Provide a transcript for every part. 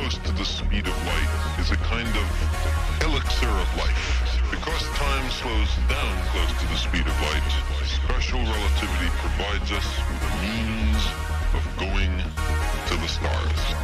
close to the speed of light is a kind of elixir of life. Because time slows down close to the speed of light, special relativity provides us with a means of going to the stars.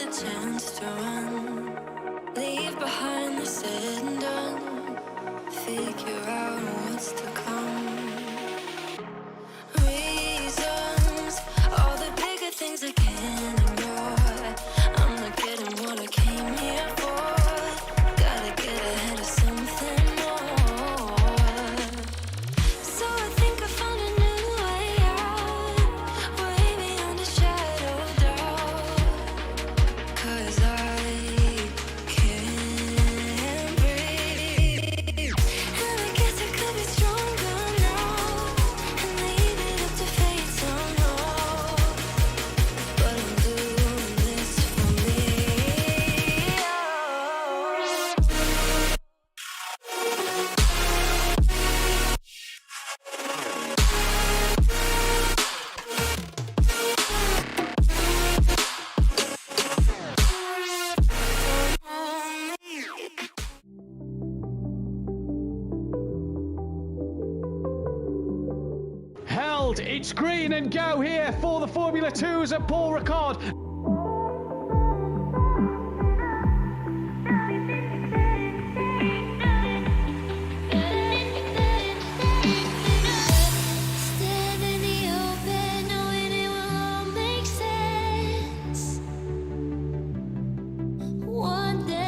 a chance to run, leave behind the said and done, figure out what's to come. Reasons, all the bigger things I can't ignore. I'm not getting what I came here for. Gotta get ahead of something more. So I think I found a new way out, way beyond a shadow of doubt. 'Cause I can't breathe, and I guess I could be stronger now and leave it up to fate somehow. But I'm doing this for me. Held, it's green and go here for the Formula 2s at Paul Ricard. Stand in the open, knowing it will all make sense one day.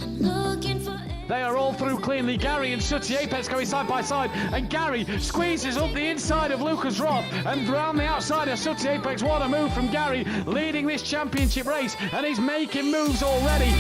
I'm looking for. They are all through cleanly. Gary and Sooty Apex going side by side, and Gary squeezes up the inside of Lucas Roth and round the outside of Sooty Apex. What a move from Gary, leading this championship race, and he's making moves already.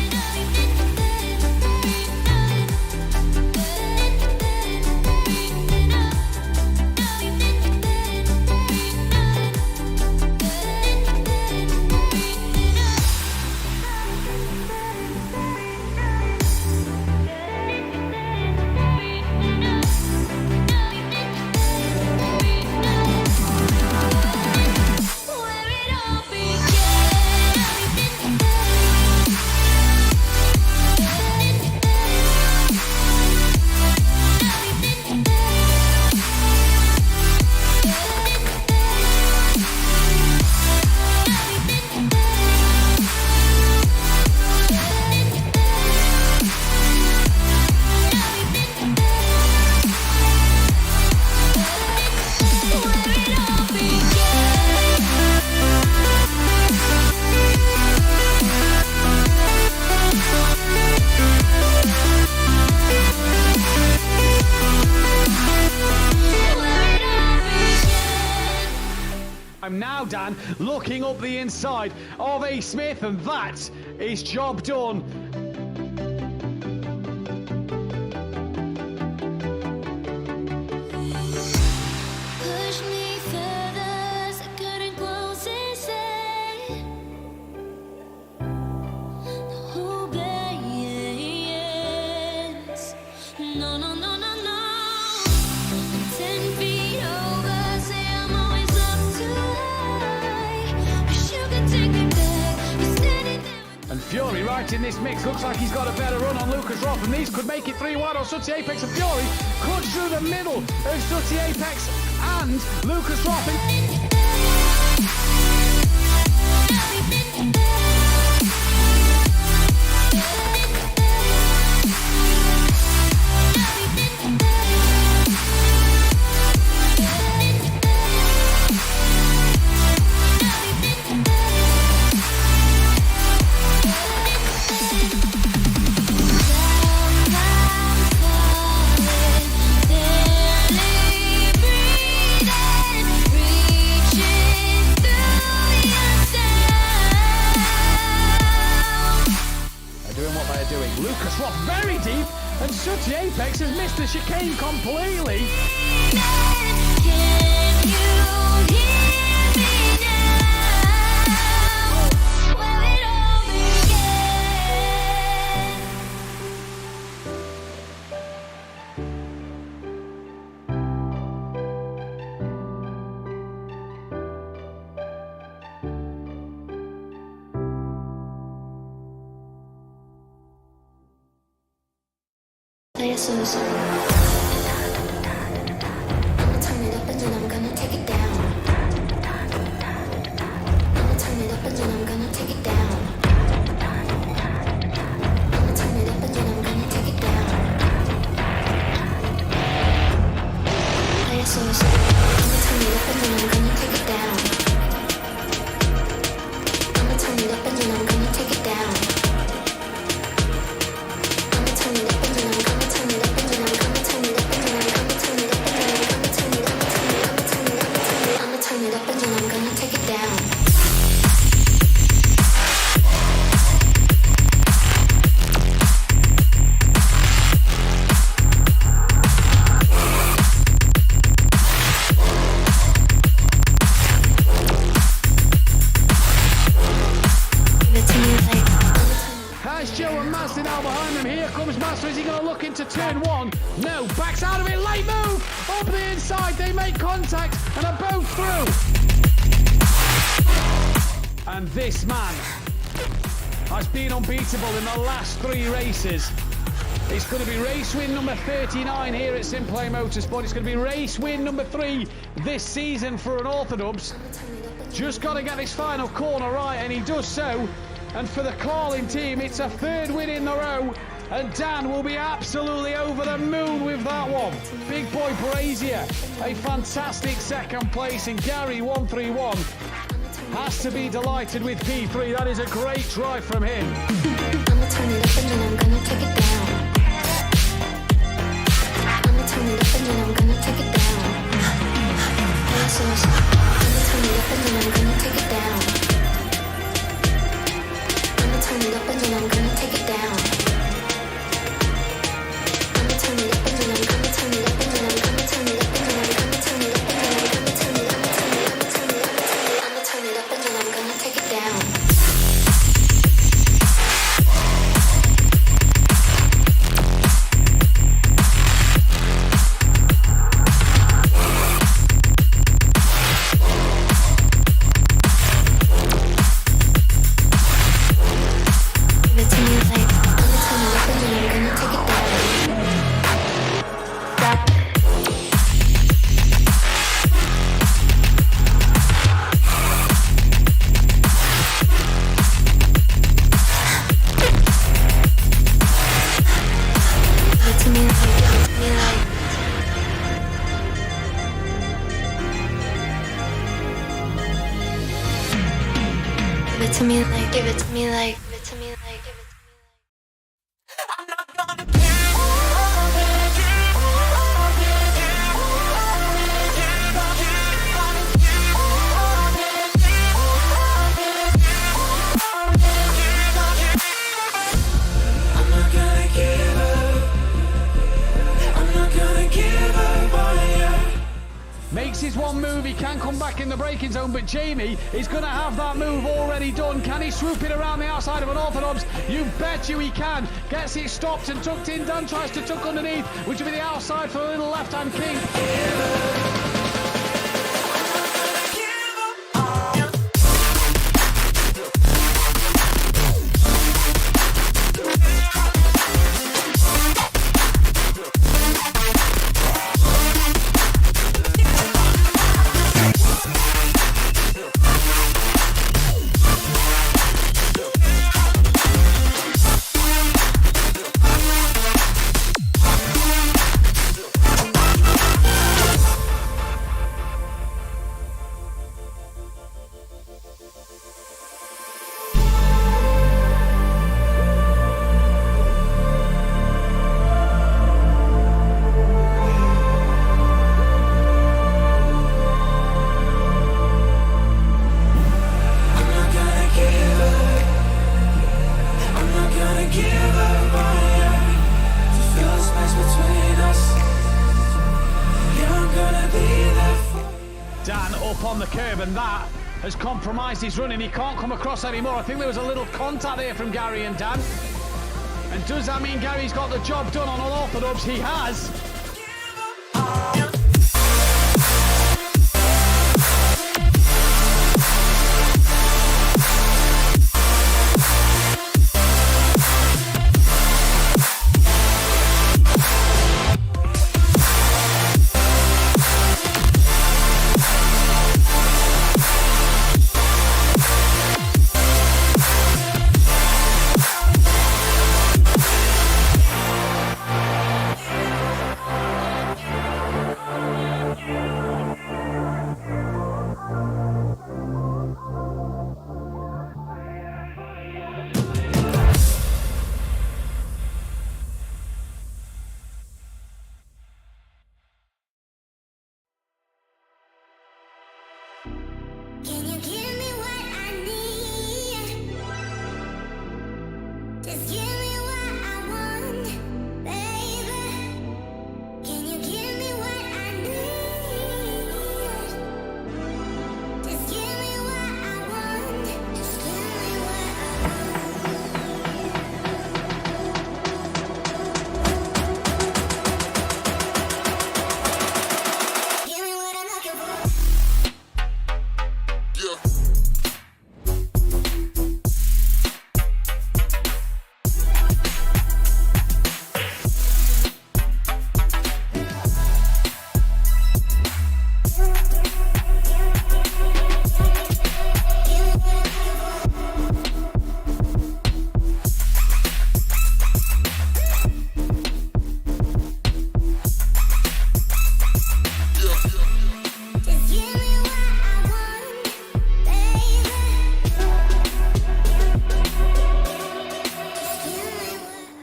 Where it all began. I'm now, Dan, looking up the inside of A. Smith, and that is job done. Push me further, so I couldn't close inside. The whole bands. No, no, no, no, no. I'm 10 feet over, say I'm always up too high. Wish you could take me back. You're standing there with And Fury right in this mix. Looks like he's got a better run on Lucas Roth, and these could make it 3-1 on Sooty Apex, and Fury cuts through the middle of Sooty Apex and Lucas Roth. Lucas Roth very deep, and Sooty Apex has missed the chicane completely. Can you hear me now? Where it all began. Play a slow song. I'ma turn it up and then I'm gonna take it down. down. There's Joe and Master now behind them. Here comes Master. Is he going to look into turn one? No. Backs out of it. Late move. Up the inside. They make contact and are both through. And this man has been unbeatable in the last 3 races. It's going to be race win number 39 here at Simplay Motorsport. It's going to be race win number 3 this season for an Orthodox. Just got to get this final corner right, and he does so. And for the Carlin team, it's a 3rd win in a row. And Dan will be absolutely over the moon with that one. Big boy Brazier, a fantastic 2nd place. And Gary 131 has to be delighted with P3. That is a great drive from him. I'ma turn it up and then I'm gonna take it down. I'ma turn it up and then I'm gonna take it down. I'ma turn it up and then I'm gonna take it down. I'ma turn it up and then I'm gonna take it down. I'ma turn it up and then I'm gonna turn it up and then I'm gonna turn it up and then I'm gonna turn it up and then I'm gonna turn it up and then I'm gonna turn it up and then I'm gonna take it down. Give it to me like, give it to me like, give it to me like. I'm not gonna give up on you. Makes his one move, he can come back in the braking zone, but Jamie is going to have that move already done. Can he swoop it around the outside of an Orthodox? You bet you he can. Gets it stopped and tucked in. Dan tries to tuck underneath, which will be the outside for a little left-hand kink. On the curb, and that has compromised his running. He can't come across anymore. I think there was a little contact there from Gary and Dan. And does that mean Gary's got the job done on Unorthodox? He has.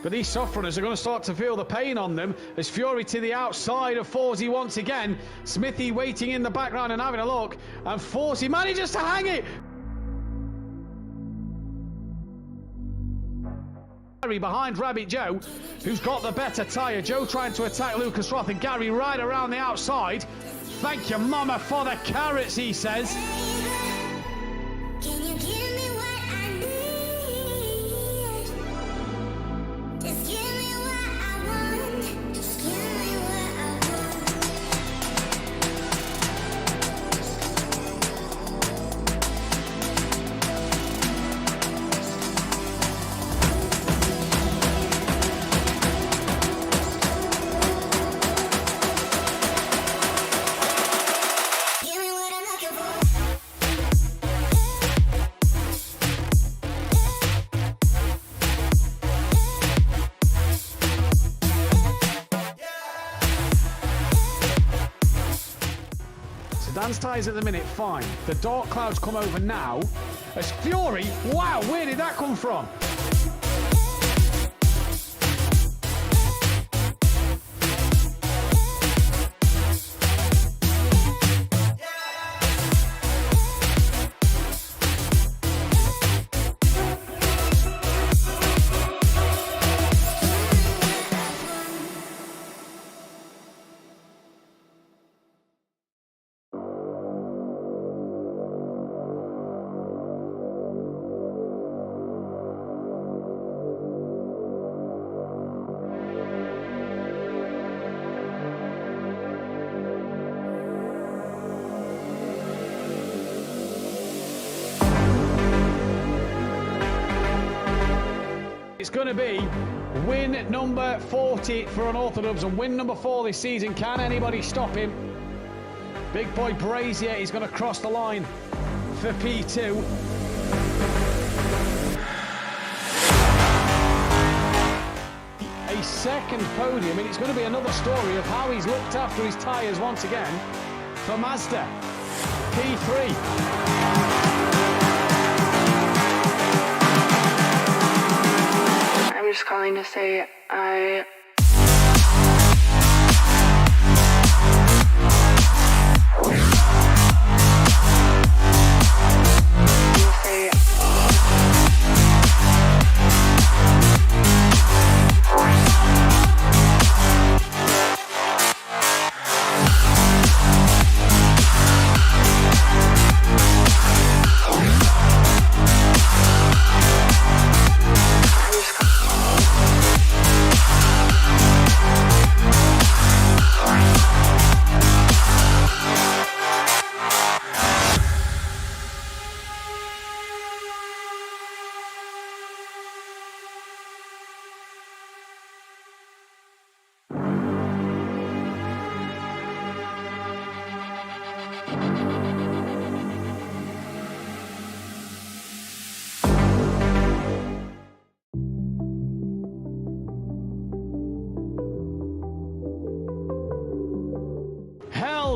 But these soft runners are going to start to feel the pain on them as Fury to the outside of Forsey once again. Smithy waiting in the background and having a look, and Forsey manages to hang it. Behind Rabbit Joe, who's got the better tyre. Joe trying to attack Lucas Roth, and Gary right around the outside. Thank you, Mama, for the carrots, he says. Dan's tyres at the minute, fine. The dark clouds come over now. As Fury, wow, where did that come from? It's going to be win number 40 for Unorthodox and win number 4 this season. Can anybody stop him? Big boy Brazier is going to cross the line for P2. A second podium, and it's going to be another story of how he's looked after his tyres once again for Mazda. P3. I'm just calling to say I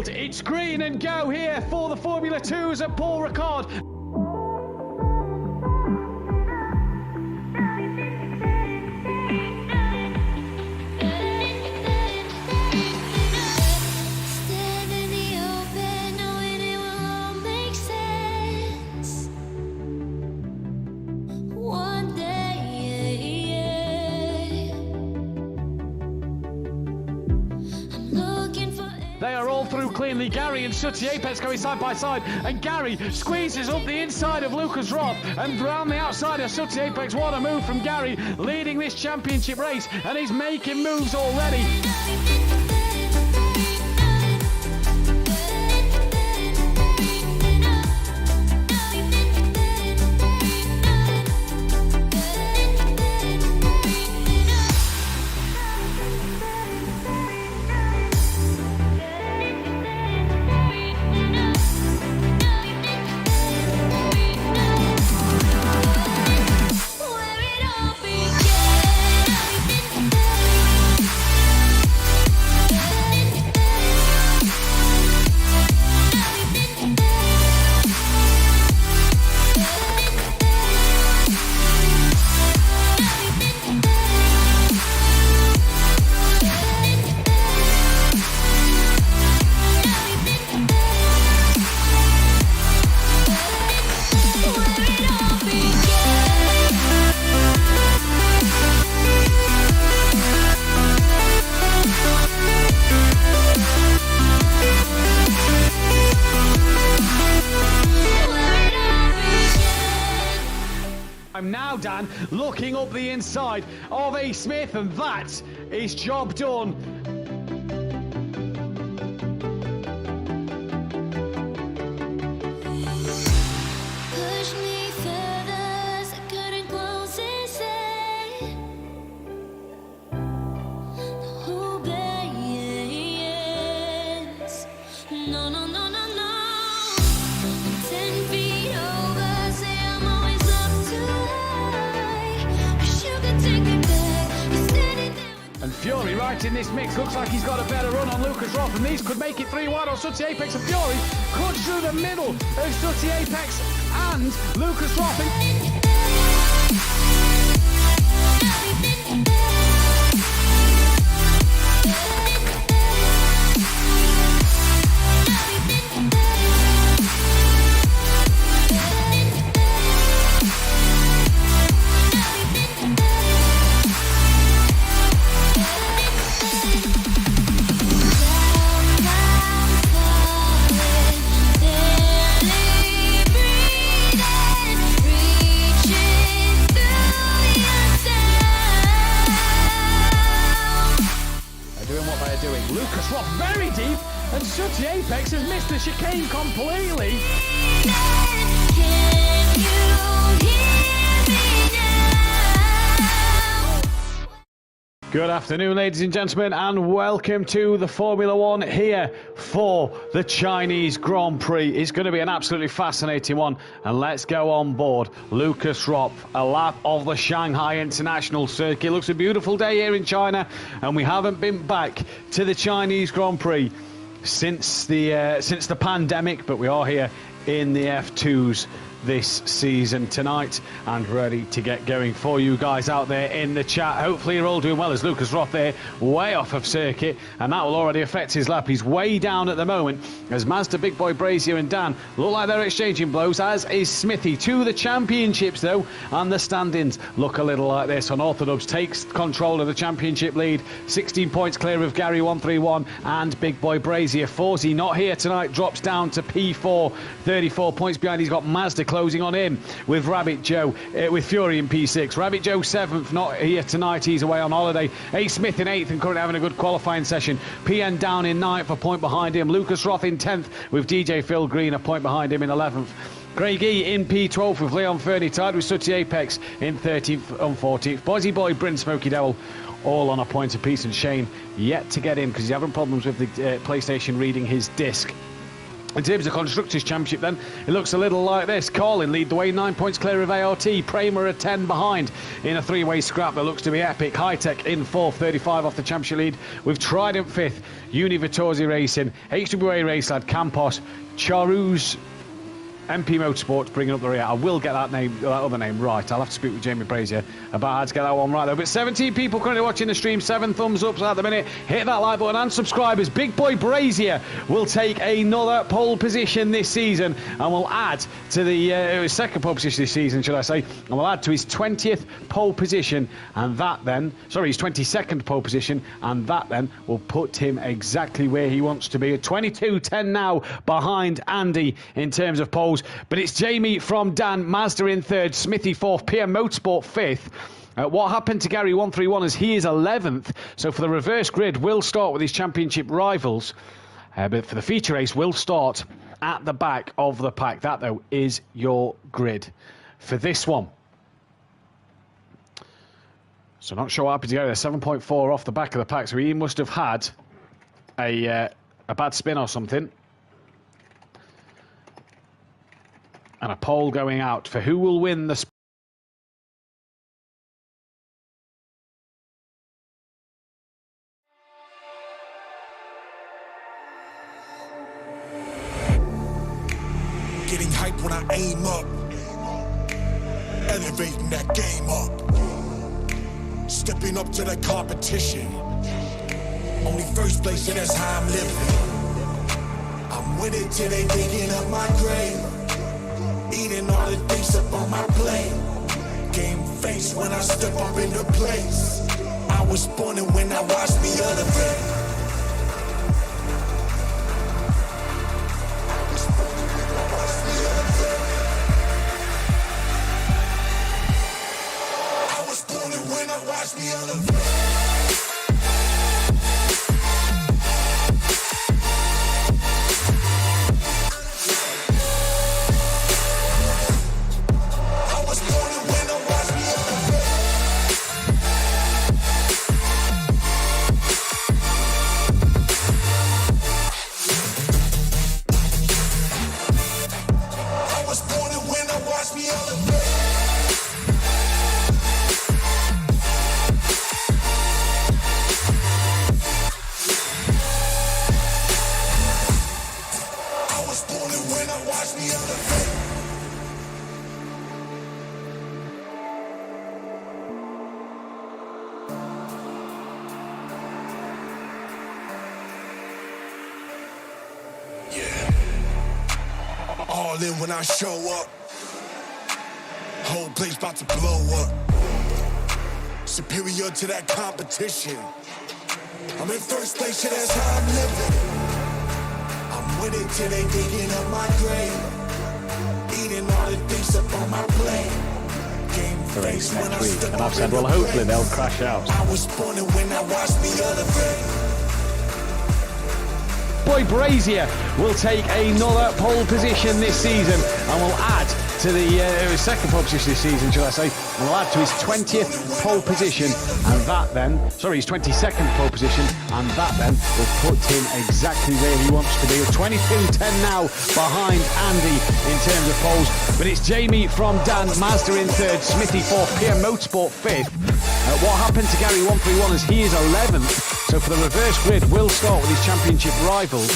It's green and go here for the Formula 2s at Paul Ricard. They are all through cleanly. Gary and Sooty Apex going side by side, and Gary squeezes up the inside of Lucas Roth and round the outside of Sooty Apex. What a move from Gary, leading this championship race, and he's making moves already. time. Now, Dan, looking up the inside of A. Smith, and that is job done. Push me further, so I couldn't close inside. Oh, yes. No, no, no, no, no. 10 feet over, say I'm always up too high. Wish you could take me back. You're standing there with And Fury right in this mix. Looks like he's got a better run on Lucas Roth, and these could make it 3-1 on Sooty Apex, and Fury cuts through the middle of Sooty Apex and Lucas Roth. Lucas Roth very deep, and Sooty Apex has missed the chicane completely. Can you hear me now? Good afternoon, ladies and gentlemen, and welcome to the Formula One here for the Chinese Grand Prix. It's going to be an absolutely fascinating one, and let's go on board. Lucas Roth, a lap of the Shanghai International Circuit. Looks a beautiful day here in China, and we haven't been back to the Chinese Grand Prix since the pandemic, but we are here in the F2s this season tonight and ready to get going for you guys out there in the chat. Hopefully you're all doing well, as Lucas Roth there way off of circuit, and that will already affect his lap. He's way down at the moment as Mazda, Big Boy Brazier and Dan look like they're exchanging blows, as is Smithy. To the championships though, and the standings look a little like this. Unorthodox takes control of the championship lead, 16 points clear of Gary 131 and Big Boy Brazier. Forzy not here tonight, drops down to P4, 34 points behind. He's got Mazda closing on him with Rabbit Joe, with Fury in P6. Rabbit Joe 7th, not here tonight, he's away on holiday. A. Smith in 8th and currently having a good qualifying session. PN down in 9th, a point behind him. Lucas Roth in 10th with DJ Phil Green, a point behind him in 11th. Craig E in P12th with Leon Fernie, tied with Sooty Apex in 13th and 14th. Bozzy Boy, Bryn, Smokey Devil all on a point apiece, and Shane yet to get in because he's having problems with the PlayStation reading his disc. In terms of Constructors' Championship then, it looks a little like this. Carlin lead the way, 9 points clear of ART. Pramer at 10 behind in a three-way scrap that looks to be epic. High-Tech in 4th, 35 off the championship lead, with Trident 5th. Uni Vittorzi Racing, HWA Racelad, Campos, Charuz, MP Motorsport bringing up the rear. I will get that other name right. I'll have to speak with Jamie Brazier about how to get that one right though. But 17 people currently watching the stream, 7 thumbs ups at the minute. Hit that like button and subscribers. Big Boy Brazier will take another pole position this season and will add to the second pole position this season, should I say, and will add to his 20th pole position, and that then, sorry, his 22nd pole position, and that then will put him exactly where he wants to be at 22-10 now behind Andy in terms of poles. But it's Jamie from Dan, Mazda in 3rd, Smithy 4th, PM Motorsport 5th. What happened to Gary 131 is he is 11th, so for the reverse grid we'll start with his championship rivals, but for the feature race we'll start at the back of the pack. That though is your grid for this one. So not sure what happened to Gary, 7.4 off the back of the pack, so he must have had a bad spin or something. And a poll going out for who will win the Getting hype when I aim up, elevating that game up, stepping up to the competition. Only first place, and that's how I'm living. I'm with it till they digging up my grave. Eating all the things up on my plate. Game face when I step up into place. I was born and when I watched me elevate. I was born and when I watched me elevate. elevate. Yeah. All in when I show up. Whole place about to blow up. Superior to that competition. I'm in first place, yeah, that's how I'm living. I'm with it till they digging up my grave. Eating all the things up on my plate. Game face when I step And I've said, well, hopefully they'll crash out. I was born and when I watched me elevate. Boy Brazier will take another pole position this season and will add to the second pole position this season, should I say, and will add to his 20th pole position, and that then, sorry, his 22nd pole position, and that then will put him exactly where he wants to be. 22.10 now behind Andy in terms of poles, but it's Jamie from Dan, Mazda in third, Smithy fourth, PM Motorsport fifth. What happened to Gary 131 as he is 11th, so for the reverse grid, we'll start with his championship rivals,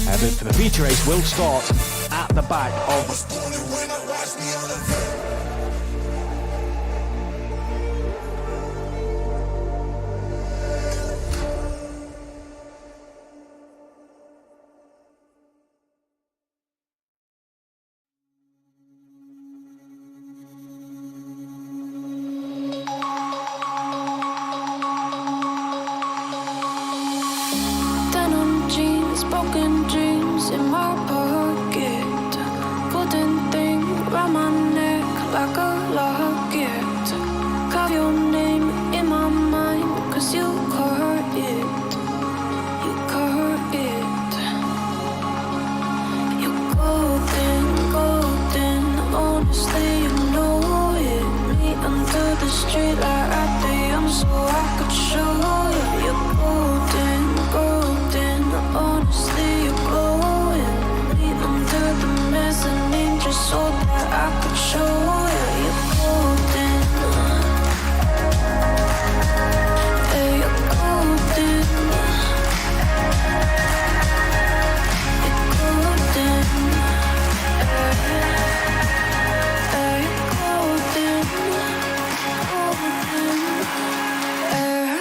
but for the feature race, we'll start at the back of denim jeans, broken dreams in my pocket. Golden thing round my neck like a locket. Carve your name in my mind, cause you caught it. You caught it. You're golden, golden. Honestly, you know it. Me under the street like at the young, so I could show you. You're golden, golden. Honestly, you're glowing. Me under the mezzanine, just so that I could show you. You're golden. Yeah, you're golden. You're golden. Yeah, you're golden. Golden. Yeah.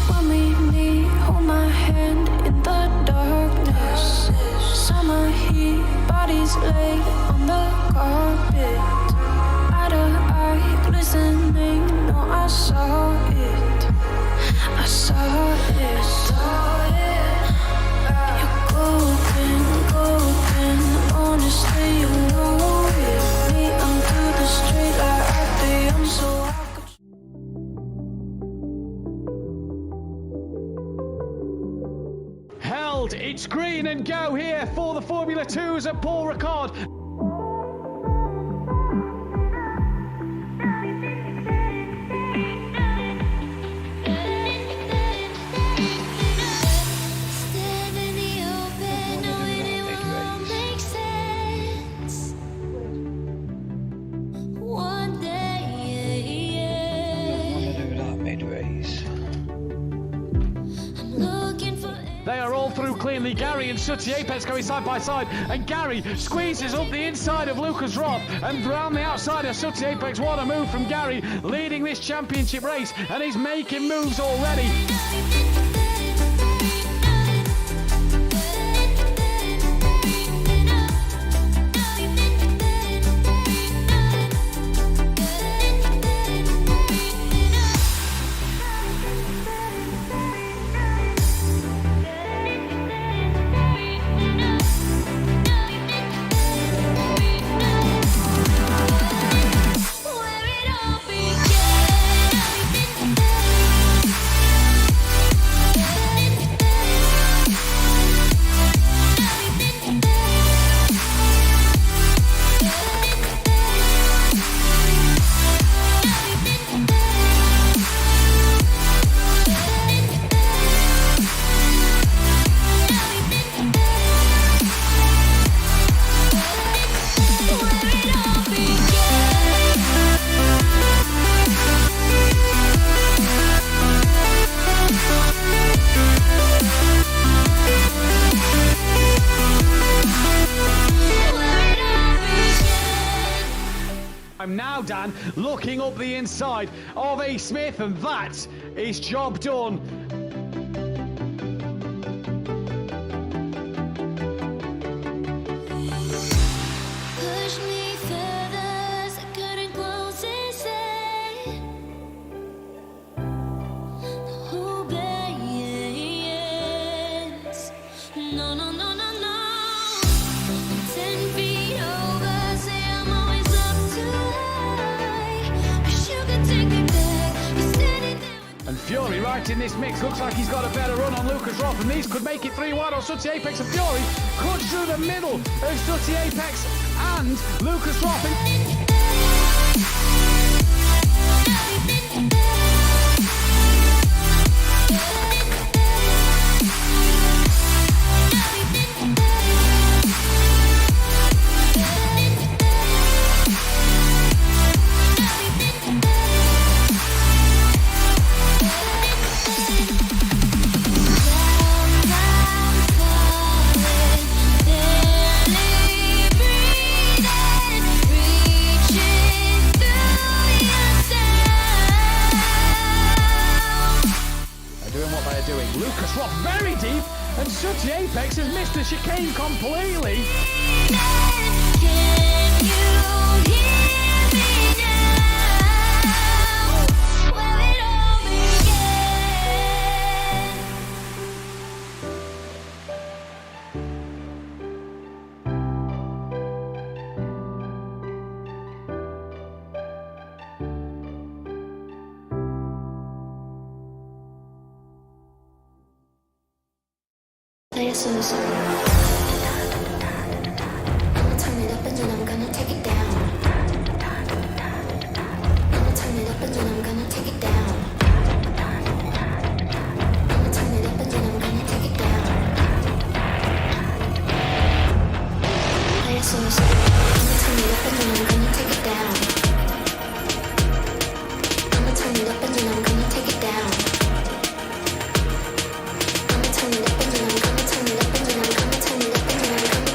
When we meet, hold my hand in the darkness. Summer heat, bodies laid on the carpet. Eye to eye, glistening, no, I saw it. I saw it. You're golden, golden. Honestly, you know it. Me under the street like at the young, so I could. held. It's green and go here for the Formula 2s at Paul Ricard. Stand in the open, knowing it won't make sense. One day, I'm looking for. They are all through cleanly. Gary and Sooty Apex going side by side, and Gary squeezes up the inside of Lucas Roth and round the outside of Sooty Apex. What a move from Gary, leading this championship race, and he's making moves already. Now Dan looking up the inside of A. Smith, and that is job done. Push me further, so couldn't close this in. Oh, yes. No, no, no, no, no. 10 feet over, say I'm always up too high. Wish you could take me back. You're standing there with And Fury right in this mix. Looks like he's got a better run on Lucas Roth, and these could make it 3-1 on Sooty Apex, and Fury cuts through the middle of Sooty Apex and Lucas Roth. Lucas Roth very deep, and Sooty Apex has missed the chicane completely. Can you hear me now? Where it all began. Play a song. I'ma turn it up and then I'm gonna take it down. I'ma turn it up and then I'm gonna take it down. I'ma turn it up and then I'm gonna take it down. Play a song. I'ma turn it up and then I'm gonna take it down. I'ma turn it up and then I'm gonna take it down. I'ma turn it up and then I'm gonna turn it up and then I'm gonna turn it up and then I'm gonna turn it up and then I'm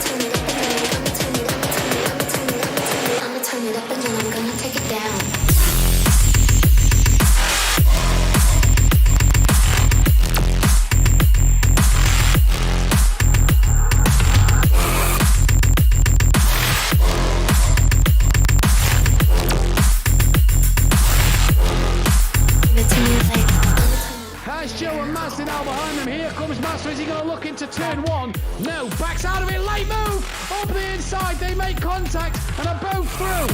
gonna turn it up and then I'm gonna turn it up I'ma turn it up and then I'm gonna take it down. Give it to me like Has Joe and Master now behind them. Here comes Master. Is he going to look into turn one? No, backs out of it. Late move up the inside. They make contact and are both through.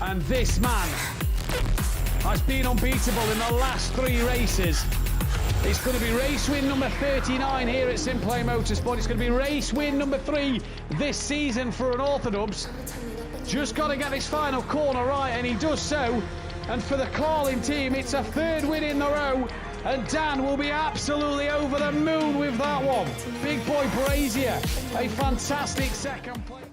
And this man has been unbeatable in the last 3 races. It's going to be race win number 39 here at Simplay Motorsport. It's going to be race win number 3 this season for an Orthodubs. Just got to get this final corner right, and he does so. And for the Carlin team, it's a 3rd win in a row, and Dan will be absolutely over the moon with that one. Big boy Brazier, a fantastic second place.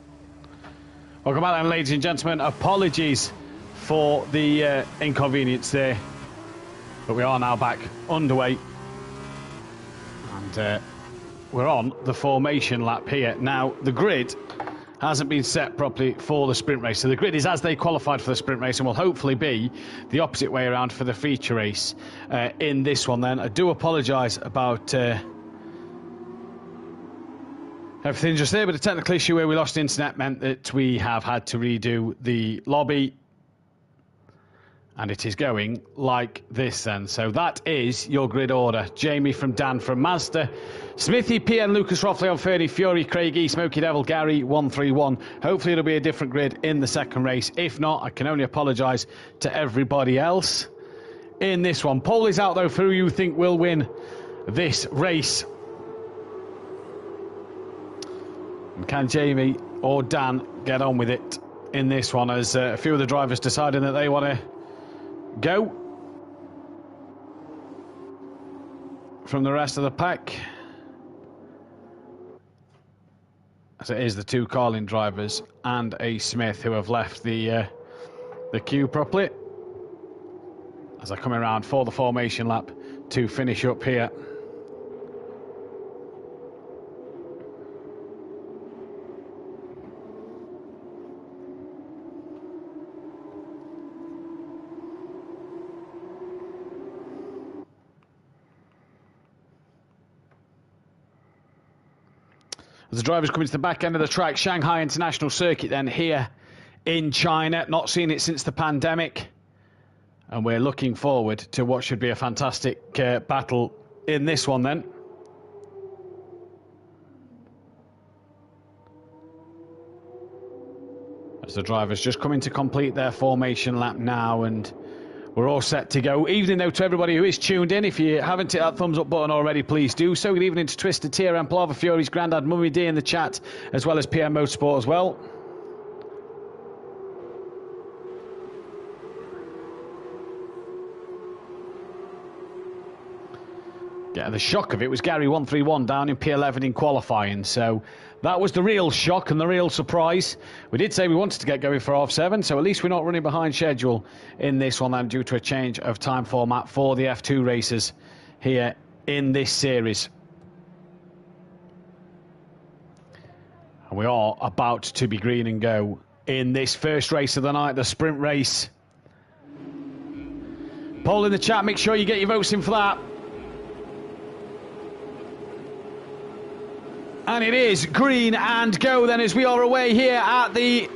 Welcome back then, ladies and gentlemen. Apologies for the inconvenience there, but we are now back underway, and we're on the formation lap here. Now, the grid hasn't been set properly for the sprint race. So the grid is as they qualified for the sprint race, and will hopefully be the opposite way around for the feature race in this one then. I do apologise about everything just there, but a technical issue where we lost internet meant that we have had to redo the lobby. And it is going like this then. So that is your grid order. Jamie from Dan from Mazda. Smithy, PN, Lucas Roth, Leon Fernie, Fury, Craigie, Smokey Devil, Gary, 131. Hopefully it'll be a different grid in the second race. If not, I can only apologise to everybody else in this one. Poll is out though for who you think will win this race. And can Jamie or Dan get on with it in this one, as a few of the drivers deciding that they want to go from the rest of the pack, as it is the 2 Carlin drivers and A. Smith who have left the queue properly, as they're coming around for the formation lap to finish up here. As the drivers come into the back end of the track, Shanghai International Circuit then here in China. Not seen it since the pandemic. And we're looking forward to what should be a fantastic battle in this one then. As the drivers just coming to complete their formation lap now, and we're all set to go. Evening though to everybody who is tuned in. If you haven't hit that thumbs up button already, please do so. Good evening to Twisted TRM, Palava Fury's Grandad, Mummy D in the chat, as well as PM Motorsport as well. Yeah, the shock of it was Gary 131 down in P11 in qualifying, so that was the real shock and the real surprise. We did say we wanted to get going for half 7, so at least we're not running behind schedule in this one, and due to a change of time format for the F2 races here in this series. And we are about to be green and go in this first race of the night, the sprint race. Poll in the chat, make sure you get your votes in for that. And it is green and go then, as we are away here at the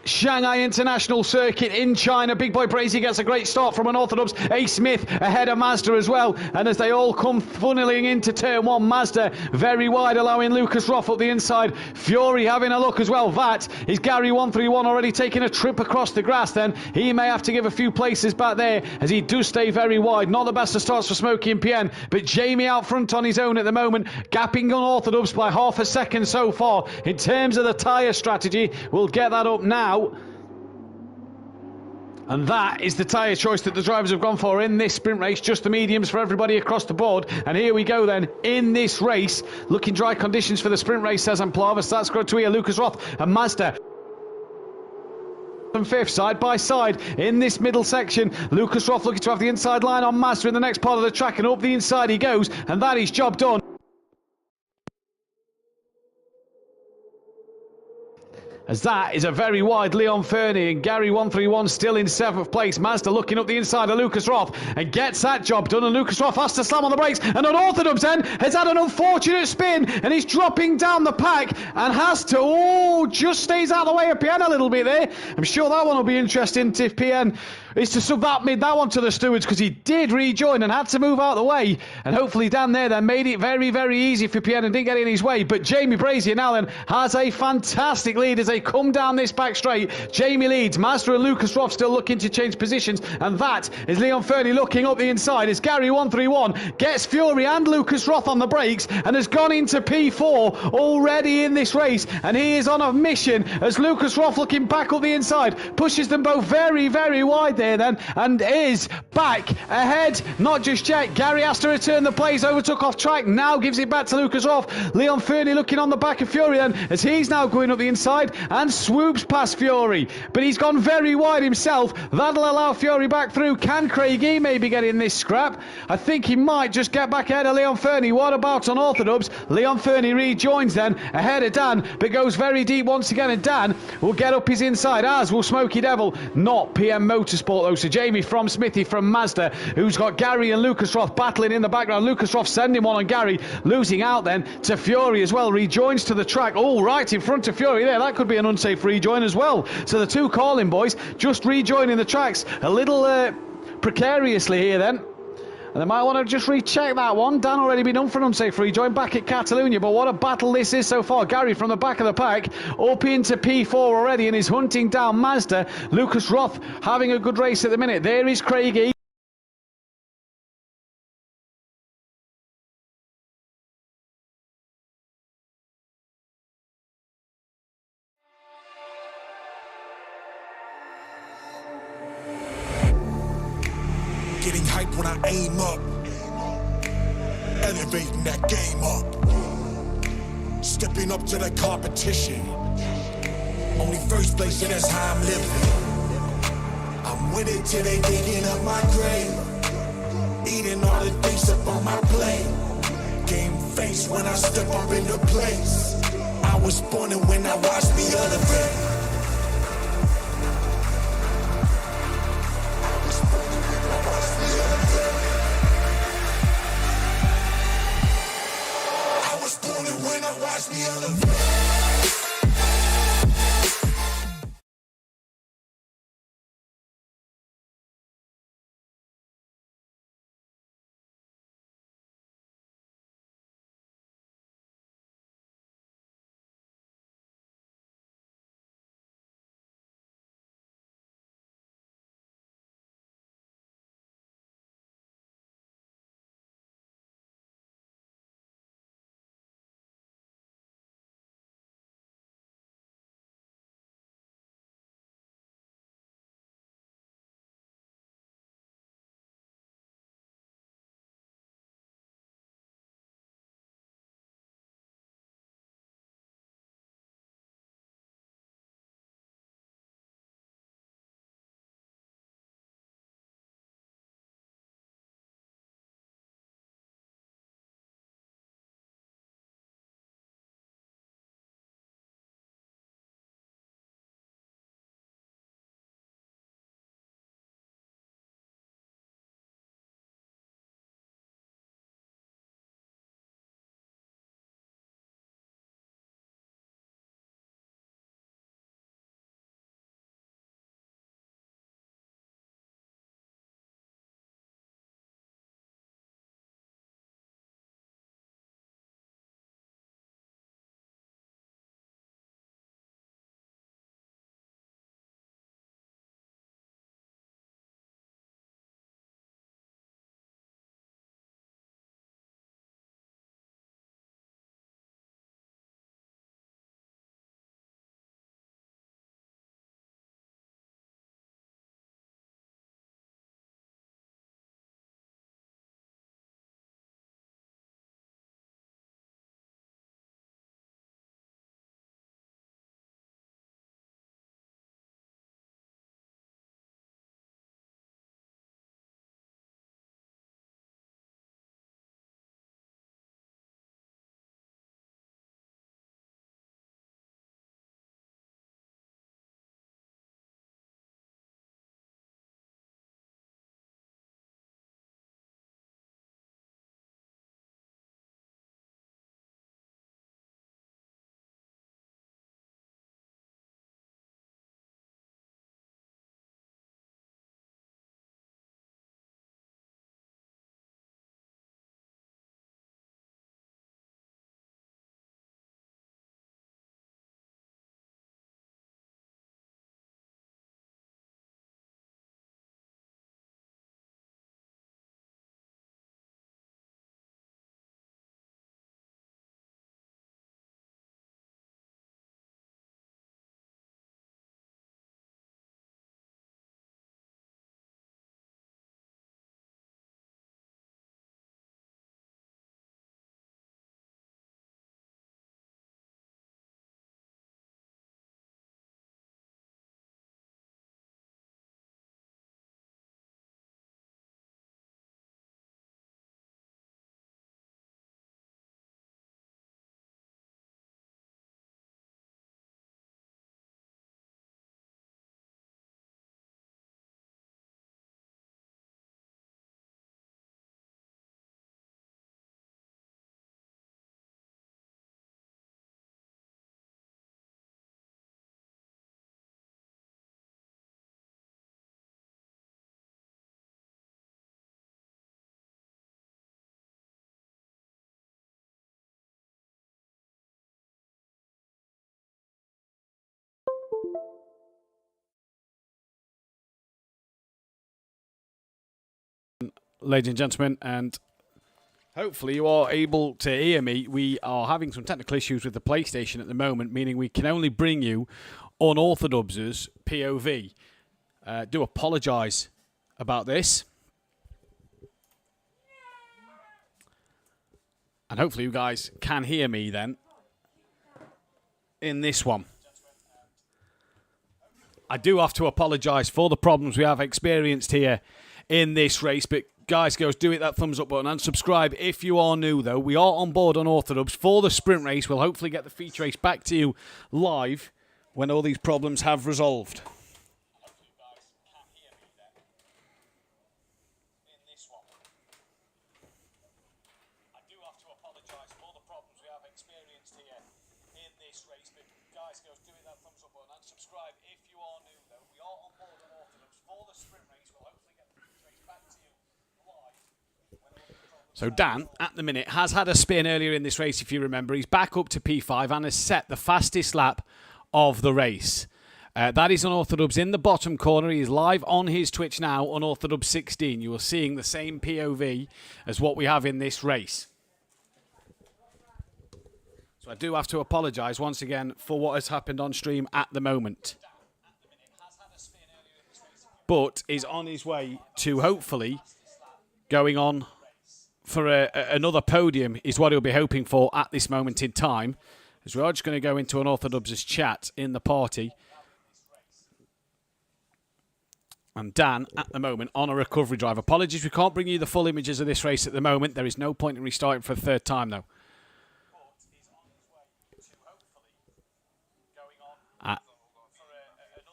Shanghai International Circuit in China. Big Boy Brazy gets a great start from unorthodox. A. Smith ahead of Mazda as well. And as they all come funneling into turn 1, Mazda very wide, allowing Lucas Roth up the inside. Fury having a look as well. That is Gary 131 already taking a trip across the grass then. He may have to give a few places back there as he does stay very wide. Not the best of starts for Smokey and PN, but Jamie out front on his own at the moment, gapping unorthodox by half a second so far. In terms of the tyre strategy, we'll get that up now. And that is the tyre choice that the drivers have gone for in this sprint race. Just the mediums for everybody across the board. And here we go then in this race. Looking dry conditions for the sprint race, says Amplava. That's got to here, Lucas Roth and Mazda. And 5th side by side in this middle section. Lucas Roth looking to have the inside line on Mazda in the next part of the track, and up the inside he goes, and that is job done. As that is a very wide Leon Fernie, and Gary 131 still in 7th place. Mazda looking up the inside of Lucas Roth and gets that job done, and Lucas Roth has to slam on the brakes, and unorthodox then has had an unfortunate spin and he's dropping down the pack and has to, just stays out of the way of PN a little bit there. I'm sure that one will be interesting if PN is to sub that one to the stewards, because he did rejoin and had to move out of the way, and hopefully down there then made it very, very easy for PN and didn't get in his way. But Jamie Brazier now then has a fantastic lead as they come down this back straight. Jamie leads, Mazda and Lucas Roth still looking to change positions, and that is Leon Fernie looking up the inside as Gary 131 gets Fury and Lucas Roth on the brakes and has gone into P4 already in this race, and he is on a mission as Lucas Roth looking back up the inside pushes them both very, very wide there then, and is back ahead. Not just yet, Gary has to return the place, overtook off track, now gives it back to Lucas Roth. Leon Fernie looking on the back of Fury then as he's now going up the inside and swoops past Fury, but he's gone very wide himself. That'll allow Fury back through. Can Craigie maybe get in this scrap? I think he might just get back ahead of Leon Fernie. What about unorthodox? Leon Fernie rejoins then ahead of Dan, but goes very deep once again, and Dan will get up his inside, as will Smokey Devil. Not PM Motorsport though, so Jamie from Smithy from Mazda, who's got Gary and Lucas Roth battling in the background. Lucas Roth sending one on Gary, losing out then to Fury as well. Rejoins to the track, all right in front of Fury there. That could be an unsafe rejoin as well. So the two calling boys just rejoining the tracks a little precariously here then. And they might want to just recheck that one. Dan already been done for an unsafe rejoin back at Catalunya, but what a battle this is so far. Gary from the back of the pack up into P4 already and is hunting down Mazda. Lucas Roth having a good race at the minute. There is Craigie. Getting hype when I aim up, elevating that game up, stepping up to the competition. Only first place, and that's how I'm living. I'm with it till they digging up my grave, eating all the things up on my plate. Game face when I step up in the place. I was born and when I watched me elevate. When I watch me elevate. ladies and gentlemen, and hopefully you are able to hear me. We are having some technical issues with the PlayStation at the moment, meaning we can only bring you Unorthodox's POV. Do apologise about this. And hopefully you guys can hear me then in this one. I do have to apologise for the problems we have experienced here in this race, but guys, girls, do hit that thumbs up button and subscribe if you are new, though. We are on board Unorthodox for the sprint race. We'll hopefully get the feature race back to you live when all these problems have resolved. So Dan, at the minute, has had a spin earlier in this race, if you remember. He's back up to P5 and has set the fastest lap of the race. That is Unorthodox in the bottom corner. He is live on his Twitch now, Unorthodox 16. You are seeing the same POV as what we have in this race. So I do have to apologise once again for what has happened on stream at the moment. But is on his way to hopefully going on for another podium is what he'll be hoping for at this moment in time. As we are just going to go into Unorthodox's chat in the party. And Dan, at the moment, on a recovery drive. Apologies, we can't bring you the full images of this race at the moment. There is no point in restarting for a third time, though.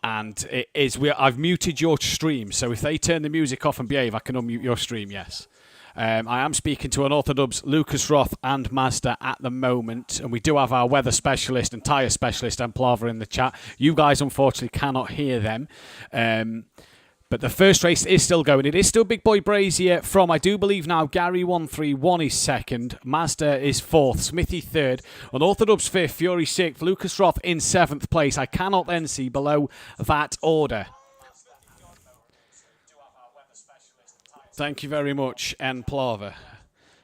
And it is, I've muted your stream, so if they turn the music off and behave, I can unmute your stream, yes. I am speaking to Unorthodox, Lucas Roth and Mazda at the moment, and we do have our weather specialist and tyre specialist and Plava in the chat. You guys unfortunately cannot hear them, but the first race is still going. It is still Big Boy Brazier from, I do believe now, Gary 131 is second, Mazda is fourth, Smithy third, Unorthodox fifth, Fury sixth, Lucas Roth in seventh place. I cannot then see below that order. Thank you very much, N. Plava.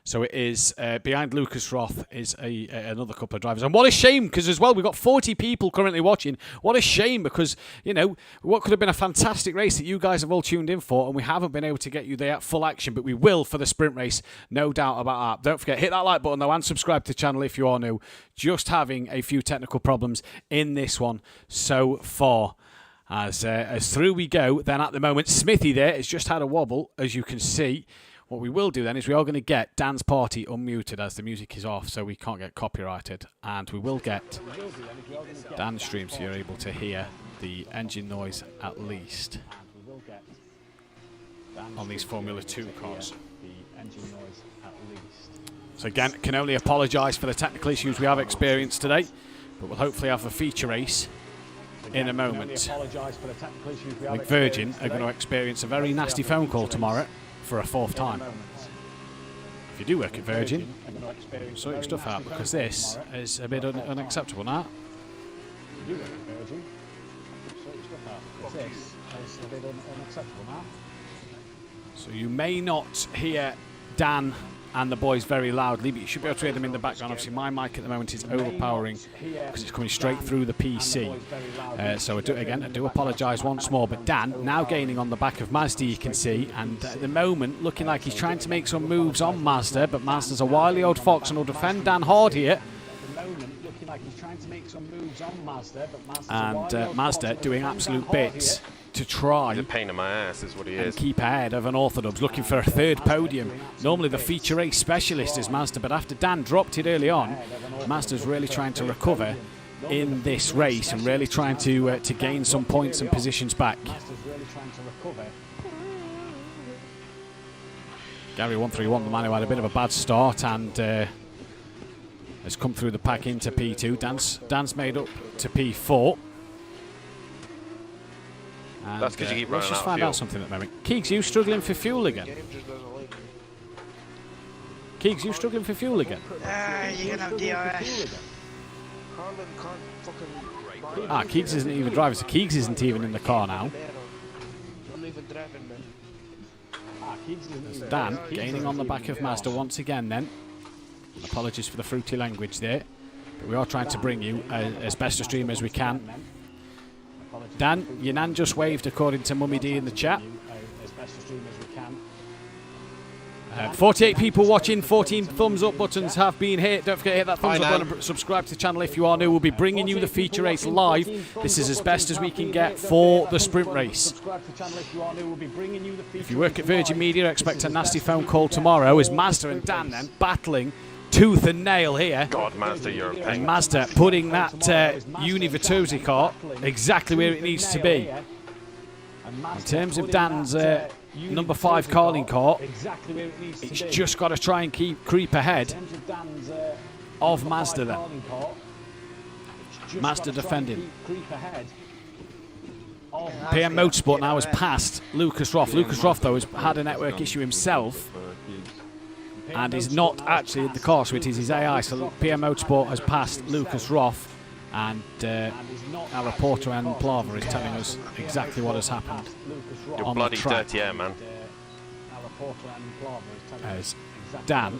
So it is behind Lucas Roth is another couple of drivers. And what a shame, because as well, we've got 40 people currently watching. What a shame, because, you know, what could have been a fantastic race that you guys have all tuned in for, and we haven't been able to get you there full action, but we will for the sprint race, no doubt about that. Don't forget, hit that like button, though, and subscribe to the channel if you are new. Just having a few technical problems in this one so far. As through we go, then at the moment, Smithy there has just had a wobble, as you can see. What we will do then is we are going to get Dan's party unmuted as the music is off, so we can't get copyrighted. And we will get Dan's stream so you're able to hear the engine noise at least on these Formula 2 cars. So again, can only apologise for the technical issues we have experienced today, but we'll hopefully have a feature race in a moment. I think Virgin are going to experience a very nasty phone call tomorrow for a fourth time. If you do work at Virgin, sort your stuff out, because this is a bit unacceptable now. So you may not hear Dan and the boys very loudly, but you should be able to hear them in the background. Obviously my mic at the moment is overpowering because it's coming straight through the PC. So I do apologise once more, but Dan now gaining on the back of Mazda, you can see, and at the moment looking like he's trying to make some moves on Mazda, but Mazda's a wily old fox and will defend Dan hard here. And Mazda doing absolute bits to try. He's a pain in my ass is what he is. Keep ahead of Unorthodox, looking for a third podium. Normally the feature race specialist is Mazda, but after Dan dropped it early on, Mazda's really trying to recover in this race and really trying to gain some points and positions back. Gary 131, the man who had a bit of a bad start and has come through the pack into P2. Dan's made up to P4. And, that's because you keep running let's just out find of fuel. out something at the moment. Keegs, you struggling for fuel again? Keegs, you struggling for fuel again? You can have DRS. Keegs isn't even driving, so Keegs isn't even in the car now. I'm even driving, man. Dan gaining on the back of Mazda once again then. Apologies for the fruity language there. But we are trying to bring you as best a stream as we can. Dan, your nan just waved according to Mummy D in the chat. 48 people watching, 14 thumbs up buttons have been hit. Don't forget to hit that thumbs up button and subscribe to the channel if you are new. We'll be bringing you the feature race live. This is as best as we can get for the sprint race. If you work at Virgin Media, expect a nasty phone call tomorrow as Mazda and Dan then battling tooth and nail here. God, Mazda, you're a pain. And Mazda putting that Uni Vitosi car exactly where it needs to be. In terms of Dan's number 5 Carling car, it's just got to try and creep ahead of Mazda then. Mazda defending. PM Motorsport now has passed Lucas Roth. Lucas Roth, though, has had a network issue himself and is not actually in the car, so it is his AI. So PM Motorsport has passed Lucas Roth, and our reporter Anne Plava is telling us exactly what has happened. You're bloody dirty air, man. As Dan,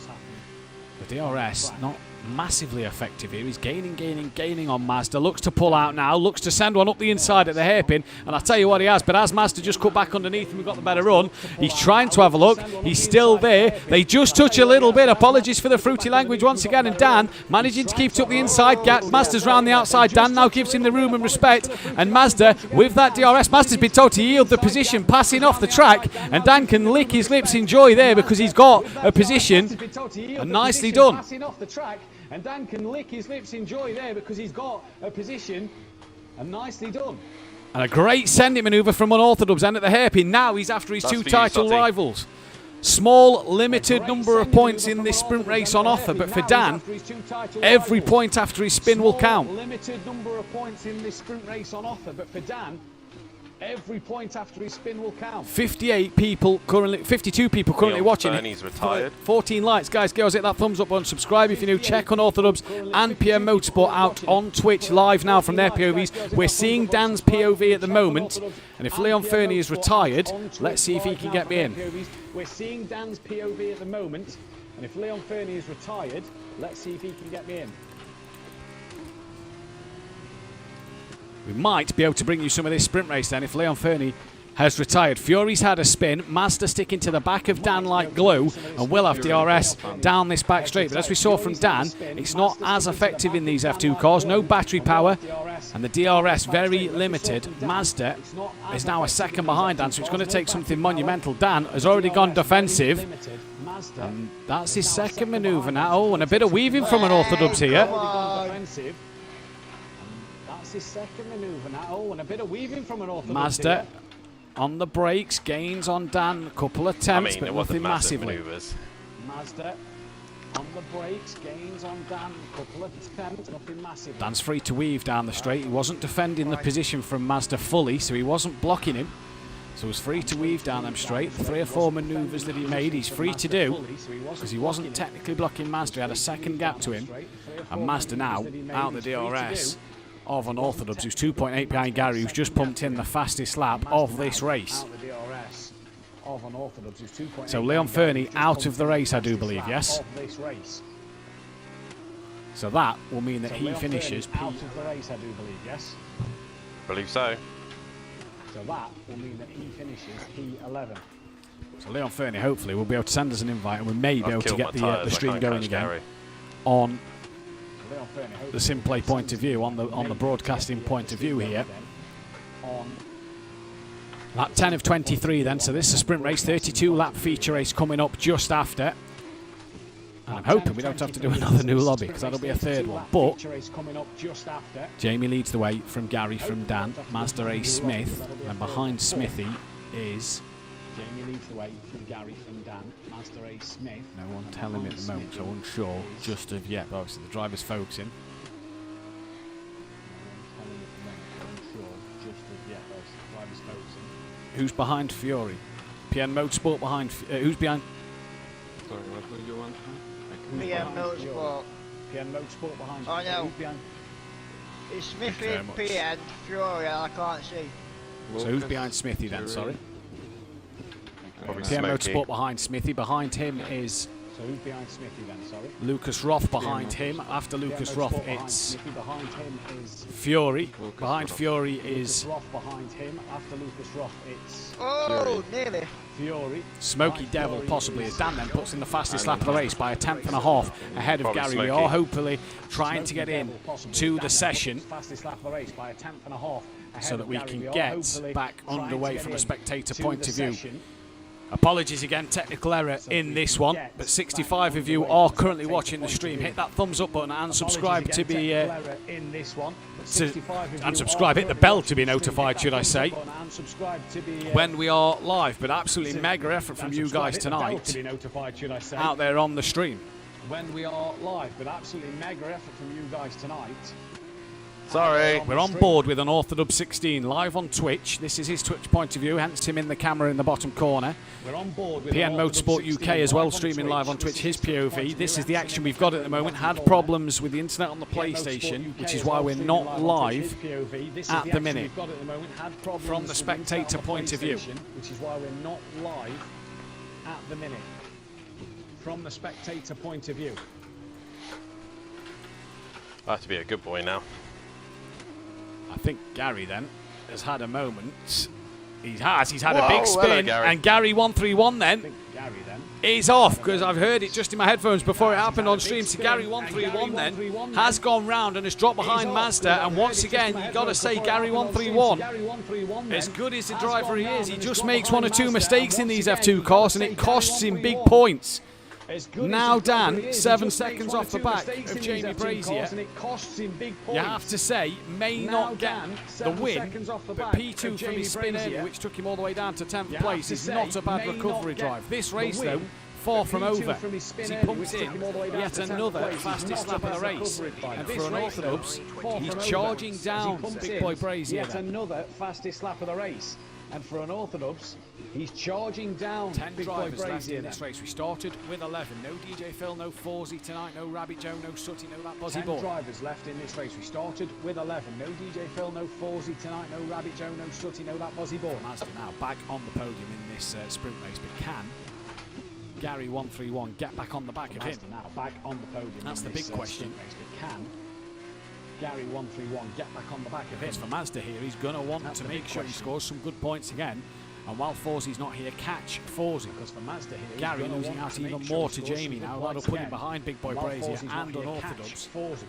the DRS, not massively effective here. He's gaining on Mazda. Looks to pull out now. Looks to send one up the inside at the hairpin. And I'll tell you what he has. But as Mazda just cut back underneath and we got the better run, he's trying to have a look. He's still there. They just touch a little bit. Apologies for the fruity language once again. And Dan managing to keep it up the inside. Mazda's round the outside. Dan now gives him the room and respect. And Mazda, with that DRS, Mazda's been told to yield the position, passing off the track. And Dan can lick his lips in joy there because he's got a position. And nicely done. And Dan can lick his lips in joy there because he's got a position, and nicely done. And a great sending manoeuvre from Unorthodox and at the hairpin. Now he's after his two title rivals. Small, limited number of points in this sprint race on offer, but for Dan, every point after his spin will count. Limited number of points in this sprint race on offer, but for Dan, every point after his spin will count. 52 people currently watching. Bernie's retired. 14 likes, guys. Girls, hit that thumbs up button. Subscribe if you're new. Check Unorthodox and PM Motorsport out on Twitch live now from their POVs. We're seeing Dan's POV at the moment, and if Leon Fernie is retired, let's see if he can get me in. We're seeing Dan's POV at the moment, and if Leon Fernie is retired, let's see if he can get me in. We might be able to bring you some of this sprint race then if Leon Fernie has retired. Fury's had a spin. Mazda sticking to the back of Dan like glue, and will have DRS down this back straight. But as we saw from Dan, it's not as effective in these F2 cars. No battery power, and the DRS very limited. Mazda is now a second behind Dan, so it's going to take something monumental. Dan has already gone defensive, and that's his second manoeuvre now. Oh, and a bit of weaving from Unorthodox here. His second manoeuvre now. Oh, and a bit of weaving from an Unorthodox. Mazda on the brakes, gains on Dan, a couple of attempts, but nothing massively. Mazda on the brakes, gains on Dan, a couple of attempts, nothing massively. Dan's free to weave down the straight. He wasn't defending the position from Mazda fully, so he wasn't blocking him. So he was free to weave down them straight. 3 or 4 manoeuvres that he made, he's free to do, because he wasn't technically blocking Mazda. He had a second gap to him, and Mazda now out the DRS of Unorthodox, who's 2.8 behind Gary, who's just pumped in the fastest lap of this race. So Leon Fernie out of the race, I do believe, yes? So that will mean that he finishes P11. Believe so. So that will mean that he finishes P11. So Leon Fernie hopefully will be able to send us an invite, and we may be able to get the stream going again on the Simplay point of view, on the broadcasting point of view here. Lap 10 of 23 then, so this is a sprint race, 32 lap feature race coming up just after. And I'm hoping we don't have to do another new lobby, because that'll be a third one. But Jamie leads the way from Gary, from Dan, Mazda A Smith, and behind Smithy is Jamie leads the way from Gary, from Dan, Mazda A Smith. No one telling me at the moment, so unsure just of yet. But obviously the driver's focusing. Who's behind Fury? PM Motorsport behind. Who's behind? Sorry, what do you want? PM Motorsport. PM Motorsport behind. Oh no. It's Smithy, PM, Fury, I can't see. So who's behind Smithy then, sorry? Probably PM Smokey. Motorsport behind Smithy. Behind him is So who's behind Smithy then, sorry? Lucas Roth behind him. After Lucas Roth, it's Smithy. Behind him is Fury. Lucas Behind Roth. Fury Lucas is Roth. Behind him, after Lucas Roth, it's Oh, nearly. Fury. Smoky Behind Devil, Fury possibly, is as Dan then puts in the fastest lap of the race by a 10.5 ahead of Probably Gary. We Smokey. are hopefully trying to Smoky get in Devil, possibly. to Dan the then session puts fastest lap of the race by a 10.5 ahead so that of we Gary. can are get hopefully back trying to underway get from a in spectator to point the of view. session. Apologies again, technical error in this one, but 65 of you are currently watching the stream. Hit that thumbs up button and subscribe to be subscribe. Hit the bell to be notified, should I say, when we are live. But absolutely mega effort from you guys tonight out there on the stream. When we are live, but absolutely mega effort from you guys tonight. Sorry. We're on board with an Orthodox 16 live on Twitch. This is his Twitch point of view, hence him in the camera in the bottom corner. We're on board with PN Motorsport UK as well, streaming live on Twitch, his POV. This is the action we've got at the moment. Had problems with the internet on the PlayStation, which is why we're not live at the minute from the spectator point of view. Which is why we're not live at the minute from the spectator point of view. I have to be a good boy now. I think Gary then has had a moment. He's had Whoa, a big hello, spin, Gary. and Gary 131 then Gary then is off, because I've heard it just in my headphones before it happened on stream. So Gary 131 then has gone round and has dropped behind Mazda, and once again you've got to say Gary 131, as good as the driver he is, he just makes one or two mistakes in these F2 cars and it costs him big points. Now Dan, 7 seconds off the back of Jamie Brazier, you have to say, may not get the win, but P2 from his spin earlier, which took him all the way down to 10th place, is not a bad recovery drive. This race though, far from over, as he pumps in yet another fastest lap of the race. And for an Orthodox, he's charging down Big Boy Brazier. Yet another fastest lap of the race. And for an Orthodox, he's charging down 10 Big Boy drivers left Brazier in this race. We started with 11. No DJ Phil, no Forzy tonight, no Rabbit Joe, no Sutty, no that Buzzy 10 Boy. drivers left in this race. We started with 11. No DJ Phil, no Forzy tonight, no Rabbit Joe, no Sutty, no that Buzzy Boy. Mazda now back on the podium in this sprint race, but can Gary 131 get back on the back of him? Mazda now back on the podium. That's in the this, big question. sprint race, but can Gary 131 get back on the back of him? It's for Mazda here. He's going to want That's to the make big sure he question. scores some good points again. And while Forzy's not here, catch Forzy. Because for Mazda here, he's Gary gonna losing want out to make even sure more he to scores Jamie some now. good That'll points put him again. behind Big Boy While Brazier Forzy's not and here, Unorthodox. catch Forzy.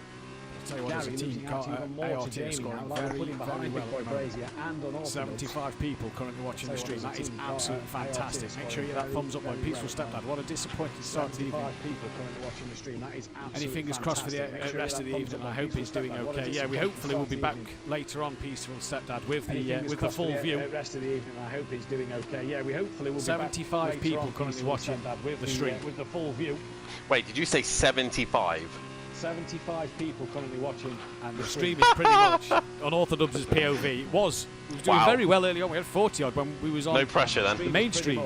I'll tell you what, there's a Gary team losing car, out even more to ART Jamie scoring now. That'll put very, him very behind well. Big Boy Brazier and Unorthodox. 75 people currently watching the stream. That is absolutely fantastic. Make sure you get that thumbs up by Peaceful Stepdad. What a disappointing start to the evening. 75 people currently watching the stream. That is absolutely Any fingers crossed for the fantastic. Make sure rest of the that thumbs evening. up I by hope he's Peaceful doing Stepdad. What a okay. Yeah, we disappointing hopefully will be start back to the evening. later on, Peaceful Stepdad, with Any the fingers with the crossed for full view. Rest of the evening. I hope he's doing okay. Yeah, we hopefully will be 75 back later people on, currently Peaceful watching Stepdad, with the stream. with the full view. Wait, did you say 75? 75 people currently watching, And the stream is pretty much Unorthodox's POV. It was doing Wow. very well early on. We had 40 odd when we was on No pressure then. the mainstream.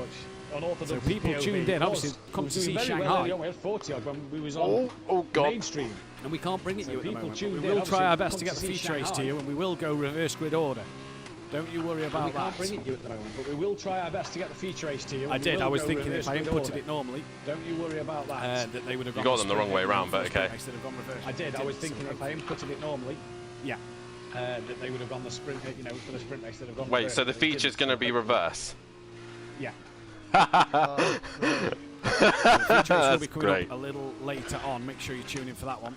So people tuned in, obviously come to see Shanghai. We had 40 odd when we was on Oh God. mainstream. And we can't bring it you at the people moment. tuned We in, will try obviously, our best come to get to the see feature race to Shanghai. you, and we will go reverse grid order. Don't you worry We about can't bring that. it you at the moment, but we will try our best to get the feature race to you. I and we did. will I was go thinking reverse if I grid inputted order. it normally, Don't you worry about that. that they would have You gone got them the wrong way round, but okay. Instead of gone reverse. I did. I was thinking if I inputted it normally, Yeah. that they would have gone the sprint, for the sprint race, they'd have gone. Wait, reverse, so the but they feature's didn't. going to be reverse? Yeah. The feature race will That's be coming great. up a little later on. Make sure you tune in for that one.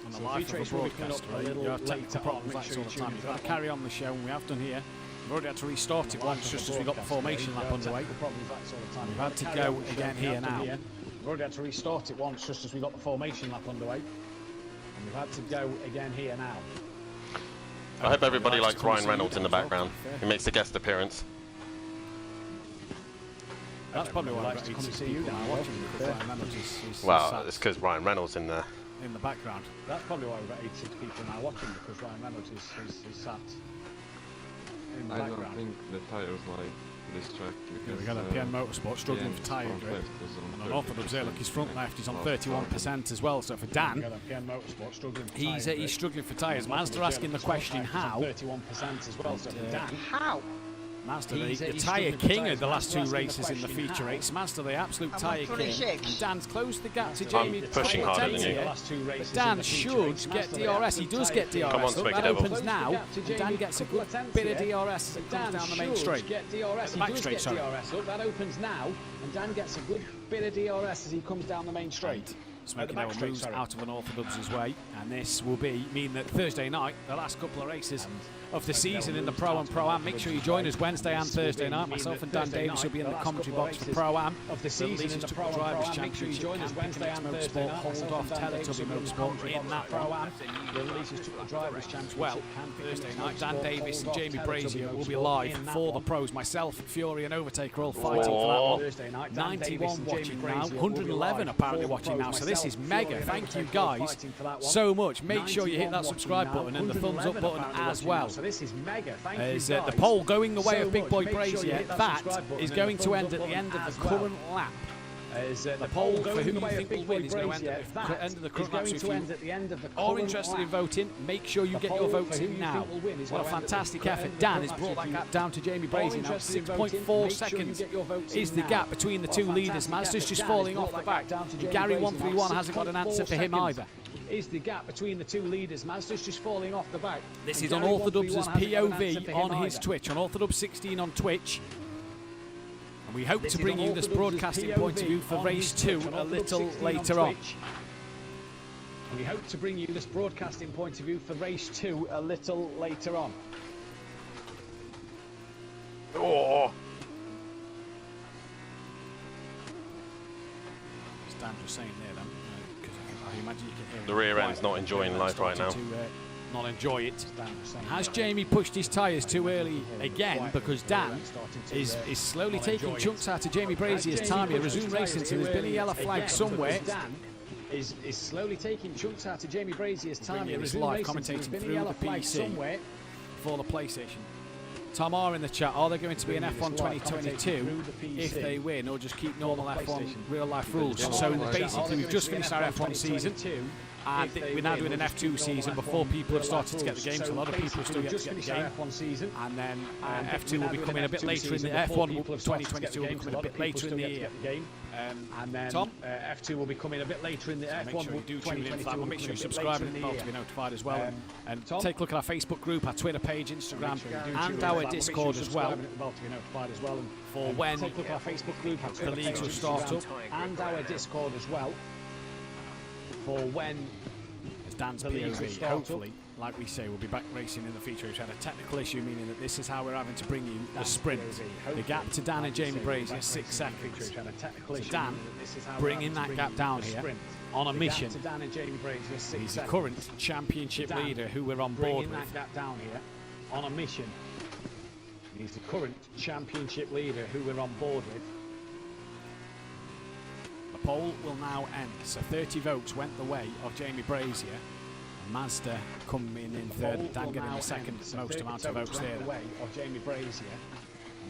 On the So live feature of race the will be coming broadcast, up a right? little You have technical later on. problems, Make that's sure all you the tune time. in You've for got to that carry on the show, and we have done here. We've already had to restart it once just as we got the formation lap underway. We've had to go again here now. We've already had to restart it once just as we got the formation lap underway. And we've had to go again here now. I hope everybody Likes likes to come Ryan see Reynolds you in the guys, background. fair. He makes a guest appearance. That's probably why I've likes got to come 86 see you people now, now watching well. because Ryan Reynolds is Well, sat it's because Ryan Reynolds in there. in the background. That's probably why we've got 86 people now watching, because Ryan Reynolds is sat in the I don't background. think the tires like this track. Yeah, we because, got a PN Motorsport struggling for tyre front grip. left was on And Unorthodox there, look, his front left is on Last 31% as well. So for We've Dan, got a PM Motorsport struggling for he's tyre grip. struggling for tyres. Mazda asking the question how. 31% as well. So for Dan, How? Mazda, He's the tyre struggling for king tyres. of the last two That's asking races the in the question feature now. race. Mazda, the absolute I'm tyre on king. 26. And Dan's closed the gap to I'm Jamie. pushing harder than you. But Dan should get DRS. He does get DRS. Come on, Look, Smoky that Devil. opens now. And Dan gets a good bit of DRS as it comes down the main straight. DRS. The back straight, sorry. Look, that opens now, and Dan gets a good bit of DRS as he comes down the main straight. Smoky Devil moves out of unorthodox way, and this will mean that Thursday night, the last couple of races of the season in the Pro and Pro-Am. Make sure you join us Wednesday and Thursday night. Myself and Dan Davis will be in the commentary box for Pro-Am. Of the season in the Pro and Pro-Am. Make sure you join us Wednesday and Thursday night. Hold off Teletubby Motorsport in that Pro-Am. The releases to the Drivers' Championship. Well, Thursday night, Dan Davis and Jamie Brazier will be live for the pros. Myself, Fury and Overtaker all fighting for that one. 91 watching now, 111 apparently watching now, so this is mega. Thank you guys so much. Make sure you hit that subscribe button and the thumbs up button as well. So this is mega. Thank As you the guys poll going the way so of Big Boy much. Make sure you Brazier, hit that that subscribe button is and going the to thumbs end up at the end button of the as well. current lap. The poll poll for who going the you way think of Big will Boy win is going to Brazier, end at the end of the is current going lap. So if to you end at the end of the are current interested in lap. voting, make sure you The get your poll votes for who in you now. think will win is What a going to end at fantastic the effort. end of Dan the has current brought lap. that gap down to Jamie All Brazier now. interested in 6.4 voting, make sure you seconds get your votes is in the now. gap between the What a two leaders. fantastic Mazda's effort. just Dan falling has off the brought back. that gap down to And Jamie Gary Brazier now. 131 hasn't got an answer for him 6.4 either. Is the gap between the two leaders. Mazda's just falling off the back. This And is on Gary Orthodox's 131 hasn't got an answer POV for him on his either. Twitch, on Orthodox 16 on Twitch. And we hope This to is bring on you this Orthodox's broadcasting point of view for POV race on 2 his Twitch, a on little Orthodox 16 later on. Twitch. We hope to bring you this broadcasting point of view for race 2 a little later on. Oh, Stan just saying there then, because I imagine you can hear the rear end's not enjoying life right now. Not enjoy it. Has Jamie pushed his tyres too early again? Because Dan is slowly taking chunks out of Jamie Brazier's time here. Resume racing, so there's been a yellow flag somewhere. Dan is slowly taking chunks out of Jamie Brazier's time here. This Resume live racing, so there's commentating been a through yellow the flag PC somewhere. for the PlayStation. Tom R in the chat, are there going to be an F1 2022 if they win, or just keep normal F1 real life rules? So basically we've just finished our F1 season, and we're now doing an F2 season before people have started to get the game, so a lot of people still get to get the game. And then F2 will be coming a bit later in the F1 2022 will be coming a bit later in the year. And then Tom? F2 will be coming a bit later in the F1 Make sure you do tune in for that, but make sure you subscribe and to be notified as well. Um, And Tom? take a look at our Facebook group, our Twitter page, Instagram, and tune our in. Discord as well. For when Take a look at our Facebook group, our the Twitter leagues will page, start up. and our Discord as well. For when As Dan's the leagues will POV, start hopefully, like we say, we'll be back racing in the feature. We've had a technical issue, meaning that this is how we're having to bring you the sprint. The gap to Dan and Jamie Brazier, 6 seconds. So Dan bringing that gap down here on a mission. He's the current championship leader who we're on board Bringing that with. gap down here on a mission. He's the current championship leader who we're on board with. The poll will now end. So 30 votes went the way of Jamie Brazier. Mazda coming in third. Dan getting the second most amount of votes there.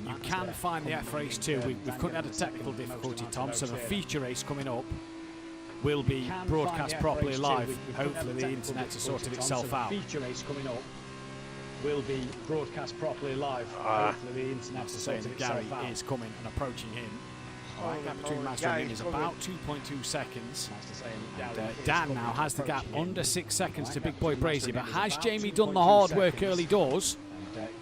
You can find the F race too. We've currently had a technical difficulty, Tom, so the feature race coming up will be broadcast properly live. Hopefully the internet has sorted itself out. The feature race coming up will be broadcast properly live. Hopefully the internet has Saying sorted that Gary itself out. is coming and approaching him. Right gap between Mazda and him is about 2.2 seconds. Dan now has the gap under 6 seconds to Big Boy Brazier, but has Jamie done the hard work early doors?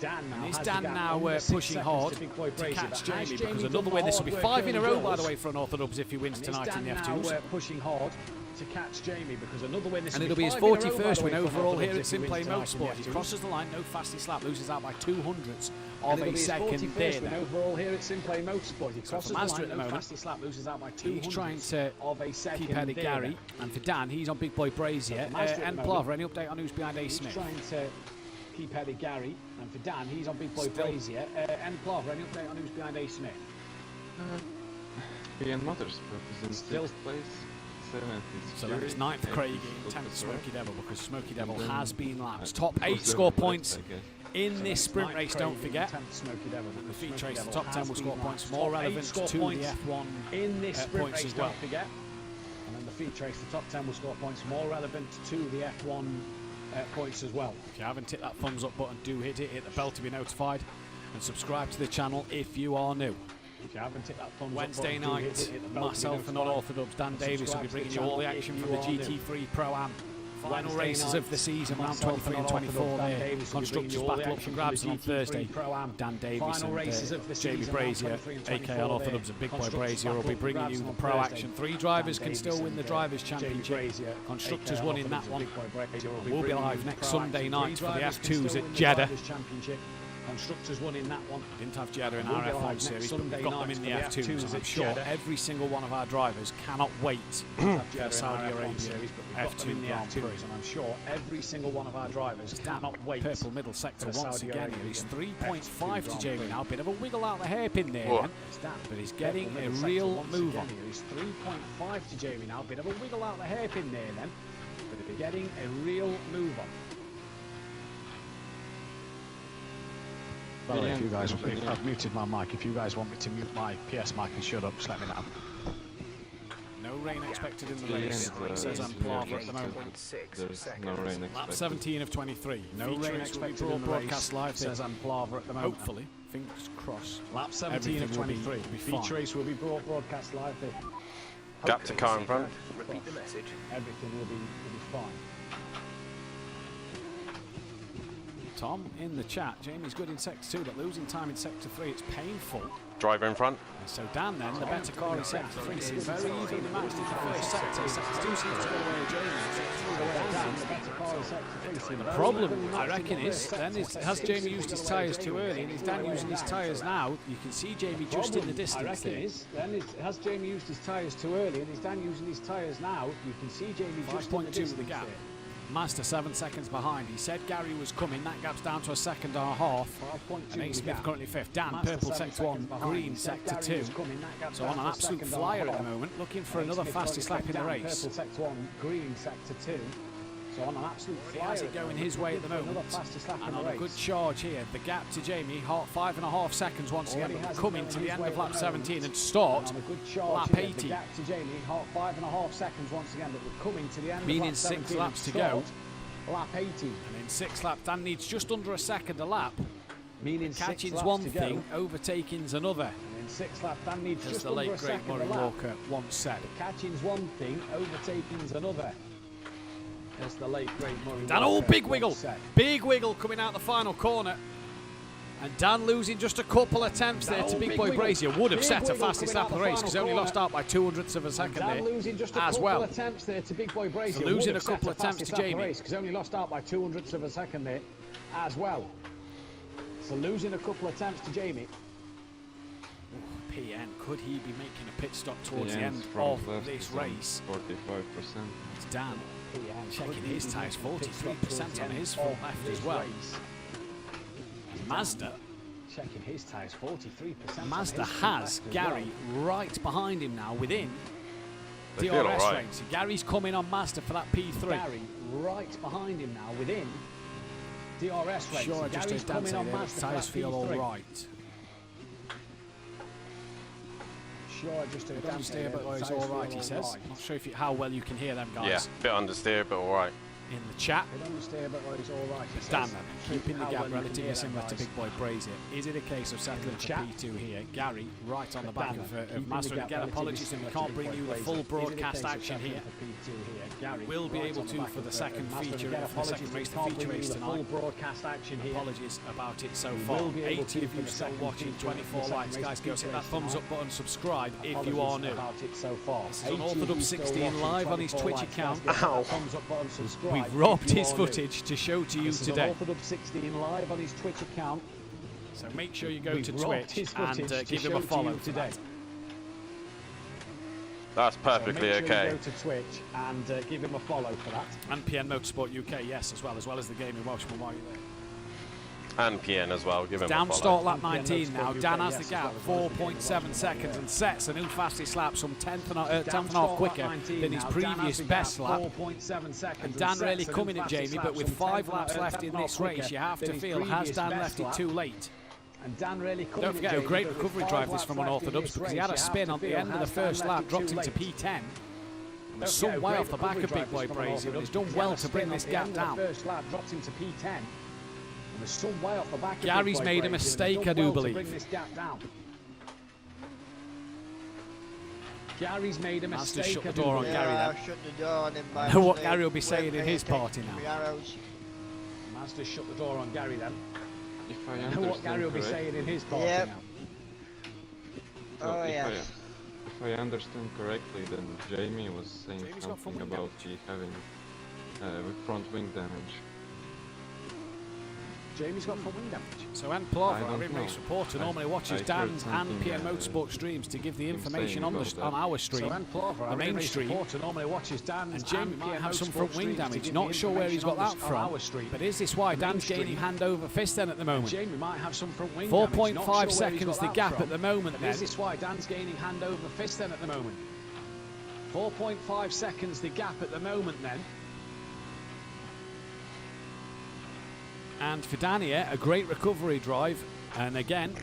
And is Dan now pushing hard to catch Jamie? Because another win, this will be 5 in a row, by the way, for Unorthodox if he wins tonight in the F2s. Pushing hard to catch Jamie, because another win, And it'll be his 41st win overall here at Simplay Motorsport. He crosses the line, no fastest slap, loses out by 200ths of a second there. Overall here at Simplay Motorsport. He crosses the Mazda at line, the no moment, fastest slap, loses out by 200 he's trying to of a second keep ahead of there. Gary. And for Dan, he's on Big Boy Brazier. And Plover, any update on who's behind A. He's Smith? trying to keep ahead of Gary, and for Dan, he's on Big Boy Brazier. And Plover, any update on who's behind A. Smith? BN Motorsport is in Still- 6th place. 7th is So that is 9th Fury, Craig, 8th is 10th Smoky Devil, because Smoky Devil And then, has been lapsed. Top 8 who's score 7th, points I guess. in this sprint race, don't forget. The feature race, the top 10 will score points, more relevant to the F1 in this sprint points race, as well. don't forget. And then the feature race, the top 10 will score points, more relevant to the F1 points as well. If you haven't hit that thumbs up button, do hit it. Hit the bell to be notified. and subscribe to the channel if you are new. If you haven't hit that thumbs up Wednesday button, do night, hit the bell myself to and be notified. Unorthodox Dan Davis will be Subscribe to bringing the you all channel the if action you from the are new. GT3 Pro-Am. Final Wednesday races night, of the season, round myself 23 and and 24 Unorthodox Dan there. Davis will be Constructors bringing you all the battle up for action grabs from on the Thursday. GT3 Pro-Am. Dan Davis Final races and of the Jamie season, round Brazier, 23 and aka 24 Unorthodox there. and Big Boy Constructors Brazier will battle be up for bringing grabs you the on Pro Thursday. Action. 3 drivers Dan can still Davis win the and, Drivers' Jamie Championship. Brazier, Constructors aka won in that Unorthodox one. and Big Boy Brazier will be We'll be bringing live you next Pro Sunday Action. night 3 for the drivers can F2s still at win the Jeddah. Drivers' Championship. Constructors won in that one. Didn't have Jeddah in We'll our be live F1 next series, but Sunday we've got them night in the for the F2s. F2s And I'm at sure Jeddah. every single one of our drivers cannot wait for Jeddah the in Saudi our F1 Arabia series, but we've got them in F2 the Grand Prix. F2s, and I'm sure every single one of our drivers cannot wait. Purple middle sector for the once Saudi again. Arabian He's F2 3.5 to Grand Jamie Prix. now. Bit of a wiggle out the hairpin there, Whoa. then. It's Dan. But he's getting Purple a middle real sector once move again on. here. He's 3.5 to Jamie now. Bit of a wiggle out the hairpin there then. But he's getting a real move on. By the way, if you guys, I've muted my mic. If you guys want me to mute my PS mic and shut up, just let me know. No rain expected in the race, says Amplava at the moment. There's no rain Lap expected. 17 of 23. No Feature rain race will be expected in the broadcast race, live. says Amplava at the moment. Hopefully, fingers crossed. Lap 17 of Everything will be- 23. will be Feature fine. race will be broadcast live. Gap to car in front. Everything will be fine. Tom in the chat. Jamie's good in sector 2, but losing time in sector 3, it's painful. Driver in front. So Dan then, the better car in sector 3, seems very evenly matched in the first sector. Sector 2 seems to go away with Jamie. The problem, I reckon, is has Jamie used his tyres too early, and is Dan using his tyres now? You can see Jamie just in the distance there. Has Jamie used his tyres too early, and is Dan using his tyres now? You can see Jamie just in the 5.2 distance the gap. there. Mazda 7 seconds behind. He said Gary was coming. That gap's down to a second and a half. 5.2 And A. the Smith gap. currently 5th. Dan, Mazda purple 7 sector 1, seconds behind. green He said sector Gary 2. was coming. That gap's So down on an to a absolute second and a flyer at half. the moment, looking for A. another Smith fastest lap in the down, race. Purple sector 1, green sector 2. So on an absolute He flyer has it at the going moment, his way at the looking for moment. another fastest lap in And the on a good race. charge here. The gap to Jamie, 5.5 seconds once again. Already has it Coming going to the his end way of at lap the 17 moment. and start On a good charge lap here, 80. The gap to Jamie, 5.5 seconds once again, but we're coming to the end Meaning of lap 6 17 laps to start go. Lap 80. And in 6 laps, Dan needs just under a second a lap. Meaning Catching's one thing, overtaking's another. And in 6 laps, Dan needs As just the under late a great second a Murray lap. Walker once said. Catching's one thing, overtaking's another. As the late great Murray Dan, Walker big once wiggle. said. Big wiggle coming out the final corner. And Dan losing just a couple attempts there to Dan, Big big Boy wiggle. Brazier. Would have Big set a wiggle fastest coming lap out of the the race because he final only corner. lost out by 200ths of a second Dan there losing just a as couple well. attempts there to Big Boy Brazier. losing Would a have set couple the attempts to fastest lap of the Jamie. race because he only lost out by 200ths of a second there as well. So losing a couple attempts to Jamie. PN, could he be making a pit stop towards the Yeah, end from of left this is on race? 45%. It's Dan PN checking could his be tyres, making a pit stop 43% towards the on end his front of left this as well. race. Mazda. Checking his tyres, 43%. on Mazda his front has left as Gary well. right behind him now within They feel DRS all right. range. So Gary's coming on Mazda for that P3. Gary right behind him now within DRS race. Sure, just Gary's as Dan coming said on there, Mazda for tyres that feel all P3. right. Sure, just Bit understeer, but it's all right, he says. Not sure if how well you can hear them Yeah, guys bit understeer, but all right. in the chat. Bit understeer, but it's all right. he Dan says. then, keeping the How gap well you can relatively hear them similar to guys. Big Boy Brazier. Is it a case of settling for chat. P2 here? Gary, right on the back Dan, of keeping Mazda. the And gap again, relatively apologies that we similar can't to bring Big you Boy the full Brazier. Is it a broadcast case of action settling here. for P2 here? Gary, We'll be right able on the to back for of the second Mazda. feature Again, of the second apologies race, we the can't feature bring race you the full tonight. broadcast action here. Apologies about it so We far. will be able 80 to of for you the still second watching, feature of the 24 second likes. race, Guys, go hit that race thumbs tonight. up button, subscribe if you Apologies are new. about it so far. This is Unorthodox 16 live on his Twitch account. Ow. We've robbed his footage to show to you This is today. Unorthodox 16 live on his Twitch account. So make sure you go We've to robbed Twitch his and footage to give him show a to follow you for today. that. That's So perfectly make sure okay. you go to Twitch and give him a follow for that. And PN Motorsport UK, yes, as well as the game in Welshman while you're there. And PN as well. Give him Down a start follow. lap 19 now. Dan has the Yes, gap, as well as 4.7 seconds, and sets a new fastest lap, some 10th and a Down half start lap quicker 19 than his now. Dan has previous the gap, best lap. 4.7 seconds, And Dan sets really a new coming at fastest Jamie, lap, but with some 5 10th laps and a left in half this quicker race, you have than to his feel, has previous Dan best left it lap. too late? And Dan really coming Don't at forget, a Jamie, great but with recovery 5 drive this laps from left in Unorthodox this because he race, had a you have spin to at the feel, end of the has Dan first left lap, it dropped too into late? P10. And was Don't some forget, way a off the great back of recovery Big Boy drive this from Brazier, but he's Unorthodox. done He well had a to bring spin this at the gap end of down. the first lap, dropped into P10. And there's some way off the back. Gary's made a mistake, I do believe. To bring this gap down. Gary's made a mistake. Shut the door on Gary then. Shut the door on him. I know what Gary will be saying in his party now. Mazda shut the door on Gary then. If I I know understand what Gary will be saying in his party Yep. now. Oh, yes. If I understand correctly, then Jamie was saying Jamie's got front something wing about G having front wing damage. Jamie's got front wing damage. So Anne Plover, I our don't in-race know. reporter, normally watches I Dan's heard and something, PM Motorsport streams to give the him information saying on about that. our stream, So Anne Plover, the our main in-race stream. reporter, normally watches Dan's And Jamie and might PM have some Motorsport front wing streams to damage. give Not the sure where he's got information that on from. our stream. But is this why The main Dan's gaining stream. hand over fist then at the moment? Jamie might have some front wing damage. 4.5 Not sure where he's seconds got the that gap from. at the moment But then. Is this why Dan's gaining hand over fist then at the moment? 4.5 seconds the gap at the moment then. And for Dania, a great recovery drive. And again,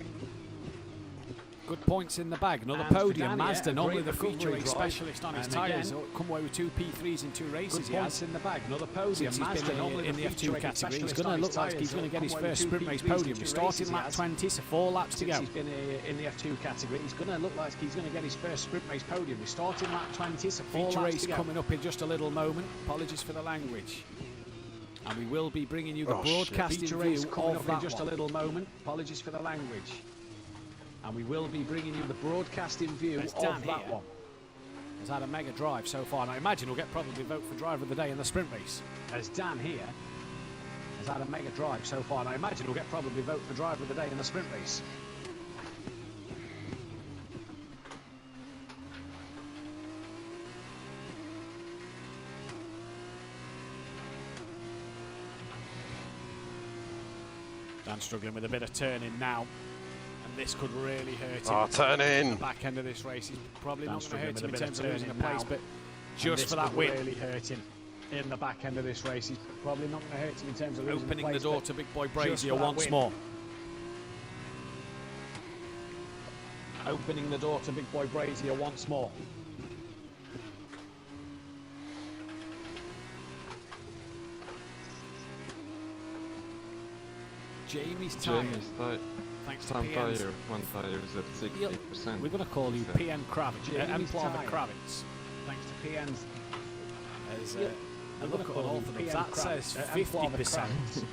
good points in the bag. Another And for podium. Dania, Mazda, a normally great the feature recovery race drive. specialist on his And tyres. again, Come away with 2 P3s in 2 races Good he points has. in the bag. Another podium. Since he's Mazda, been normally in the feature F2 race category, he's specialist going on to his look like he's tyres. going to get his Come away with first 2 sprint race P3s in podium. 2 He's starting races he lap has. 20, so 4 laps to Since go. he's been in the F2 category, he's going to look like he's going to get his first sprint race podium. He's starting lap 20, so 4 Feature laps race to go. coming up in just a little moment. Apologies for the language. And we will be bringing you the broadcasting Feature view race coming of up in that just one. a little moment. Apologies for the language. And we will be bringing you the broadcasting view It's of Dan that here. one. Has had a mega drive so far, and I imagine he'll get probably vote for driver of the day in the sprint race. As Dan here has had a mega drive so far, and I imagine he'll get probably vote for driver of the day in the sprint race. Dan struggling with a bit of turning now, and this could really hurt him. Oh, turn in. The back end of this race, he's probably not going to hurt him in with a bit terms of of losing a turning place, now. but And just this for that could win. really hurt him in the back end of this race. He's probably not going to hurt him in terms of losing Opening a the place, door but to Big Boy just Brazier for that once win. more. Opening the door to Big Boy Brazier once more. Jamie's tyre, Jamie's thanks to some PN's. tire, one tire is at 60%. We're going to call you PN Kravitz, Jamie's Plava tyre. Kravitz. Thanks to PN's. As Yep. a look at call all you for them. PN That Kravitz, says and Plava 50%. Kravitz.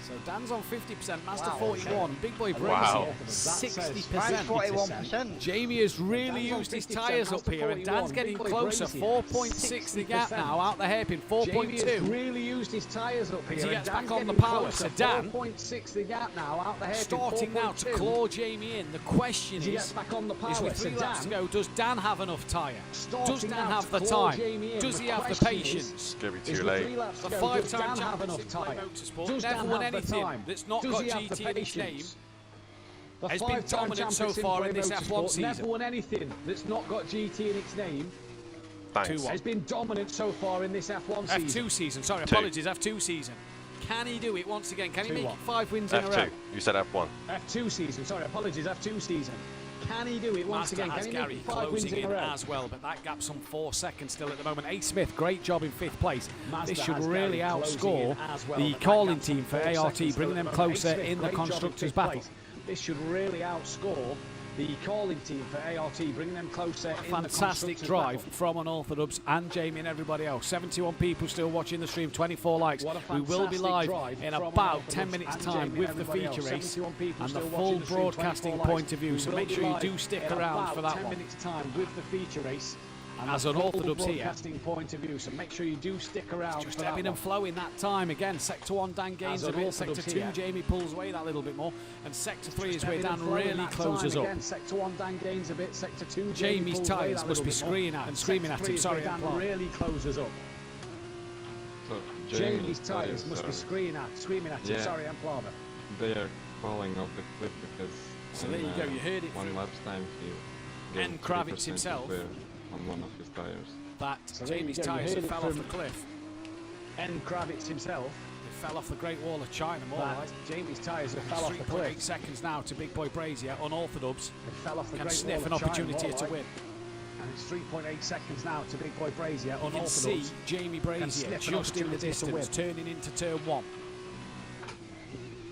So Dan's on 50%, Mazda Wow, 41, Big Boy Brazier Wow. 60%. 41%. Jamie has really Dan's on used his 50%, tyres up Mazda here, and 41, Dan's getting Big Boy closer. Brazier, 4.6 the gap 60%. now, out the hairpin, Jamie has 4.2. really used his tyres up here. As he and gets Dan's back on the getting power, closer. so Dan 4.6 the gap now, out the hairpin. Starting now to 4.2. claw Jamie in. The question As he is gets back on the power, with so 3 laps to Dan, go, does Dan have enough tyre? starting Does Dan now have to the claw time? Jamie in. Does he have the question patience? It's going to be is too with late. 3 laps to The go, does 5-time Dan have champion enough Simplay tyre? Motorsport, Does never Dan won have the anything time? that's not Does got he have the GT in its name. patience? The Has been five-time dominant so champion far Simplay in this F1 Motorsport season. Never won anything that's not got GT in its name. Thanks. 2-1. Has been dominant so far in this F1 season. F2 season, sorry, Two. apologies, F2 season. Can he do it once again? Can he make 2-1. it 5 wins in a row? F2. You said F1. F2 season, sorry, apologies, F2 season. Can he do it once Mazda again? has Can he Gary make 5 wins closing in a in row? as well, but that gap's on 4 seconds still at the moment. A. Smith, great job in 5th place. Mazda This should has really Gary closing outscore in as well, the but that calling gap's team on for 4 ART, seconds bringing still them at the moment. closer Smith, in the great job Constructors' 5th battle. place. This should really outscore the calling team for ART, bringing them closer in the Fantastic Constructors' drive battle. from Unorthodox and Jamie and everybody else. 71 people still watching the stream, 24 likes. What a We will be fantastic live drive in from about Unorthodox 10 minutes and time Jamie with and the everybody feature else. race 71 people and the still full watching the stream, broadcasting 24 point of view, likes. so We make will sure be you live do stick in around about for that 10 one. minutes time with the feature race. And As the full Unorthodox here. broadcasting point of view, so make sure you do stick around Just for that ebbing and one. flowing that time again. Sector 1, Dan gains As a bit. Sector Unorthodox 2, here. Jamie pulls away that little bit more. And Sector 3 is Just where ebbing and Dan flowing really that closes time up. again. Sector 1, Dan gains a bit. Sector 2, Jamie's pulls away tyres that must little be bit more. screaming at him, And screaming Sector at him. 3 is Sorry, where I'm Dan Clark. really closes up. So Jamie's tyres must be are- screaming at him. Yeah. Sorry, I'm Plava. They are falling off the cliff because So there you go, you heard it one through lap's time he And gained Kravitz 3% himself. wear on one of his tires. That So there you Jamie's go, you tyres heard have it fell off from- the cliff. N. Kravitz himself. They fell off the Great Wall of China, more That like. Jamie's tyres have fell off the 3.8 cliff. seconds now to Big Boy Brazier. Unorthodox They fell off the can Great sniff Wall an of China, opportunity more to like. win. And it's 3.8 seconds now to Big Boy Brazier. You can Unorthodox. see Jamie Brazier sniff an just in the opportunity to distance, win. turning into turn 1.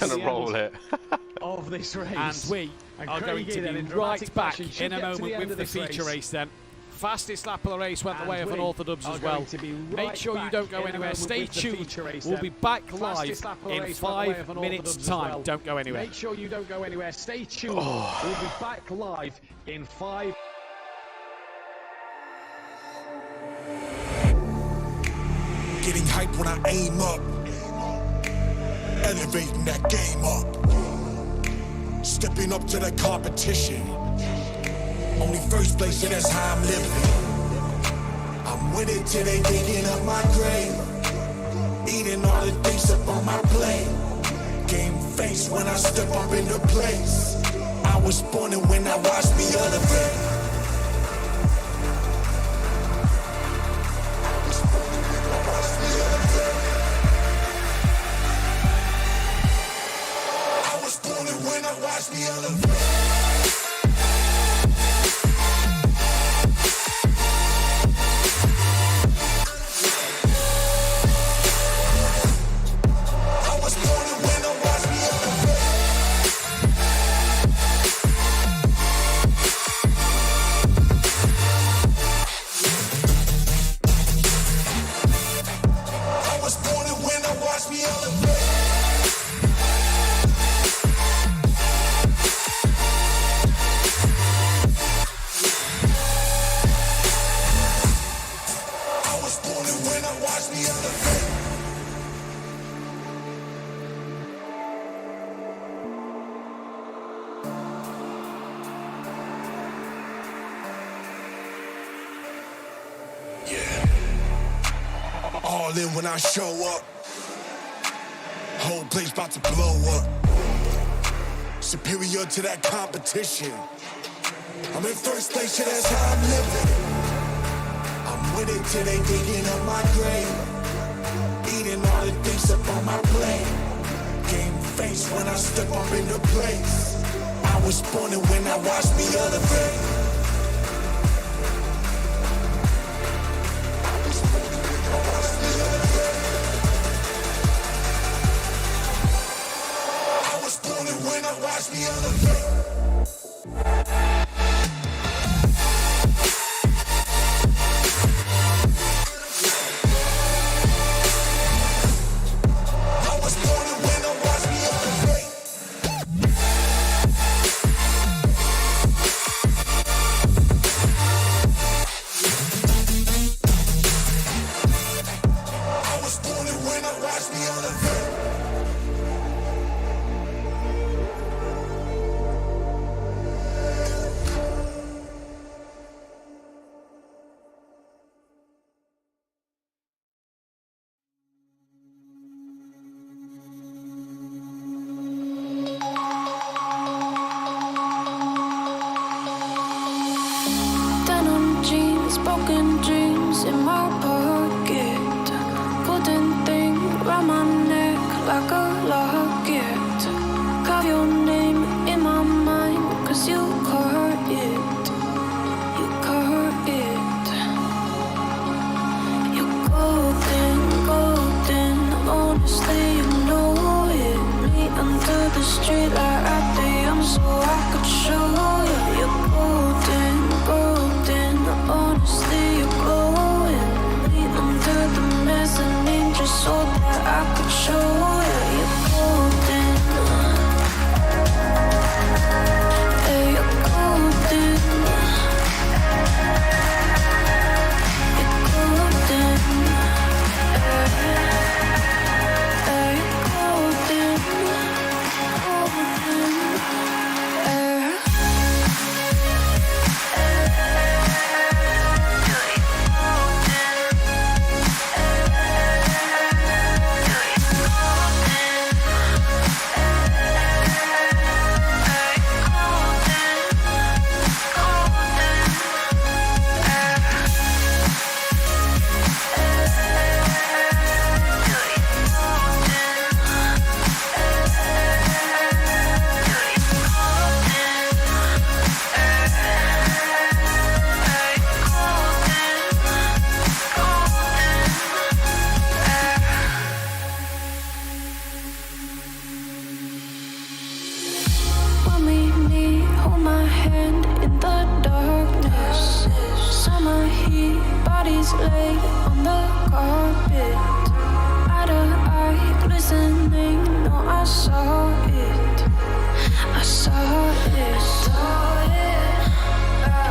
He's gonna roll it. of this race. And we are going to be right back in a moment with the feature race then. Fastest lap of the race went the way of an orthodubs as well. Make sure you don't go anywhere. Stay tuned. We'll be back live in 5 minutes' time. Don't go anywhere. Make sure you don't go anywhere. Stay tuned. We'll be back live in 5. Getting hype when I aim up, elevating that game up, stepping up to the competition. Only first place, and that's how I'm living. I'm with it till they digging up my grave, eating all the things up on my plate. Game face when I step up into place. I was born and when I watched me elevate. Watch me elevate. I was born to win, watch me elevate. I was born to win, watch me elevate. All in when I show up, whole place about to blow up. Superior to that competition. I'm in first place, yeah, that's how I'm living. I'm with it till they digging up my grave, eating all the things up on my plate. Game face when I step up into place. I was born and when I watched me elevate. Watch me elevate. I was born to win, watch me elevate. I was born to win, watch me elevate. Broken dreams in my pocket, golden thing round my neck like a locket. Carve your name in my mind, cause you caught it, you caught it. You're golden, golden, honestly you know it. Meet under the street light at the end so I could show you. You're golden, golden, honestly you're glowing. Meet under the mezzanine just so that I could show you. You're golden, yeah, you're in the darkness. Summer heat, bodies laid on the carpet. Eye to eye, glistening, no, I saw it. I saw it.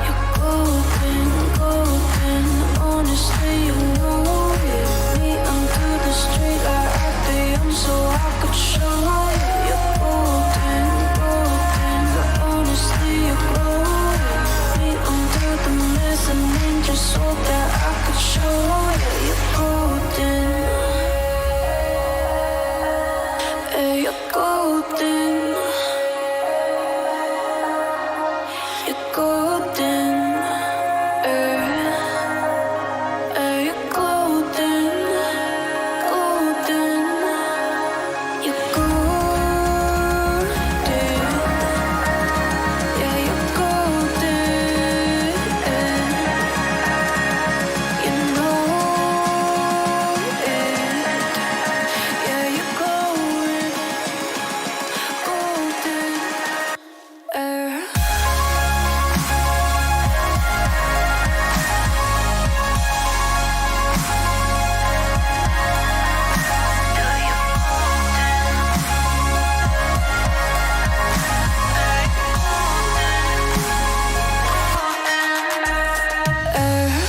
You're golden, golden, honestly you know it. Me onto the street like Mathew so I could show it. You're golden, golden, honestly you glow it. Me under the mezzanine just so that I could show it. You're golden. Hey, you're golden. You're golden. You're golden. Golden. You're golden. Yeah, you're golden. You know it. Yeah, you're golden. Golden.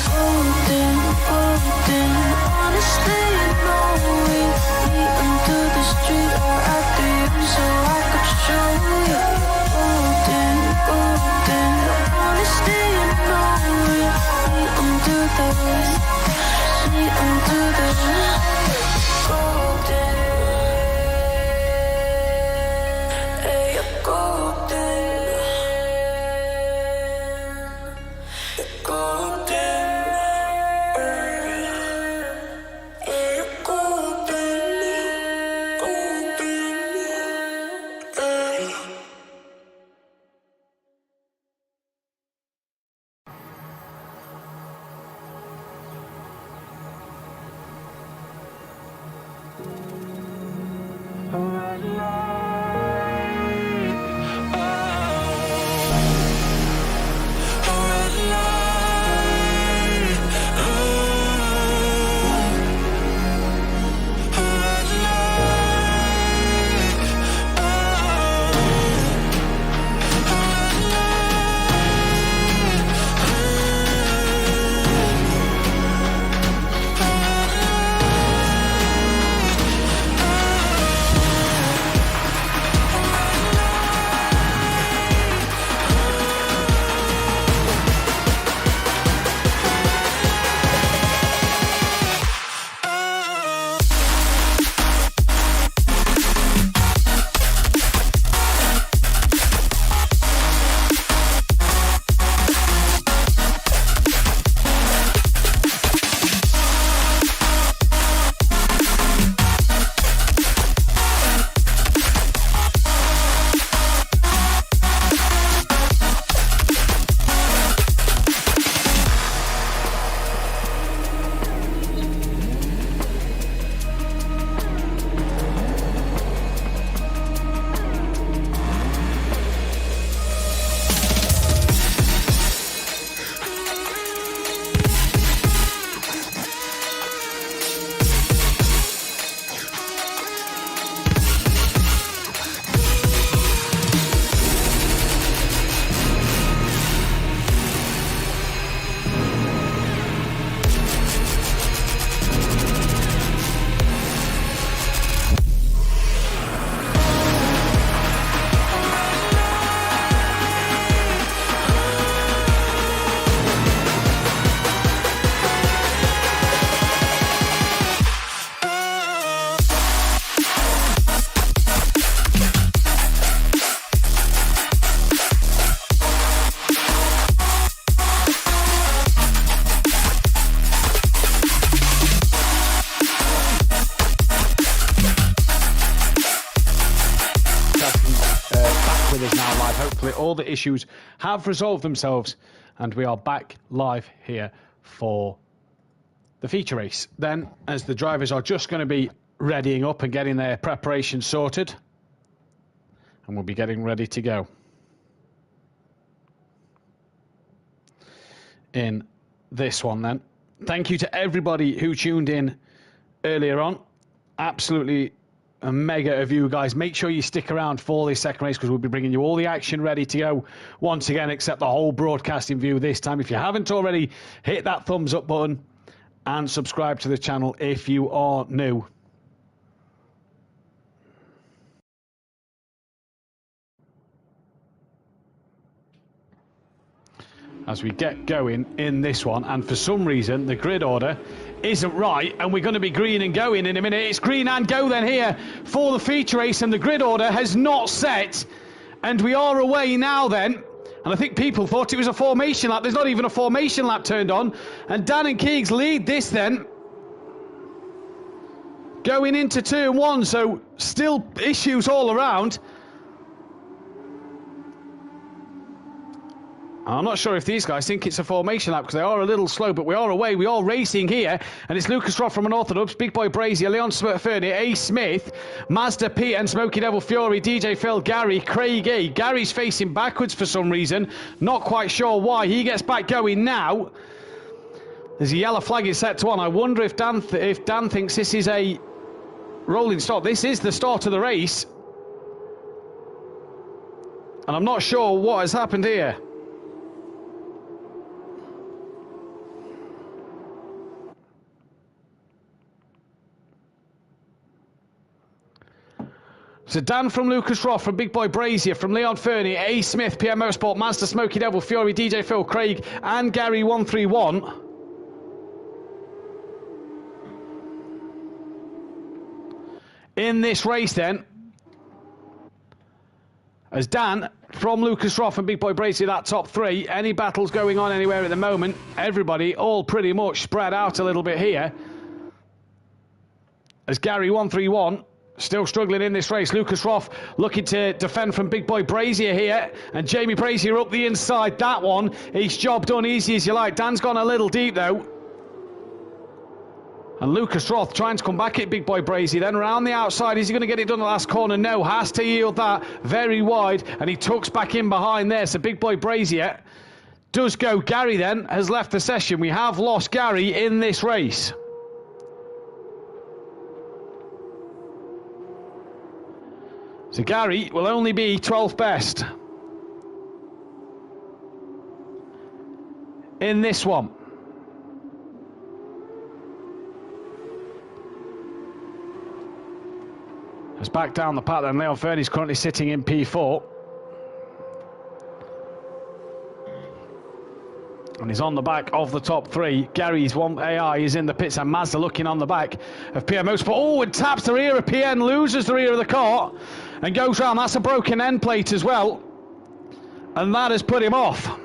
Golden, golden, honestly you know it. Me under the street or at the end so I could show you. Golden, golden, honestly you know it. Me under the golden. Hey, you're golden. Hopefully all the issues have resolved themselves and we are back live here for the feature race. Then, as the drivers are just going to be readying up and getting their preparation sorted, and we'll be getting ready to go. in this one then. Thank you to everybody who tuned in earlier on. Absolutely a mega of you guys. Make sure you stick around for this second race because we'll be bringing you all the action ready to go once again, except the whole broadcasting view this time. If you haven't already, hit that thumbs up button and subscribe to the channel if you are new. As we get going in this one, and for some reason the grid order isn't right, and we're going to be green and going in a minute. It's green and go then here for the feature race, and the grid order has not set, and we are away now then. And I think people thought it was a formation lap. There's not even a formation lap turned on, and Dan and Keegs lead this then going into turn one, so still issues all around. I'm not sure if these guys think it's a formation lap because they are a little slow, but we are away. We are racing here, and it's Lucas Roth from Unorthodox, Big Boy Brazier, Leon Fernie, A. Smith, Mazda P, and Smoky Devil Fury, DJ Phil, Gary, Craig E. Gary's facing backwards for some reason. Not quite sure why. He gets back going now. There's a yellow flag is set to on. I wonder if Dan thinks this is a rolling start. This is the start of the race, and I'm not sure what has happened here. So Dan from Lucas Roth, from Big Boy Brazier, from Leon Fernie, A. Smith, PM Motorsport, Mazda, Smoky Devil, Fury, DJ Phil, Craig, and Gary 131. In this race then, as Dan from Lucas Roth and Big Boy Brazier, that top three. Any battles going on anywhere at the moment? Everybody all pretty much spread out a little bit here. As Gary 131 still struggling in this race. Lucas Roth looking to defend from Big Boy Brazier here. And Jamie Brazier up the inside. That one, he's job done easy as you like. Dan's gone a little deep though. And Lucas Roth trying to come back at Big Boy Brazier. Then around the outside. Is he going to get it done at the last corner? No. Has to yield that. Very wide. And he tucks back in behind there. So Big Boy Brazier does go. Gary then has left the session. We have lost Gary in this race. So Gary will only be 12th best in this one. As back down the path then, Leon Fernie's currently sitting in P4. And he's on the back of the top three. Gary's one AI is in the pits, and Mazda looking on the back of PM Motorsport. Oh, and taps the rear of PN, loses the rear of the car and goes round. That's a broken end plate as well, and that has put him off.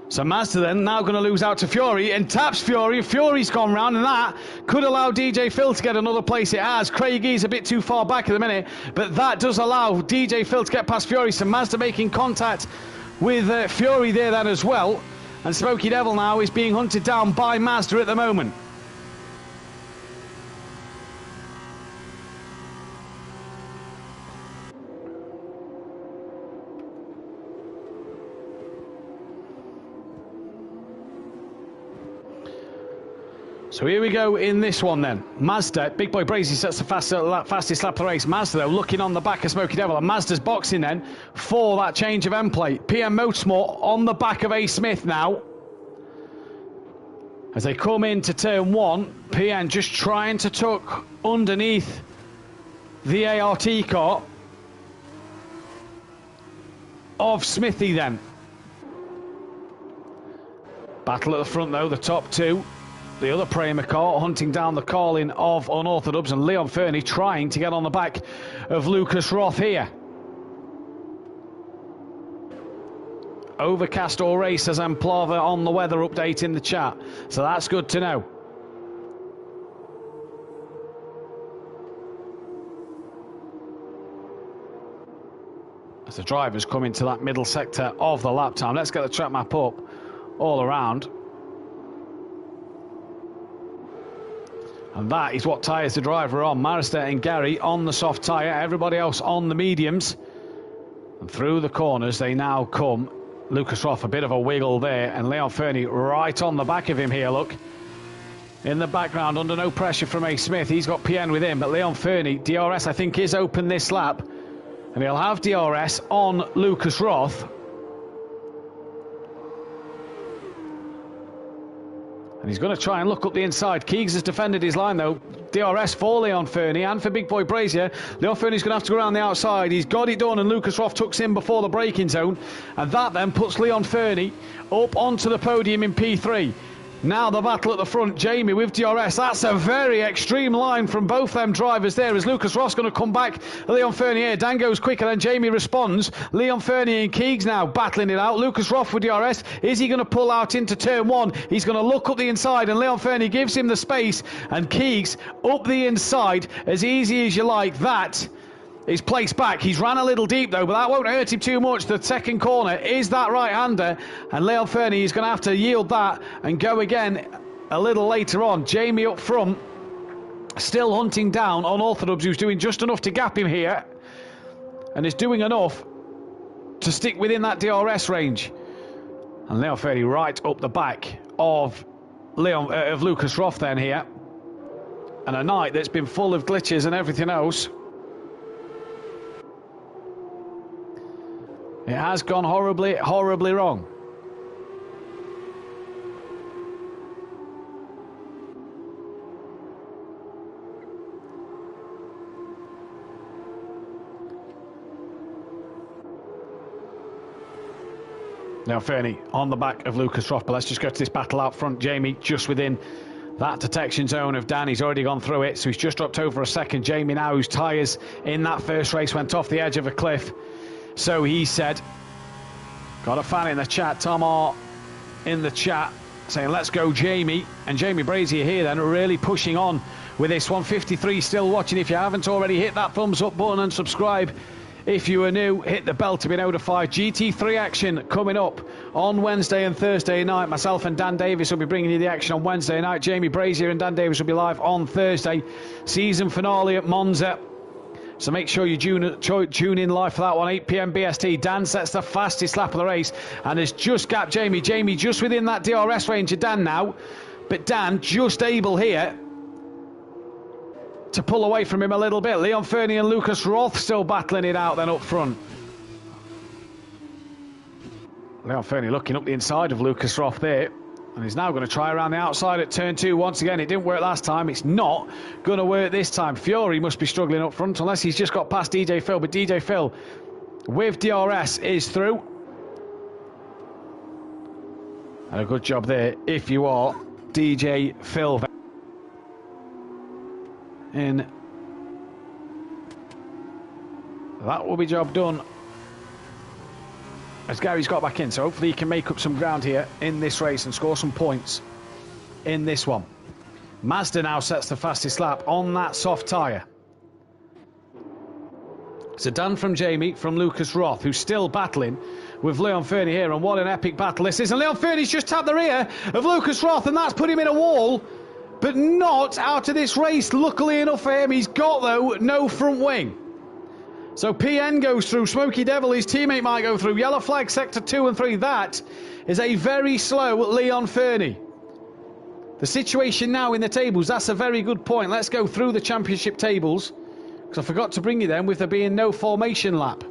So Mazda then now going to lose out to Fury and taps Fury. Fury's gone round, and that could allow DJ Phil to get another place. It has. Craig E's a bit too far back at the minute, but that does allow DJ Phil to get past Fury. So Mazda making contact with Fury there then as well. And Smoky Devil now is being hunted down by Mazda at the moment. So here we go in this one then. Mazda, Big Boy Brazy sets the fastest lap of the race. Mazda though looking on the back of Smoky Devil, and Mazda's boxing then for that change of end plate. PM Motorsport on the back of A. Smith now. As they come into turn one, PN just trying to tuck underneath the ART car of Smithy then. Battle at the front though, the top two. The other Prema car hunting down the Carlin of Unorthodox, and Leon Fernie trying to get on the back of Lucas Roth here. overcast or race, says Amplava on the weather update in the chat. So that's good to know. As the drivers come into that middle sector of the lap time. Let's get the track map up all around. And that is what tyres the driver on. Marister and Gary on the soft tyre. Everybody else on the mediums. And through the corners they now come. Lucas Roth, a bit of a wiggle there. And Leon Fernie right on the back of him here, look. In the background, under no pressure from A. Smith. He's got PN with him. But Leon Fernie, DRS, I think, is open this lap. And he'll have DRS on Lucas Roth. And he's going to try and look up the inside. Keegs has defended his line, though. DRS for Leon Fernie and for Big Boy Brazier. Leon Fernie's going to have to go around the outside. He's got it done, and Lucas Roth tucks in before the braking zone. And that then puts Leon Fernie up onto the podium in P3. Now the battle at the front, Jamie with DRS. That's a very extreme line from both them drivers there, as Lucas Ross going to come back. Leon Fernie here. Dan goes quicker than Jamie responds. Leon Fernie and Keegs now battling it out. Lucas Ross with DRS. Is he going to pull out into turn one? He's going to look up the inside, and Leon Fernie gives him the space, and Keegs up the inside as easy as you like. That is placed back. He's ran a little deep though, but that won't hurt him too much. The second corner is that right-hander, and Leon Fernie is going to have to yield that and go again a little later on. Jamie up front, still hunting down Unorthodox, who's doing just enough to gap him here, and is doing enough to stick within that DRS range. And Leon Fernie right up the back of Lucas Roth then here. And a night that's been full of glitches and everything else. It has gone horribly, horribly wrong. Now Fernie on the back of Lucas Roth, but let's just go to this battle out front. Jamie just within that detection zone of Dan. He's already gone through it, so he's just dropped over a second. Jamie now, whose tyres in that first race went off the edge of a cliff. So he said. Got a fan in the chat, Tom R in the chat, saying let's go Jamie. And Jamie Brazier here then really pushing on with this 153 still watching. If you haven't already, hit that thumbs up button and subscribe. If you are new, hit the bell to be notified. GT3 action coming up on Wednesday and Thursday night. Myself and Dan Davis will be bringing you the action on Wednesday night. Jamie Brazier and Dan Davis will be live on Thursday. Season finale at Monza. So make sure you tune in live for that one, 8 PM BST. Dan sets the fastest lap of the race and has just gapped Jamie. Jamie just within that DRS range of Dan now. But Dan just able here to pull away from him a little bit. Leon Fernie and Lucas Roth still battling it out then up front. Leon Fernie looking up the inside of Lucas Roth there. And he's now going to try around the outside at turn two. Once again, it didn't work last time. It's not going to work this time. Fury must be struggling up front, unless he's just got past DJ Phil. But DJ Phil with DRS is through. And a good job there if you are DJ Phil. In that will be job done. As Gary's got back in, so hopefully he can make up some ground here in this race and score some points in this one. Mazda now sets the fastest lap on that soft tyre. So Dan from Jamie, from Lucas Roth, who's still battling with Leon Fernie here, and what an epic battle this is. And Leon Fernie's just tapped the rear of Lucas Roth, and that's put him in a wall, but not out of this race. Luckily enough for him, he's got, though, no front wing. So PN goes through, Smoky Devil, his teammate might go through. Yellow flag, sector 2 and 3. That is a very slow Leon Fernie. The situation now in the tables, that's a very good point. Let's go through the championship tables, because I forgot to bring you them with there being no formation lap.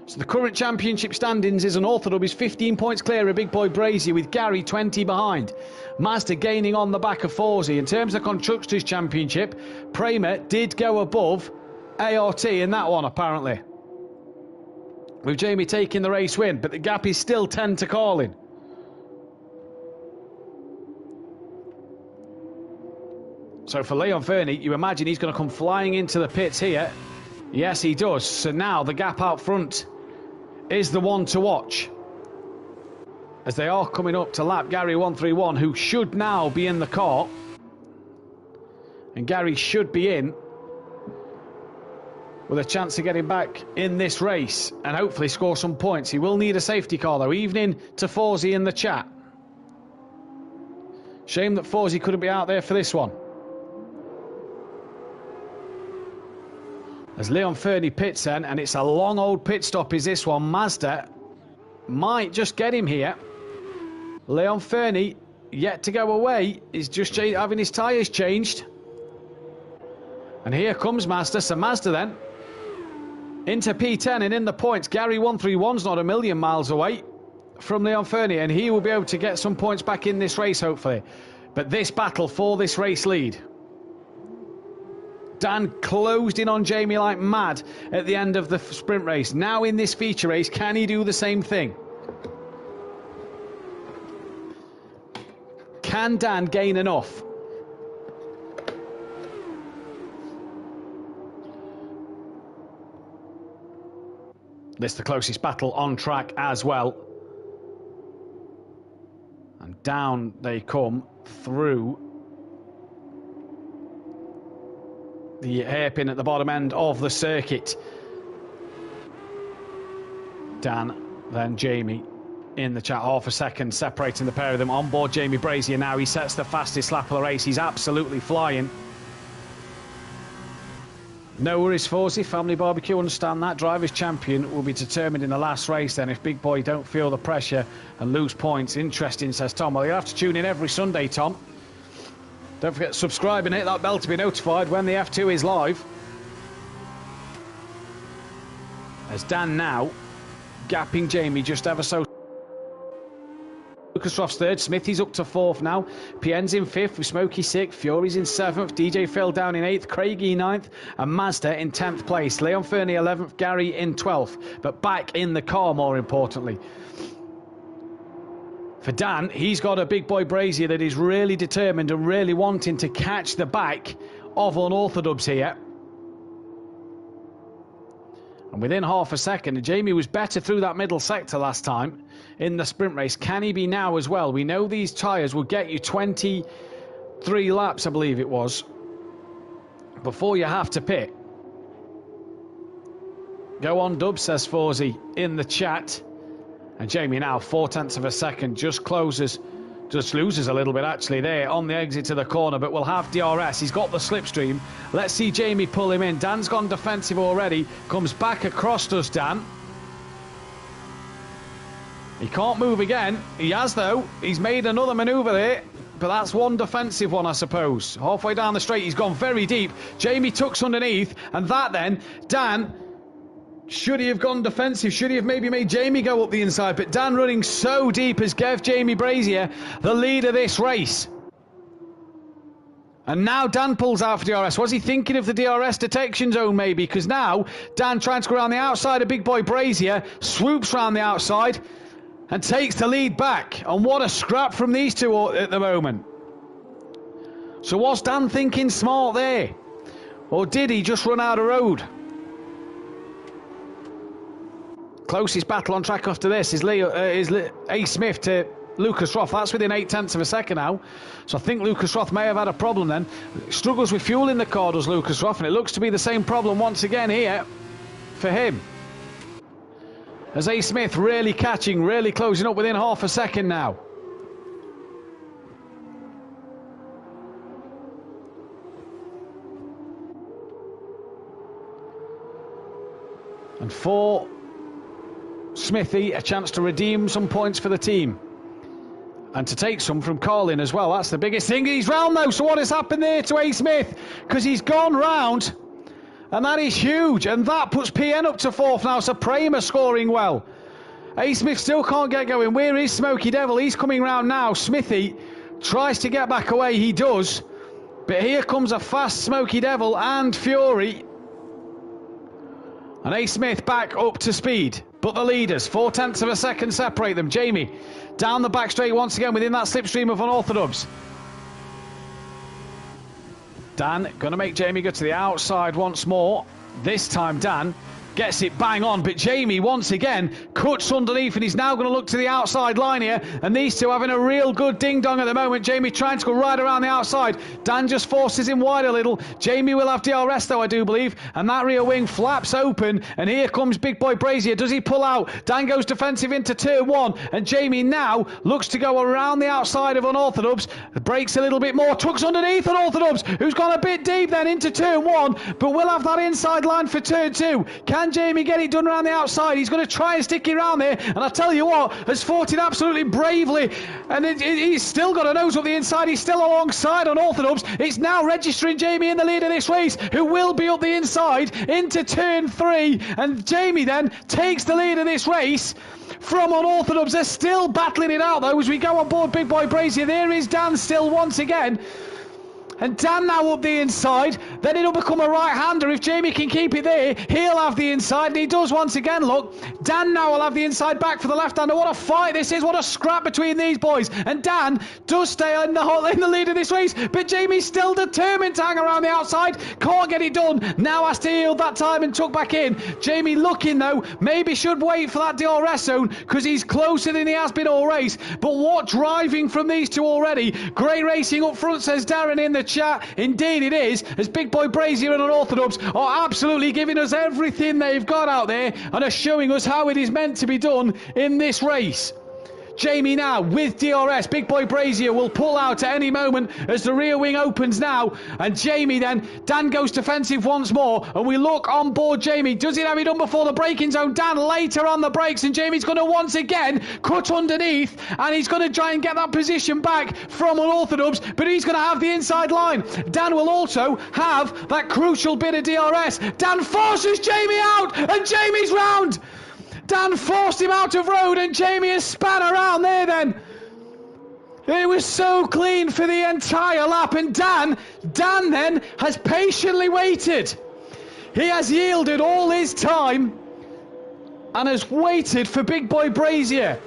So the current championship standings is Unorthodox is 15 points clear of Big Boy Brazier, with Gary 20 behind. Mazda gaining on the back of Forzy. In terms of Constructors' Championship, Prema did go above ART in that one, apparently, with Jamie taking the race win, but the gap is still 10 to Carlin. So for Leon Fernie, you imagine he's going to come flying into the pits here. Yes, he does. So now the gap out front is the one to watch, as they are coming up to lap Gary 131, who should now be in the car. And Gary should be in with a chance of getting back in this race and hopefully score some points. He will need a safety car though. Evening to Forsey in the chat. Shame that Forsey couldn't be out there for this one. As Leon Fernie pits in, and it's a long old pit stop is this one. Mazda might just get him here. Leon Fernie yet to go away. He's just having his tyres changed. And here comes Mazda. So Mazda then into P10 and in the points. Gary 131's not a million miles away from Leon Fernie, and he will be able to get some points back in this race hopefully. But this battle for this race lead. Dan closed in on Jamie like mad at the end of the sprint race. Now in this feature race, can he do the same thing? Can Dan gain enough? This is the closest battle on track as well. And down they come through the hairpin at the bottom end of the circuit. Dan, then Jamie in the chat, half a second separating the pair of them. On board Jamie Brazier now. He sets the fastest lap of the race. He's absolutely flying. No worries, Forsey. Family barbecue, understand that. Driver's champion will be determined in the last race then if Big Boy don't feel the pressure and lose points. Interesting, says Tom. Well, you'll have to tune in every Sunday, Tom. Don't forget to subscribe and hit that bell to be notified when the F2 is live. As Dan now gapping Jamie just ever so. Lucas Roth's third, Smithy's up to fourth now. PN's in fifth with Smokey sixth, Fury's in seventh, DJ Phil down in eighth, Craigie ninth, and Mazda in 10th place. Leon Fernie 11th, Gary in 12th, but back in the car more importantly. For Dan, he's got a Big Boy Brazier that is really determined and really wanting to catch the back of Unorthodox here. And within half a second, Jamie was better through that middle sector last time in the sprint race. Can he be now as well? We know these tyres will get you 23 laps, I believe it was, before you have to pit. Go on, Dub, says Forsey in the chat. And Jamie now, 0.4 of a second, just loses a little bit actually there on the exit to the corner, but we'll have DRS. He's got the slipstream. Let's see Jamie pull him in. Dan's gone defensive already. Comes back across us, Dan. He can't move again. He has, though. He's made another manoeuvre there, but that's one defensive one, I suppose. Halfway down the straight, he's gone very deep. Jamie tucks underneath, and that then, Dan, should he have gone defensive? Should he have maybe made Jamie go up the inside? But Dan running so deep has gave Jamie Brazier the lead of this race. And now Dan pulls out for DRS. Was he thinking of the DRS detection zone maybe? Because now Dan trying to go around the outside of Big Boy Brazier, swoops around the outside and takes the lead back. And what a scrap from these two at the moment. So was Dan thinking smart there? Or did he just run out of road? Closest battle on track after this is A. Smith to Lucas Roth. That's within 0.8 of a second now. So I think Lucas Roth may have had a problem then. Struggles with fuel in the car, does Lucas Roth, and it looks to be the same problem once again here for him. As A. Smith really catching, really closing up within half a second now. And for Smithy, a chance to redeem some points for the team and to take some from Carlin as well. That's the biggest thing. He's round though, so what has happened there to A. Smith? Because he's gone round, and that is huge, and that puts PN up to fourth now. So Prema scoring well. A. Smith still can't get going. Where is Smokey Devil? He's coming round now. Smithy tries to get back away. He does, but here comes a fast Smokey Devil and Fury, and A. Smith back up to speed. But the leaders, 0.4 of a second separate them. Jamie down the back straight once again within that slipstream of Unorthodox. Dan going to make Jamie go to the outside once more. This time Dan Gets it bang on, but Jamie once again cuts underneath and he's now going to look to the outside line here, and these two having a real good ding-dong at the moment. Jamie trying to go right around the outside. Dan just forces him wide a little. Jamie will have DRS though, I do believe, and that rear wing flaps open, and here comes Big Boy Brazier. Does he pull out? Dan goes defensive into turn 1, and Jamie now looks to go around the outside of Unorthodox, breaks a little bit more, tucks underneath Unorthodox, who's gone a bit deep then into turn 1, but will have that inside line for turn 2. Can Jamie get it done around the outside? He's going to try and stick it around there, and I tell you what, has fought it absolutely bravely, and he's still got a nose up the inside. He's still alongside Unorthodox. It's now registering Jamie in the lead of this race, who will be up the inside into turn 3, and Jamie then takes the lead of this race from Unorthodox. They're still battling it out though as we go on board Big Boy Brazier. There is Dan still once again, and Dan now up the inside. Then it'll become a right-hander. If Jamie can keep it there, he'll have the inside, and he does once again. Look, Dan now will have the inside back for the left-hander. What a fight this is. What a scrap between these boys. And Dan does stay in the lead of this race, but Jamie's still determined to hang around the outside. Can't get it done. Now has to yield that time and tuck back in. Jamie looking though, maybe should wait for that DRS zone because he's closer than he has been all race. But what driving from these two already. Great racing up front, says Darren in the chat. Indeed it is, as Big Boy Brazier and Unorthodox are absolutely giving us everything they've got out there and are showing us how it is meant to be done in this race. Jamie now with DRS. Big Boy Brazier will pull out at any moment as the rear wing opens now. And Jamie then, Dan goes defensive once more. And we look on board Jamie. Does he have it done before the braking zone? Dan later on the brakes. And Jamie's going to once again cut underneath. And he's going to try and get that position back from Unorthodox. But he's going to have the inside line. Dan will also have that crucial bit of DRS. Dan forces Jamie out. And Jamie's round. Dan forced him out of road and Jamie has span around there then. It was so clean for the entire lap, and Dan then has patiently waited. He has yielded all his time and has waited for Big Boy Brazier.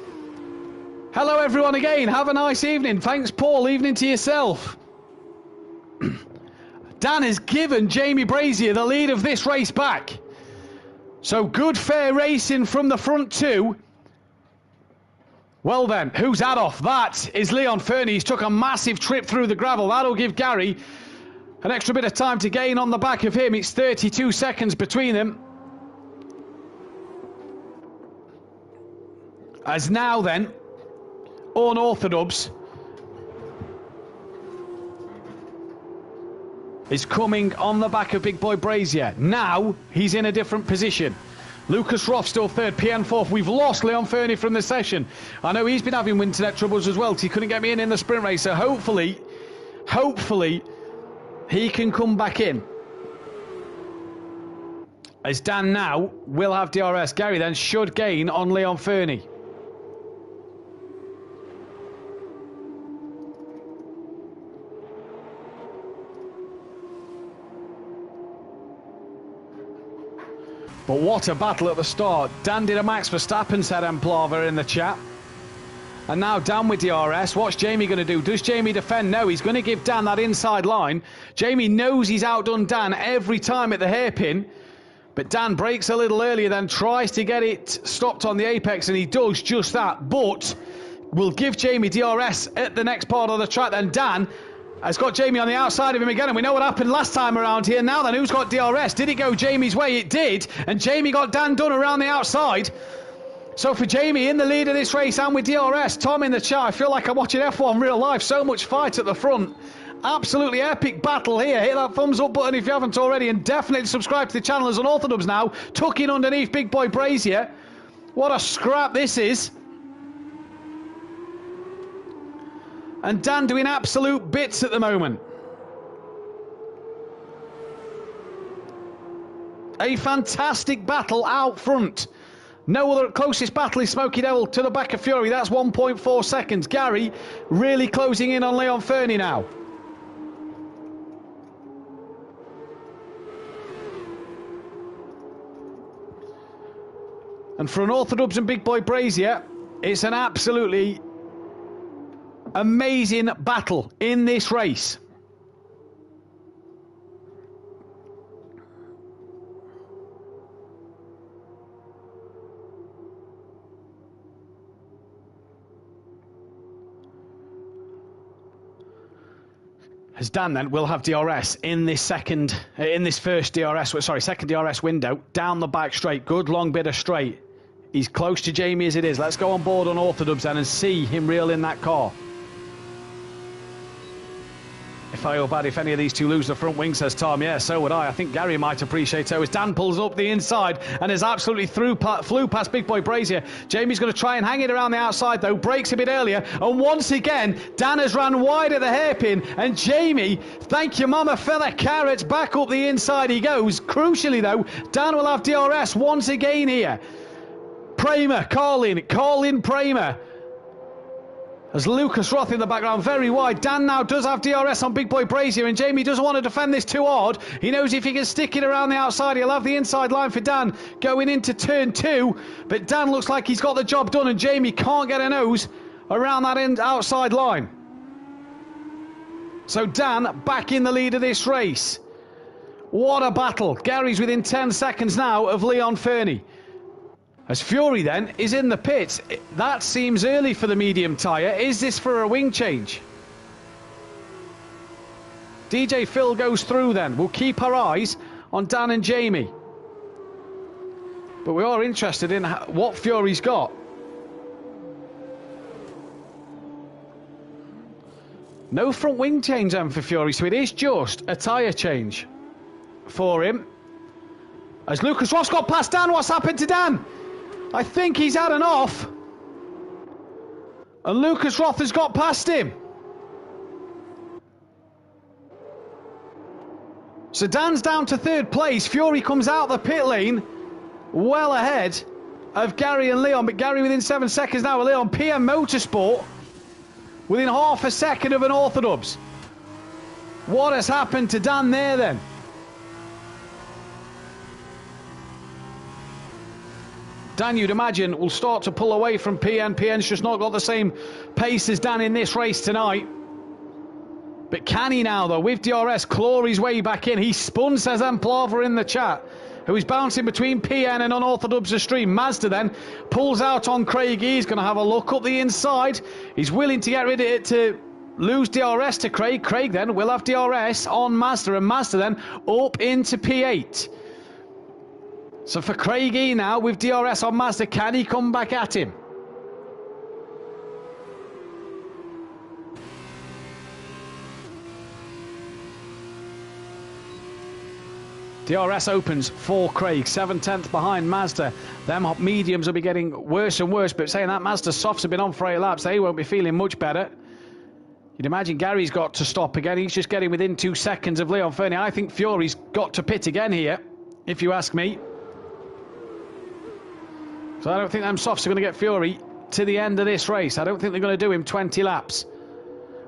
Hello everyone again, have a nice evening. Thanks Paul, evening to yourself. Dan has given Jamie Brazier the lead of this race back. So good fair racing from the front two. Well then, who's that off? That is Leon Fernie. He's took a massive trip through the gravel. That'll give Gary an extra bit of time to gain on the back of him. It's 32 seconds between them. As now then, Unorthodox is coming on the back of Big Boy Brazier. Now he's in a different position. Lucas Roth still third, PN fourth. We've lost Leon Fernie from the session. I know he's been having internet troubles as well because he couldn't get me in the sprint race. So hopefully he can come back in. As Dan now will have DRS. Gary then should gain on Leon Fernie. But what a battle at the start. Dan did a Max Verstappen, said Emplava in the chat. And now Dan with DRS. What's Jamie going to do? Does Jamie defend? No, he's going to give Dan that inside line. Jamie knows he's outdone Dan every time at the hairpin. But Dan breaks a little earlier, then tries to get it stopped on the apex, and he does just that. But will give Jamie DRS at the next part of the track. Then Dan has got Jamie on the outside of him again, and we know what happened last time around here. Now then, who's got DRS? Did it go Jamie's way? It did, and Jamie got Dan done around the outside. So for Jamie in the lead of this race and with DRS, Tom in the chat, I feel like I'm watching F1 real life. So much fight at the front. Absolutely epic battle here. Hit that thumbs up button if you haven't already, and definitely subscribe to the channel as Unorthodox now. Tucking underneath Big Boy Brazier. What a scrap this is. And Dan doing absolute bits at the moment. A fantastic battle out front. No other closest battle is Smoky Devil to the back of Fury. That's 1.4 seconds. Gary really closing in on Leon Fernie now. And for Unorthodox and Big Boy Brazier, it's an absolutely amazing battle in this race. As Dan then will have DRS in this second DRS window, down the back straight, good long bit of straight. He's close to Jamie as it is. Let's go on board on Orthodubs then and see him reel in that car. If I feel bad if any of these two lose the front wing, says Tom. Yeah, so would I. I think Gary might appreciate it. As Dan pulls up the inside and is absolutely flew past Big Boy Brazier. Jamie's going to try and hang it around the outside, though. Breaks a bit earlier. And once again, Dan has ran wide at the hairpin. And Jamie, thank you, Mama Fella Carrots, back up the inside he goes. Crucially, though, Dan will have DRS once again here. Pramer, Colin Pramer. As Lucas Roth in the background, very wide. Dan now does have DRS on Big Boy Brazier, and Jamie doesn't want to defend this too hard. He knows if he can stick it around the outside, he'll have the inside line for Dan going into turn 2. But Dan looks like he's got the job done, and Jamie can't get a nose around that outside line. So Dan back in the lead of this race. What a battle. Gary's within 10 seconds now of Leon Fernie. As Fury then is in the pits. That seems early for the medium tyre. Is this for a wing change? DJ Phil goes through then. We'll keep our eyes on Dan and Jamie. But we are interested in what Fury's got. No front wing change then for Fury, so it is just a tyre change for him. As Lucas Ross got past Dan, what's happened to Dan? I think he's had an off. And Lucas Roth has got past him. So Dan's down to 3rd place. Fury comes out the pit lane well ahead of Gary and Leon. But Gary within 7 seconds now with Leon. PM Motorsport within half a second of an Orthodubs. What has happened to Dan there then? Dan, you'd imagine, will start to pull away from PN. PN's just not got the same pace as Dan in this race tonight. But can he now, though, with DRS, claw his way back in? He spun, says Amplava in the chat, who is bouncing between PN and Unorthodox Stream. Mazda then pulls out on Craig. He's going to have a look up the inside. He's willing to get rid of it to lose DRS to Craig. Craig then will have DRS on Mazda, and Mazda then up into P8. So for Craigie now, with DRS on Mazda, can he come back at him? DRS opens for Craig, 7/10 behind Mazda. Them mediums will be getting worse and worse, but saying that, Mazda softs have been on for 8 laps. They won't be feeling much better. You'd imagine Gary's got to stop again. He's just getting within 2 seconds of Leon Fernie. I think Fury's got to pit again here, if you ask me. So I don't think them softs are going to get Fury to the end of this race. I don't think they're going to do him 20 laps.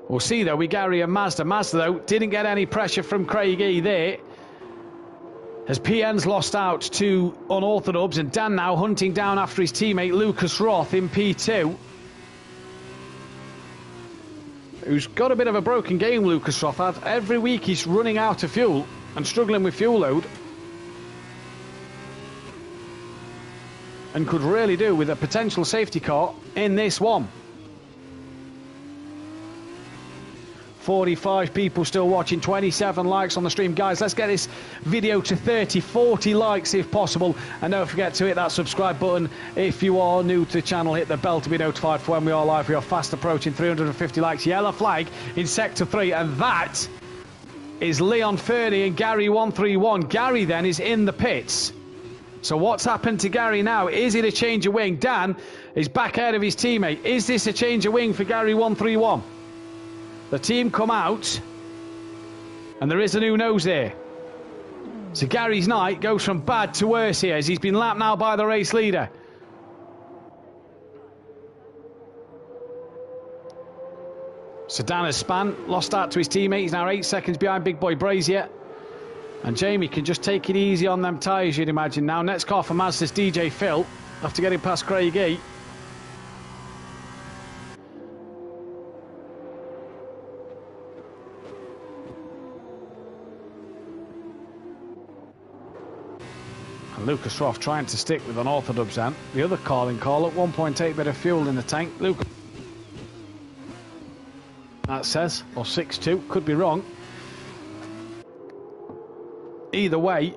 We'll see, though, with Gary and Mazda. Mazda, though, didn't get any pressure from Craigie there. As PN's lost out to Unorthodox, and Dan now hunting down after his teammate Lucas Roth in P2. Who's got a bit of a broken game, Lucas Roth had. Every week he's running out of fuel and struggling with fuel load. And could really do with a potential safety car in this one. 45 people still watching, 27 likes on the stream. Guys, let's get this video to 30, 40 likes if possible. And don't forget to hit that subscribe button. If you are new to the channel, hit the bell to be notified for when we are live. We are fast approaching 350 likes. Yellow flag in Sector 3. And that is Leon Fernie and Gary 131. Gary then is in the pits. So what's happened to Gary now? Is it a change of wing? Dan is back ahead of his teammate. Is this a change of wing for Gary 131? The team come out, and there is a new nose there. So Gary's night goes from bad to worse here, as he's been lapped now by the race leader. So Dan has spun, lost out to his teammate. He's now 8 seconds behind Big Boy Brazier. And Jamie can just take it easy on them tyres, you'd imagine now. Next car for Mazda's DJ Phil, after getting past Craigie. And Lucas Roth trying to stick with an Orthodubs then. The other calling call at 1.8 bit of fuel in the tank. Lucas that says, or 6-2, could be wrong. Either way,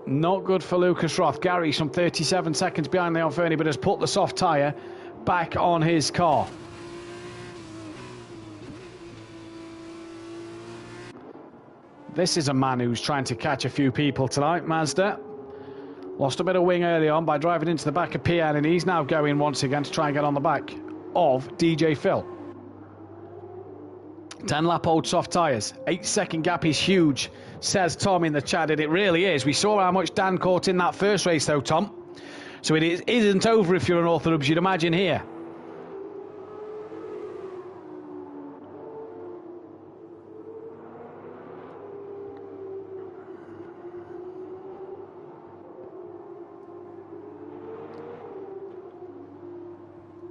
not good for Lucas Roth. Gary, some 37 seconds behind Leon Fernie, but has put the soft tyre back on his car. This is a man who's trying to catch a few people tonight, Mazda. Lost a bit of wing early on by driving into the back of PN, and he's now going once again to try and get on the back of DJ Phil. 10-lap-old soft tyres. 8-second gap is huge, says Tom in the chat, and it really is. We saw how much Dan caught in that first race, though, Tom. So it isn't over if you're an Orthodox, you'd imagine here.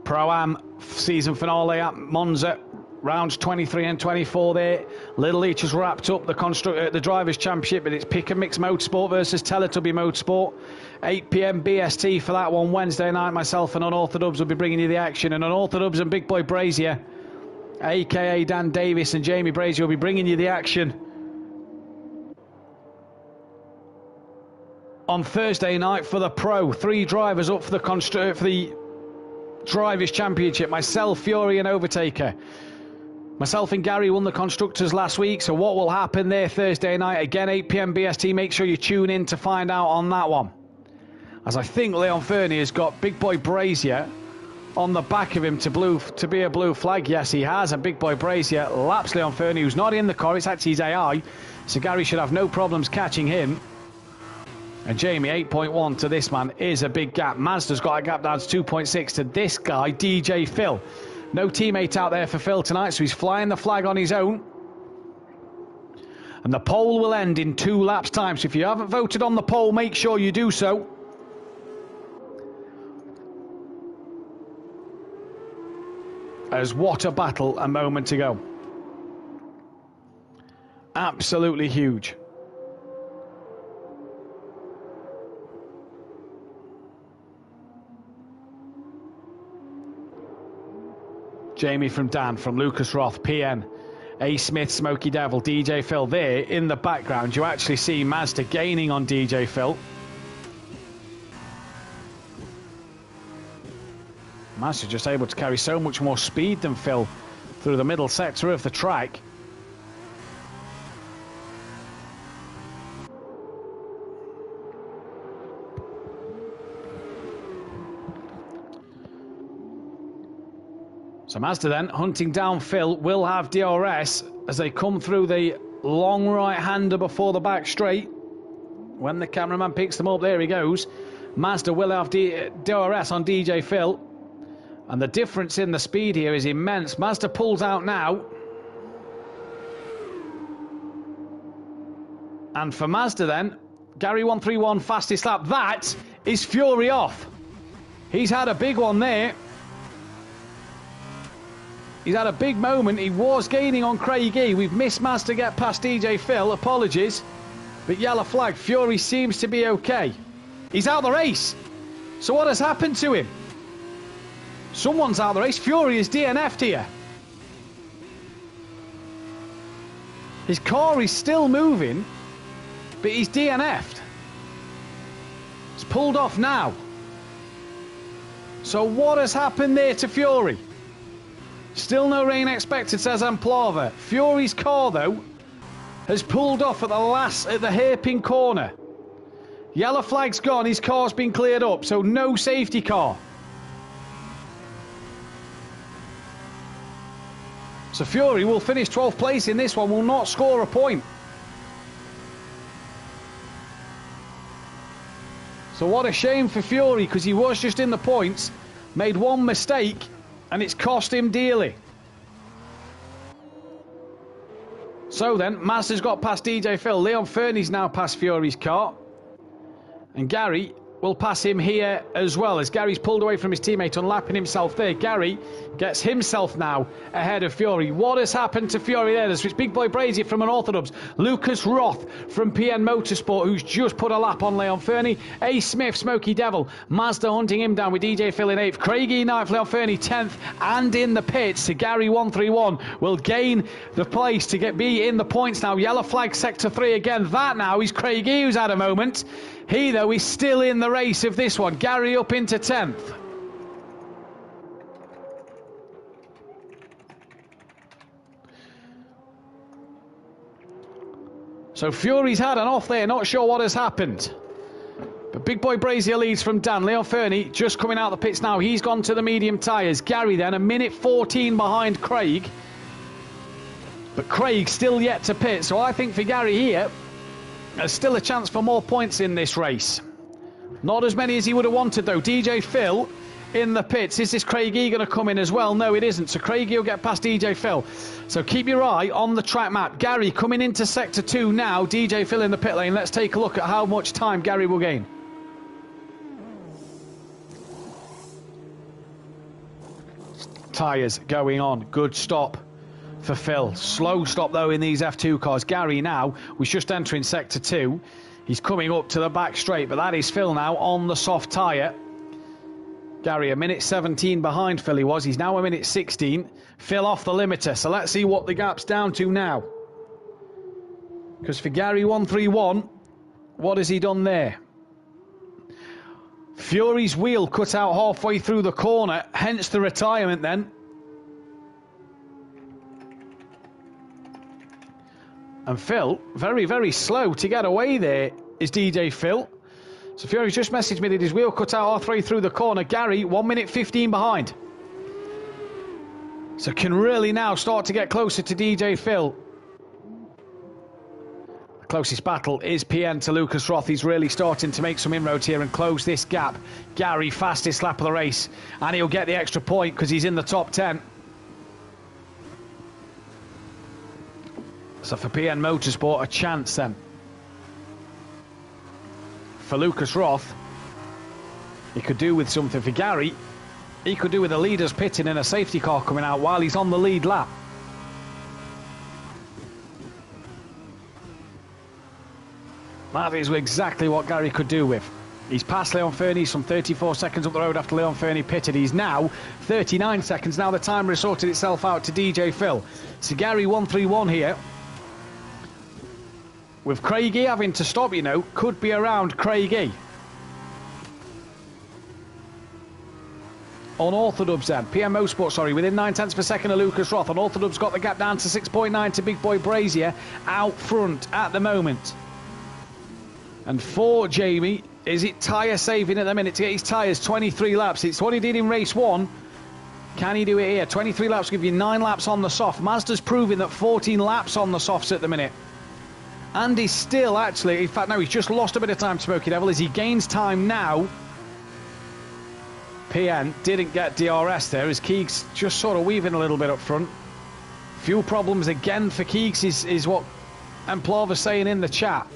Pro-Am season finale at Monza. Rounds 23 and 24 there. Little Leach has wrapped up the Drivers' Championship, but it's Pick and Mix Motorsport versus Teletubby Motorsport. 8 p.m. BST for that one Wednesday night. Myself and Unorthodox will be bringing you the action. And Unorthodox and Big Boy Brazier, a.k.a. Dan Davis and Jamie Brazier, will be bringing you the action on Thursday night for the Pro. 3 drivers up for the Drivers' Championship. Myself, Fury and Overtaker. Myself and Gary won the Constructors last week, so what will happen there Thursday night? Again, 8 p.m. BST. Make sure you tune in to find out on that one. As I think Leon Fernie has got Big Boy Brazier on the back of him to be a blue flag. Yes, he has. And Big Boy Brazier laps Leon Fernie, who's not in the car. It's actually his AI, so Gary should have no problems catching him. And Jamie, 8.1 to this man is a big gap. Mazda's got a gap down to 2.6 to this guy, DJ Phil. No teammate out there for Phil tonight, so he's flying the flag on his own. And the poll will end in 2 laps' time. So if you haven't voted on the poll, make sure you do so. As what a battle a moment ago. Absolutely huge. Jamie from Dan, from Lucas Roth, PN, A. Smith, Smoky Devil, DJ Phil. There in the background, you actually see Mazda gaining on DJ Phil. Mazda just able to carry so much more speed than Phil through the middle sector of the track. So Mazda then, hunting down Phil, will have DRS as they come through the long right-hander before the back straight. When the cameraman picks them up, there he goes. Mazda will have DRS on DJ Phil. And the difference in the speed here is immense. Mazda pulls out now. And for Mazda then, Gary 131 fastest lap. That is Fury off. He's had a big one there. He's had a big moment. He was gaining on Craigie. We've missed Mazda get past DJ Phil. Apologies. But yellow flag. Fury seems to be okay. He's out of the race. So what has happened to him? Someone's out of the race. Fury is DNF'd here. His car is still moving, but he's DNF'd. It's pulled off now. So what has happened there to Fury? Still no rain expected, says Amplava. Fury's car, though, has pulled off at the hairpin corner. Yellow flag's gone, his car's been cleared up, so no safety car. So Fury will finish 12th place in this one, will not score a point. So what a shame for Fury, because he was just in the points, made one mistake, and it's cost him dearly. So then, Mazda's got past DJ Phil. Leon Fernie's now past Fury's car. And Gary will pass him here as well, as Gary's pulled away from his teammate, unlapping himself there. Gary gets himself now ahead of Fury. What has happened to Fury there? There's Big Boy Brazier from Unorthodox, Lucas Roth from PN Motorsport, who's just put a lap on Leon Fernie, A. Smith, Smoky Devil, Mazda hunting him down with DJ Phil in 8th, Craigie 9th, Leon Fernie 10th, and in the pits, so Gary 131 will gain the place to be in the points now. Yellow flag sector 3 again. That now is Craigie, who's had a moment. He, though, is still in the race of this one. Gary up into 10th. So Fury's had an off there, not sure what has happened. But Big Boy Brazier leads from Dan. Leon Fernie just coming out the pits now. He's gone to the medium tyres. Gary then a minute 14 behind Craig. But Craig still yet to pit. So I think for Gary here, there's still a chance for more points in this race. Not as many as he would have wanted, though. DJ Phil in the pits. Is this Craigie going to come in as well? No, it isn't. So Craigie will get past DJ Phil. So keep your eye on the track map. Gary coming into sector 2 now. DJ Phil in the pit lane. Let's take a look at how much time Gary will gain. Tyres going on. Good stop for Phil. Slow stop though in these F2 cars. Gary now was just entering sector 2. He's coming up to the back straight, but that is Phil now on the soft tyre. Gary a minute 17 behind Phil he was. He's now a minute 16. Phil off the limiter. So let's see what the gap's down to now. Because for Gary 131, what has he done there? Fury's wheel cut out halfway through the corner, hence the retirement then. And Phil, very, very slow to get away there is DJ Phil. So Fury's just messaged me that his wheel cut out halfway through the corner. Gary, 1 minute 15 behind. So can really now start to get closer to DJ Phil. The closest battle is PN to Lucas Roth. He's really starting to make some inroads here and close this gap. Gary, fastest lap of the race. And he'll get the extra point because he's in the top 10. So for PN Motorsport, a chance then. For Lucas Roth, he could do with something. For Gary, he could do with the leaders pitting and a safety car coming out while he's on the lead lap. That is exactly what Gary could do with. He's passed Leon Fernie, some 34 seconds up the road after Leon Fernie pitted. He's now 39 seconds. Now the timer has sorted itself out to DJ Phil. So Gary 131 here. With Craigie having to stop, you know, could be around Craigie. Unorthodox then. PM Motorsport, sorry, within 9/10 of a second of Lucas Roth. Unorthodox got the gap down to 6.9 to Big Boy Brazier out front at the moment. And for Jamie, is it tyre saving at the minute to get his tyres 23 laps? It's what he did in race 1. Can he do it here? 23 laps give you 9 laps on the soft. Mazda's proving that 14 laps on the softs at the minute. And he's still actually, in fact, no, he's just lost a bit of time to Smoky Devil as he gains time now. PN didn't get DRS there as Keegs just sort of weaving a little bit up front. Fuel problems again for Keegs is what Emplava's saying in the chat.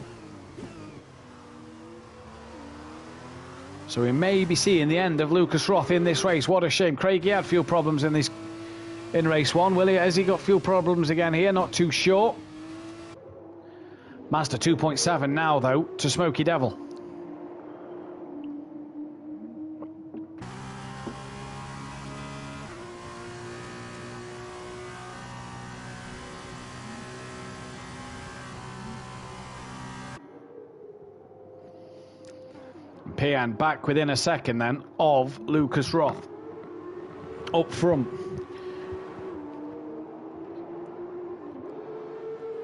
So we may be seeing the end of Lucas Roth in this race. What a shame. Craig, he had fuel problems in race 1. Will he? Has he got fuel problems again here? Not too sure. Mazda 2.7 now, though, to Smoky Devil. PN back within a second, then, of Lucas Roth. Up front.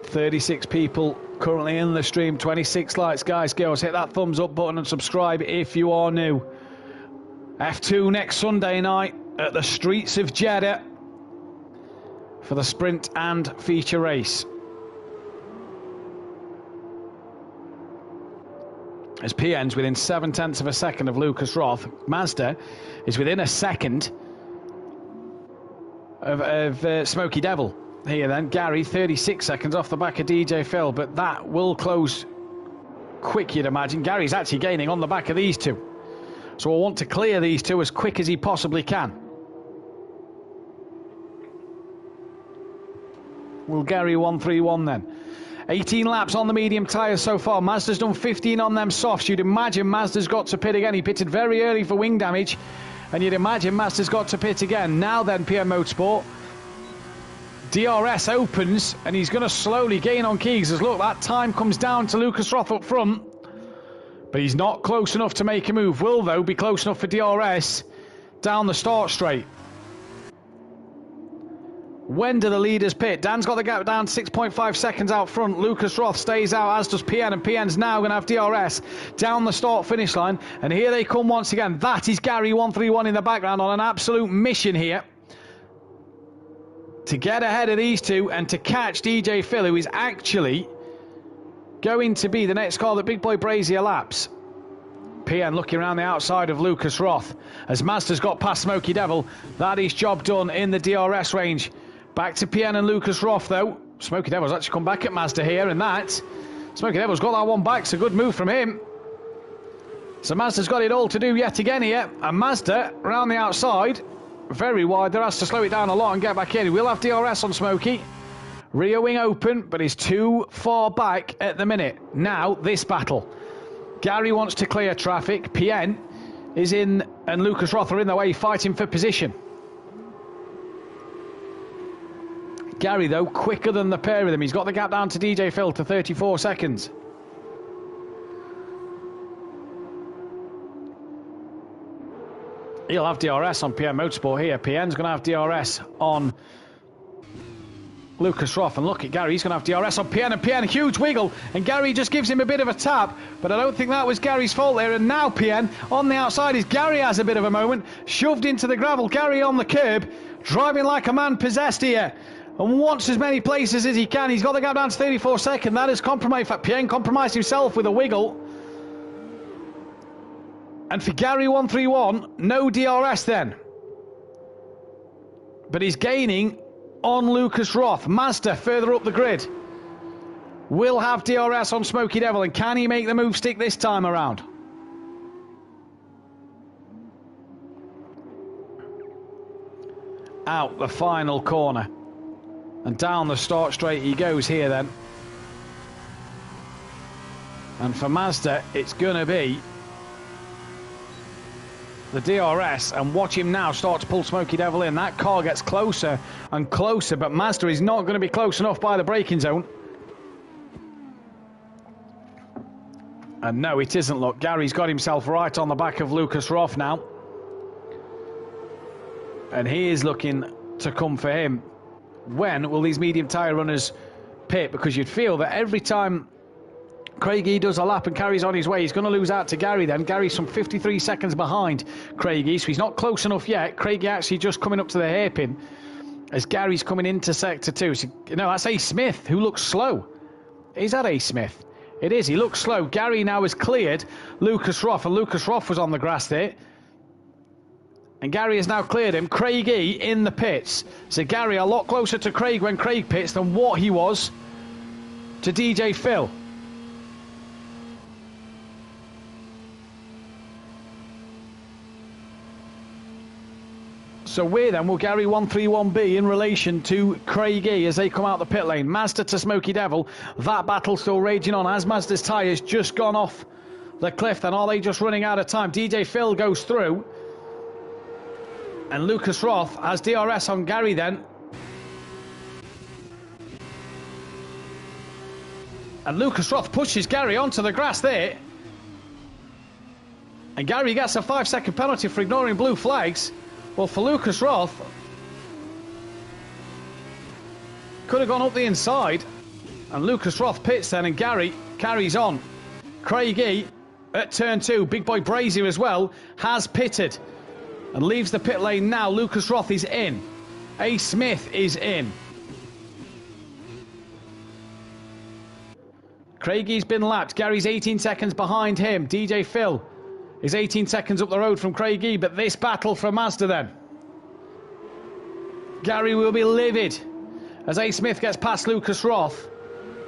36 people currently in the stream, 26 likes. Guys, girls, hit that thumbs up button and subscribe if you are new. F2 next Sunday night at the streets of Jeddah for the sprint and feature race. As PN's within 7/10 of a second of Lucas Roth, Mazda is within a second of Smoky Devil. Here then, Gary 36 seconds off the back of DJ Phil, but that will close quick, you'd imagine. Gary's actually gaining on the back of these two. So I want to clear these two as quick as he possibly can. Will Gary 131 then? 18 laps on the medium tyres so far. Mazda's done 15 on them softs. You'd imagine Mazda's got to pit again. He pitted very early for wing damage. And you'd imagine Mazda's got to pit again. Now then, PM Motorsport. DRS opens, and he's going to slowly gain on Keegs. As look, that time comes down to Lucas Roth up front. But he's not close enough to make a move. Will, though, be close enough for DRS down the start straight. When do the leaders pit? Dan's got the gap down 6.5 seconds out front. Lucas Roth stays out, as does PN, and PN's now going to have DRS down the start-finish line. And here they come once again. That is Gary 131 in the background on an absolute mission here to get ahead of these two and to catch DJ Phil, who is actually going to be the next car that Big Boy Brazier laps. PN looking around the outside of Lucas Roth. As Mazda's got past Smoky Devil, that is job done in the DRS range. Back to PN and Lucas Roth, though. Smoky Devil's actually come back at Mazda here, and that Smoky Devil's got that one back. It's a good move from him. So Mazda's got it all to do yet again here. And Mazda, around the outside, very wide there, has to slow it down a lot and get back in. We'll have DRS on Smoky. Rear wing open, but he's too far back at the minute. Now, this battle. Gary wants to clear traffic. PN is in, and Lucas Roth are in the way, fighting for position. Gary, though, quicker than the pair of them. He's got the gap down to DJ Phil to 34 seconds. He'll have DRS on PM Motorsport here. PN's going to have DRS on Lucas Roth. And look at Gary, he's going to have DRS on PN. And PN, a huge wiggle. And Gary just gives him a bit of a tap. But I don't think that was Gary's fault there. And now PN on the outside is Gary has a bit of a moment. Shoved into the gravel. Gary on the curb. Driving like a man possessed here. And wants as many places as he can. He's got the gap down to 34 seconds. That is compromised. In fact, PN compromised himself with a wiggle. And for Gary 131, no DRS then. But he's gaining on Lucas Roth. Mazda further up the grid. Will have DRS on Smoky Devil. And can he make the move stick this time around? Out the final corner. And down the start straight he goes here then. And for Mazda, it's going to be the DRS. And watch him now start to pull Smoky Devil in. That car gets closer and closer, but Mazda is not going to be close enough by the braking zone. And no, it isn't. Look, Gary's got himself right on the back of Lucas Roth now. And he is looking to come for him. When will these medium tyre runners pit? Because you'd feel that every time Craigie does a lap and carries on his way, he's going to lose out to Gary then. Gary's some 53 seconds behind Craigie, so he's not close enough yet. Craigie actually just coming up to the hairpin as Gary's coming into sector 2. So, no, that's A. Smith, who looks slow. Is that A. Smith? It is, he looks slow. Gary now has cleared Lucas Roth, and Lucas Roth was on the grass there. And Gary has now cleared him. Craigie in the pits. So Gary a lot closer to Craig when Craig pits than what he was to DJ Phil. So where then will Gary 131 be in relation to Craigie as they come out the pit lane? Mazda to Smoky Devil. That battle still raging on. Has Mazda's tyres just gone off the cliff then? Are they just running out of time? DJ Phil goes through. And Lucas Roth has DRS on Gary then. And Lucas Roth pushes Gary onto the grass there. And Gary gets a 5-second penalty for ignoring blue flags. Well, for Lucas Roth, could have gone up the inside. And Lucas Roth pits then, and Gary carries on. Craigie at turn 2, Big Boy Brazier as well, has pitted. And leaves the pit lane now. Lucas Roth is in. A. Smith is in. Craigie's been lapped. Gary's 18 seconds behind him. DJ Phil is 18 seconds up the road from Craigie. But this battle for Mazda then. Gary will be livid as A. Smith gets past Lucas Roth.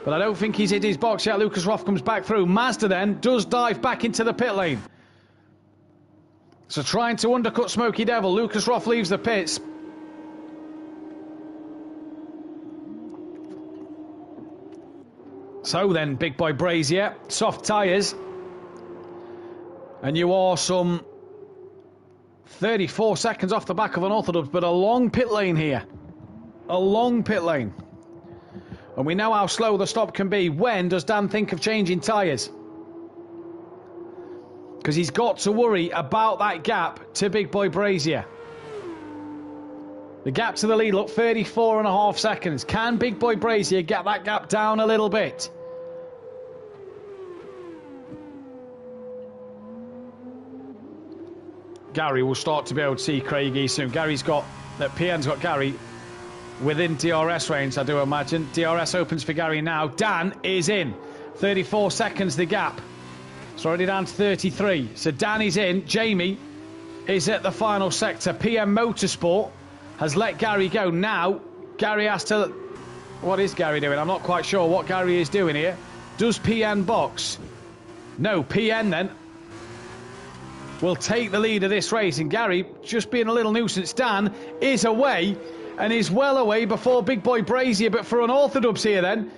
But I don't think he's hit his box yet. Lucas Roth comes back through. Mazda then does dive back into the pit lane. So trying to undercut Smoky Devil. Lucas Roth leaves the pits. So then, Big Boy Brazier, soft tyres. And you are some 34 seconds off the back of unorthodox, but a long pit lane here. A long pit lane. And we know how slow the stop can be. When does Dan think of changing tyres? Because he's got to worry about that gap to Big Boy Brazier. The gap to the lead, look, 34.5 seconds. Can Big Boy Brazier get that gap down a little bit? Gary will start to be able to see Craigie soon. PN's got Gary within DRS range, I do imagine. DRS opens for Gary now. Dan is in. 34 seconds the gap. It's already down to 33. So Dan is in. Jamie is at the final sector. PM Motorsport has let Gary go. Now, Gary has to... What is Gary doing? I'm not quite sure what Gary is doing here. Does PN box? No, PN then will take the lead of this race. And Gary, just being a little nuisance. Dan is away and is well away before Big Boy Brazier. But for unorthodox here then,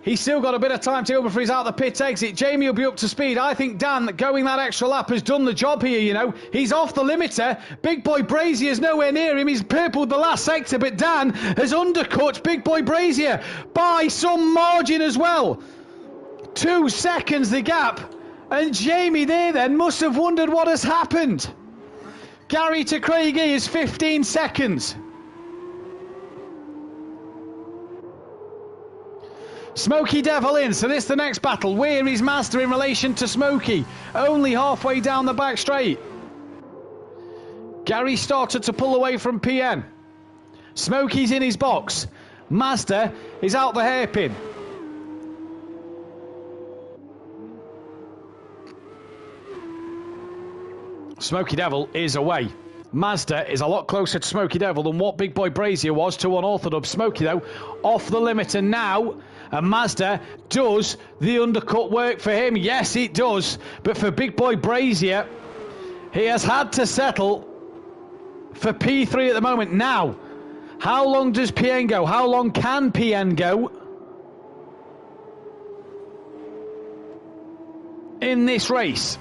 he's still got a bit of time to go before he's out the pit exit. Jamie will be up to speed. I think Dan, going that extra lap, has done the job here, you know. He's off the limiter. Big Boy Brazier's nowhere near him. He's purpled the last sector, but Dan has undercut Big Boy Brazier by some margin as well. 2 seconds the gap. And Jamie there then must have wondered what has happened. Gary to Craigie is 15 seconds. Smoky Devil in, so this is the next battle. Where is Master in relation to Smoky? Only halfway down the back straight. Gary started to pull away from PN. Smoky's in his box. Master is out the hairpin. Smoky Devil is away. Mazda is a lot closer to Smoky Devil than what Big Boy Brazier was to unorthodox. Smoky, though, off the limiter now. And Mazda does the undercut work for him. Yes, it does. But for Big Boy Brazier, he has had to settle for P3 at the moment. Now, how long does PN go? How long can PN go in this race?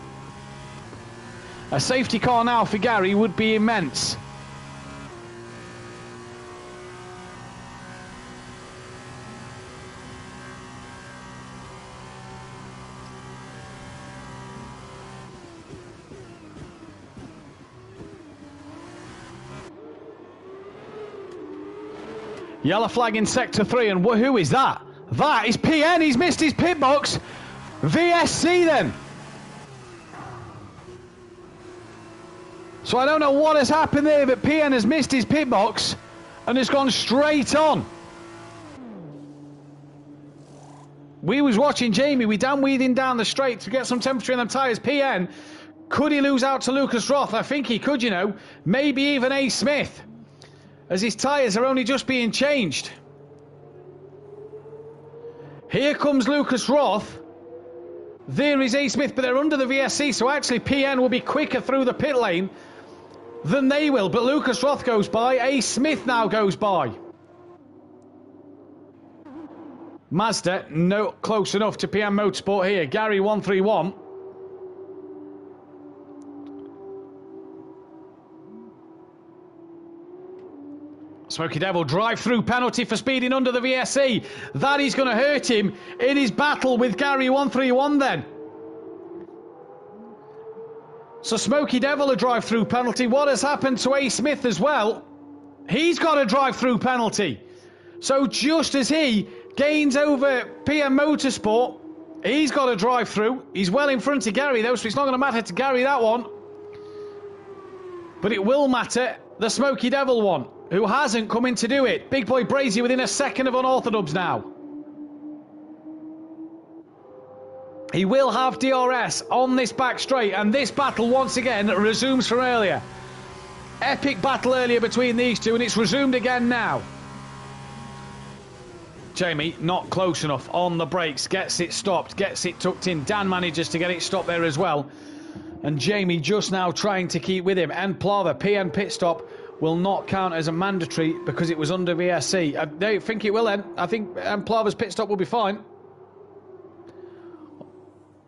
A safety car now for Gary would be immense. Yellow flag in sector 3, and who is that? That is PN. He's missed his pit box. VSC then. So I don't know what has happened there, but PN has missed his pit box and has gone straight on. We was watching Jamie. We Dan weeding down the straight to get some temperature in them tyres. PN, could he lose out to Lucas Roth? I think he could, you know. Maybe even A. Smith, as his tyres are only just being changed. Here comes Lucas Roth. There is A. Smith, but they're under the VSC, so actually PN will be quicker through the pit lane than they will. But Lucas Roth goes by. A. Smith now goes by. Mazda, no close enough to PM Motorsport here. Gary 131. Smoky Devil drive-through penalty for speeding under the VSC. That is going to hurt him in his battle with Gary 131 then. So Smoky Devil a drive-through penalty. What has happened to A. Smith as well? He's got a drive-through penalty. So just as he gains over PM Motorsport, he's got a drive-through. He's well in front of Gary though, so it's not going to matter to Gary, that one. But it will matter the Smoky Devil one, who hasn't come in to do it. Big Boy Brazier within a second of unorthodox now. He will have DRS on this back straight, and this battle once again resumes from earlier. Epic battle earlier between these two, and it's resumed again now. Jamie not close enough on the brakes, gets it stopped, gets it tucked in. Dan manages to get it stopped there as well. And Jamie just now trying to keep with him. And Plava, PN pit stop will not count as a mandatory because it was under VSC. I don't think it will then. I think Plava's pit stop will be fine.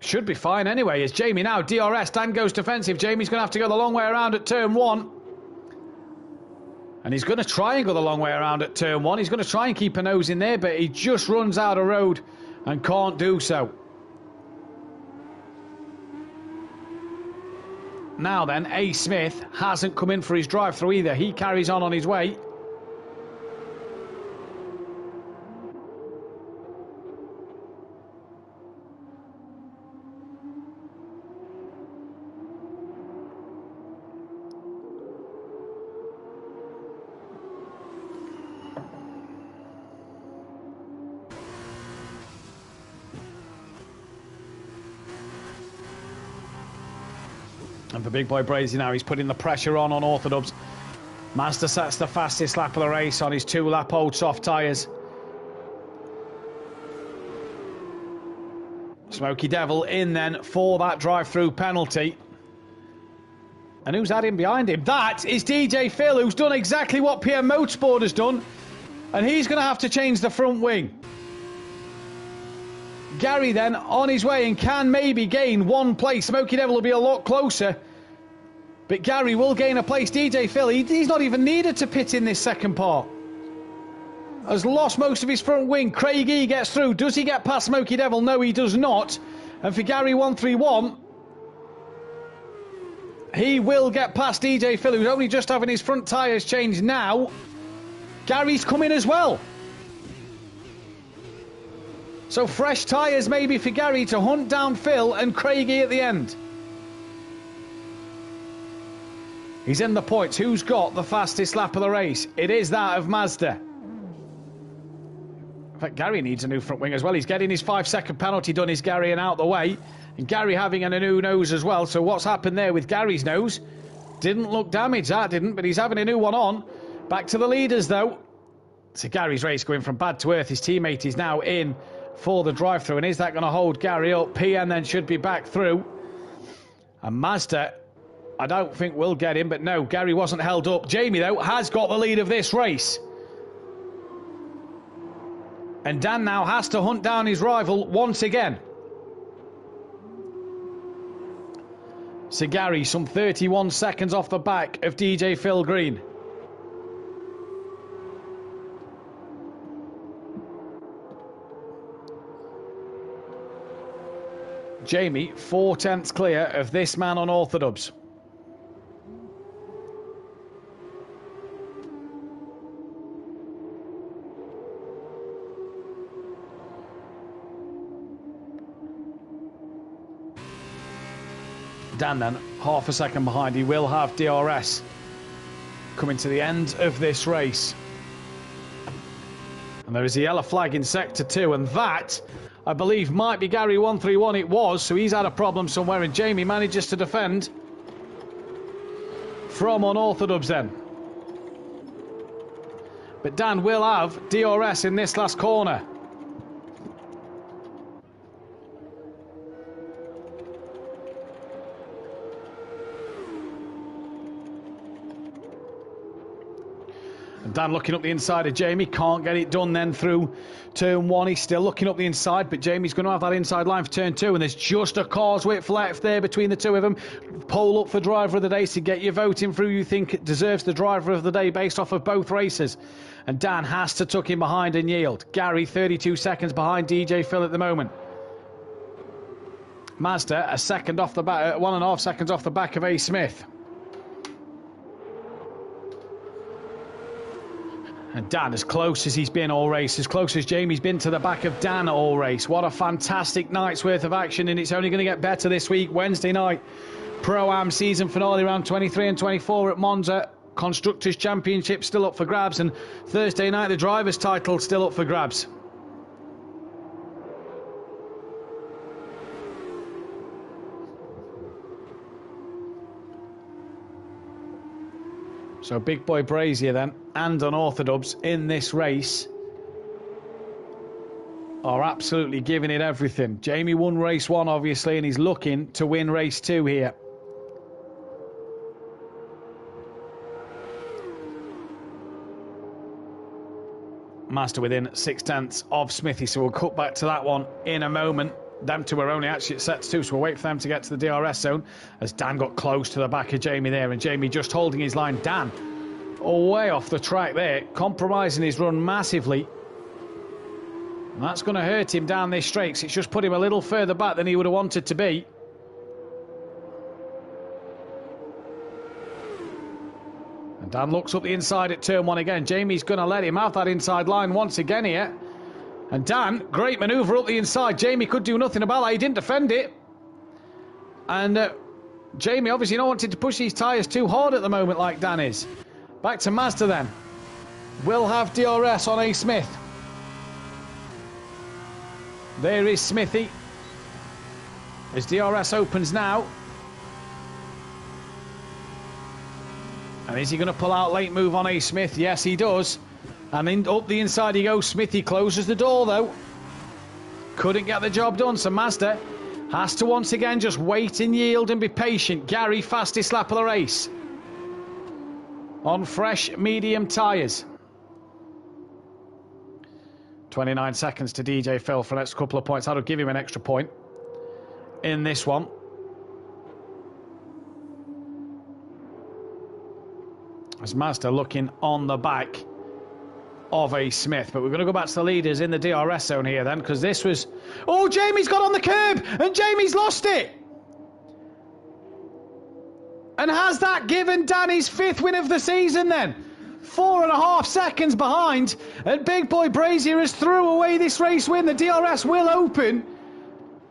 Should be fine anyway. As Jamie now, DRS, Dan goes defensive. Jamie's going to have to go the long way around at turn 1. And he's going to try and go the long way around at turn 1. He's going to try and keep a nose in there, but he just runs out of road and can't do so. Now then, A. Smith hasn't come in for his drive-through either. He carries on his way. And for Big Boy Brazy now, he's putting the pressure on Orthodubs. Mazda sets the fastest lap of the race on his 2-lap old soft tyres. Smoky Devil in then for that drive-through penalty. And who's had him behind him? That is DJ Phil, who's done exactly what PM Motorsport has done. And he's going to have to change the front wing. Gary then on his way and can maybe gain 1 place. Smoky Devil will be a lot closer. But Gary will gain a place. DJ Phil, he's not even needed to pit in this second part. Has lost most of his front wing. Craig E gets through. Does he get past Smoky Devil? No, he does not. And for Gary 131, he will get past DJ Phil, who's only just having his front tyres changed now. Gary's coming as well. So fresh tyres maybe for Gary to hunt down Phil and Craigie at the end. He's in the points. Who's got the fastest lap of the race? It is that of Mazda. In fact, Gary needs a new front wing as well. He's getting his 5-second penalty done, is Gary, and out the way. And Gary having a new nose as well. So what's happened there with Gary's nose? Didn't look damaged, that didn't, but he's having a new one on. Back to the leaders, though. So Gary's race going from bad to earth. His teammate is now in for the drive-through, and is that going to hold Gary up? PN then should be back through, and Mazda I don't think will get him, but no, Gary wasn't held up. Jamie though has got the lead of this race, and Dan now has to hunt down his rival once again. So Gary some 31 seconds off the back of DJ Phil Green. Jamie 4/10 clear of this man on Orthodubs. Dan then half a second behind. He will have DRS coming to the end of this race. And there is a yellow flag in sector 2, and that I believe might be Gary 131. It was, so he's had a problem somewhere, and Jamie manages to defend from unorthodox then. But Dan will have DRS in this last corner. And Dan looking up the inside of Jamie, can't get it done then through turn 1. He's still looking up the inside, but Jamie's going to have that inside line for turn 2, and there's just a car's width left there between the two of them. Poll up for driver of the day, so get your voting through you think it deserves the driver of the day based off of both races. And Dan has to tuck him behind and yield. Gary 32 seconds behind DJ Phil at the moment. Mazda a second off the back, 1.5 seconds off the back of A. Smith. And Dan as close as he's been all race, as close as Jamie's been to the back of Dan all race. What a fantastic night's worth of action, and it's only going to get better this week. Wednesday night, Pro-Am season finale round 23 and 24 at Monza. Constructors' Championship still up for grabs, and Thursday night the Drivers' title still up for grabs. So Big Boy Brazier then and Unorthodox in this race are absolutely giving it everything. Jamie won race 1 obviously, and he's looking to win race 2 here. Master within 0.6 of Smithy, so we'll cut back to that one in a moment. Them two are only actually at sets 2, so we'll wait for them to get to the DRS zone as Dan got close to the back of Jamie there, and Jamie just holding his line. Dan way off the track there, compromising his run massively. And that's going to hurt him down this straight, 'cause it's just put him a little further back than he would have wanted to be. And Dan looks up the inside at turn 1 again. Jamie's going to let him have that inside line once again here. And Dan, great manoeuvre up the inside. Jamie could do nothing about that. He didn't defend it. And Jamie obviously not wanting to push these tyres too hard at the moment like Dan is. Back to Mazda then. We'll have DRS on A. Smith. There is Smithy. As DRS opens now. And is he going to pull out late move on A. Smith? Yes, he does. And up the inside he goes. Smithy closes the door though. Couldn't get the job done, so Mazda has to once again just wait and yield and be patient. Gary, fastest lap of the race. On fresh medium tyres. 29 seconds to DJ Phil for the next couple of points. That'll give him an extra point in this one. As Mazda looking on the back of A. Smith. But we're going to go back to the leaders in the DRS zone here then, because this was... Oh, Jamie's got on the curb and Jamie's lost it. And has that given Dan his 5th win of the season then? 4.5 seconds behind, and Big Boy Brazier has threw away this race win. The DRS will open.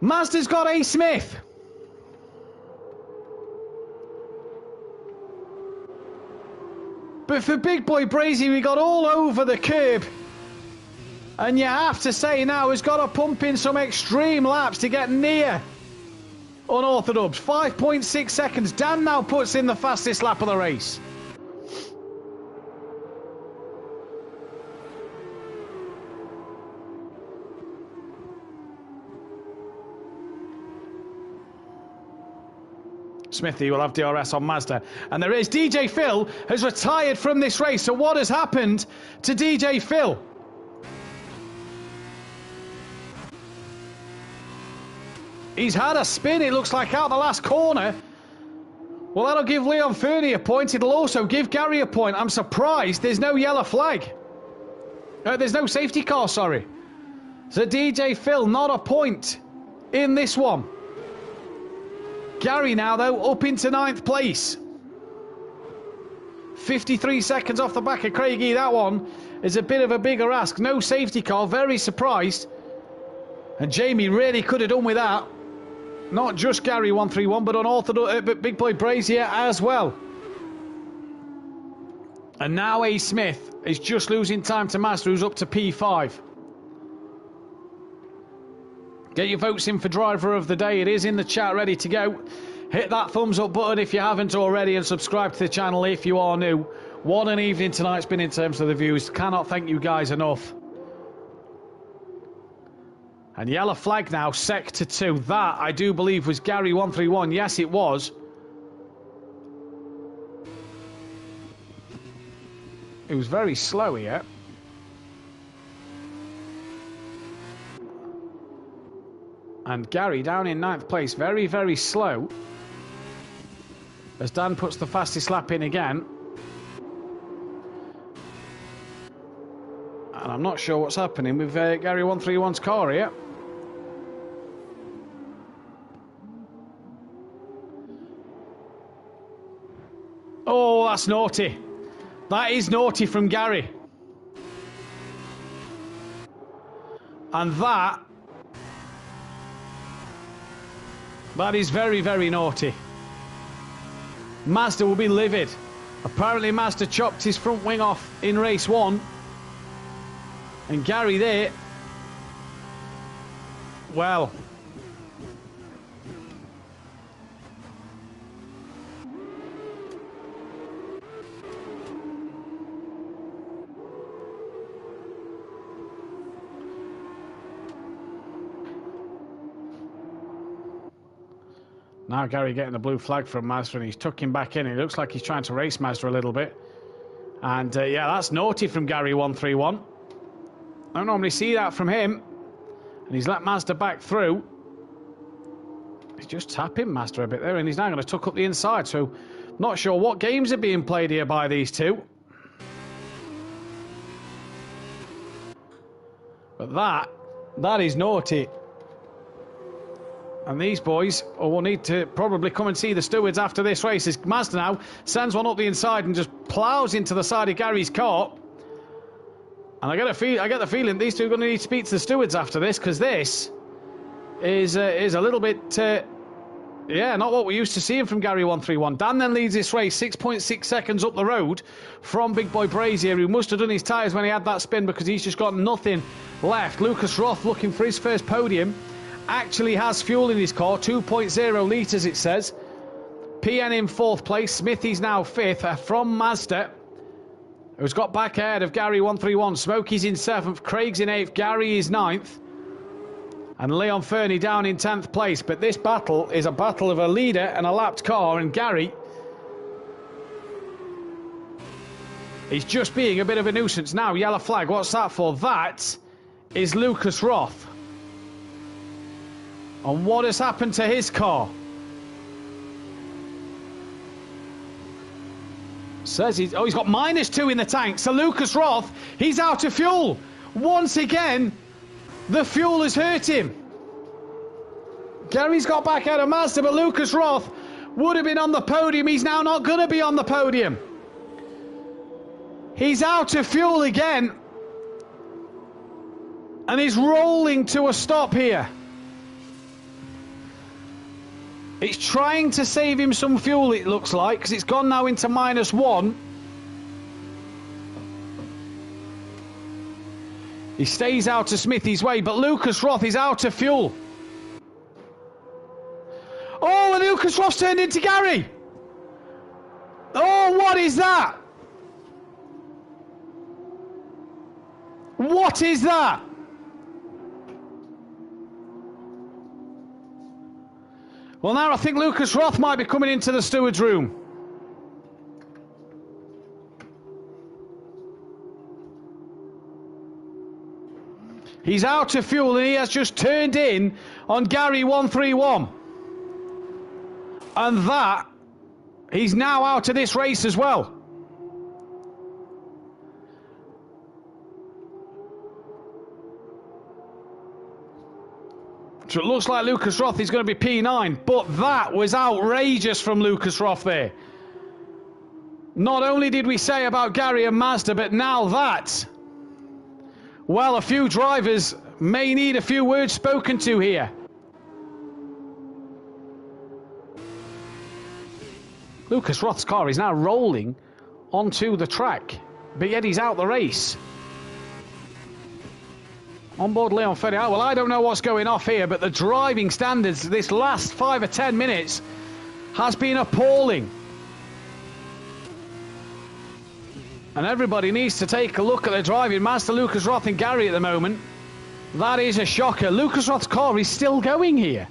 Mazda's got A. Smith. But for Big Boy Brazier, he got all over the curb. And you have to say now, he's got to pump in some extreme laps to get near unorthodox. 5.6 seconds. Dan now puts in the fastest lap of the race. Smithy will have DRS on Mazda. And there is DJ Phil has retired from this race. So what has happened to DJ Phil? He's had a spin, it looks like, out the last corner. Well, that'll give Leon Fernie a point. It'll also give Gary a point. I'm surprised there's no yellow flag. There's no safety car, sorry. So DJ Phil, not a point in this one. Gary now, though, up into 9th place. 53 seconds off the back of Craigie. That one is a bit of a bigger ask. No safety car, very surprised. And Jamie really could have done with that. Not just Gary 131, but unorthodox, but Big Boy Brazier as well. And now A. Smith is just losing time to Master, who's up to P5. Get your votes in for driver of the day. It is in the chat, ready to go. Hit that thumbs up button if you haven't already, and subscribe to the channel if you are new. What an evening tonight's been in terms of the views. Cannot thank you guys enough. And yellow flag now, sector 2. That, I do believe, was Gary 131. Yes, it was. It was very slow here. And Gary down in 9th place, very, very slow. As Dan puts the fastest lap in again. And I'm not sure what's happening with Gary 131's car here. Oh, that's naughty. That is naughty from Gary. And that is very, very naughty. Mazda will be livid. Apparently Mazda chopped his front wing off in race 1. And Gary there, well, now Gary getting the blue flag from Mazda, and he's tucking back in. It looks like he's trying to race Mazda a little bit. And yeah, that's naughty from Gary 131. Don't normally see that from him. And he's let Mazda back through. He's just tapping Mazda a bit there, and he's now going to tuck up the inside. So, not sure what games are being played here by these two. But that is naughty. And these boys will need to probably come and see the stewards after this race. As Mazda now sends one up the inside and just ploughs into the side of Gary's car. And I get the feeling these two are going to need to speak to the stewards after this, because this is a little bit, not what we're used to seeing from Gary 131. Dan then leads this race 6.6 seconds up the road from Big Boy Brazier, who must have done his tyres when he had that spin, because he's just got nothing left. Lucas Roth, looking for his first podium, actually has fuel in his car, 2.0 litres it says. PN in 4th place, Smithy's now 5th from Mazda, who's got back ahead of Gary 131. Smokey's in 7th, Craig's in 8th, Gary is 9th. And Leon Fernie down in 10th place. But this battle is a battle of a leader and a lapped car. And Gary is just being a bit of a nuisance. Now, yellow flag. What's that for? That is Lucas Roth. And what has happened to his car? Says he's got -2 in the tank. So Lucas Roth, he's out of fuel. Once again, the fuel has hurt him. Gary's got back out of Mazda, but Lucas Roth would have been on the podium. He's now not going to be on the podium. He's out of fuel again. And he's rolling to a stop here. It's trying to save him some fuel, it looks like, because it's gone now into -1. He stays out of Smithy's way, but Lucas Roth is out of fuel. Oh, and Lucas Roth's turned into Gary. Oh, what is that? What is that? Well, now I think Lucas Roth might be coming into the steward's room. He's out of fuel and he has just turned in on Gary 131. And that, he's now out of this race as well. So it looks like Lucas Roth is going to be P9, but that was outrageous from Lucas Roth there. Not only did we say about Gary and Mazda, but now that. Well, a few drivers may need a few words spoken to here. Lucas Roth's car is now rolling onto the track, but yet he's out the race. On board Leon Fernie. Oh, well, I don't know what's going off here, but the driving standards this last 5 or 10 minutes has been appalling. And everybody needs to take a look at the driving. Master Lucas Roth and Gary at the moment. That is a shocker. Lucas Roth's car is still going here,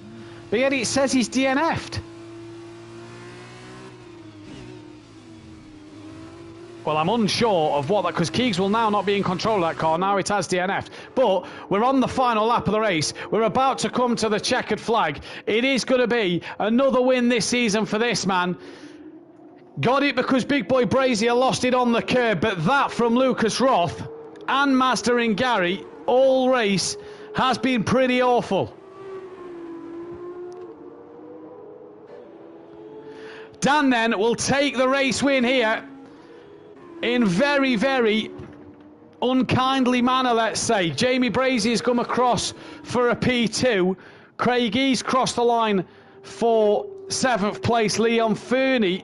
but yet it says he's DNF'd. Well, I'm unsure of what that, because Keegs will now not be in control of that car. Now it has DNF'd. But we're on the final lap of the race. We're about to come to the checkered flag. It is going to be another win this season for this man. Got it because Big Boy Brazier lost it on the curb. But that from Lucas Roth and Master and Gary all race has been pretty awful. Dan then will take the race win here. In very, very unkindly manner, let's say. Jamie Brazier's come across for a P2. Craig E's crossed the line for 7th place. Leon Fernie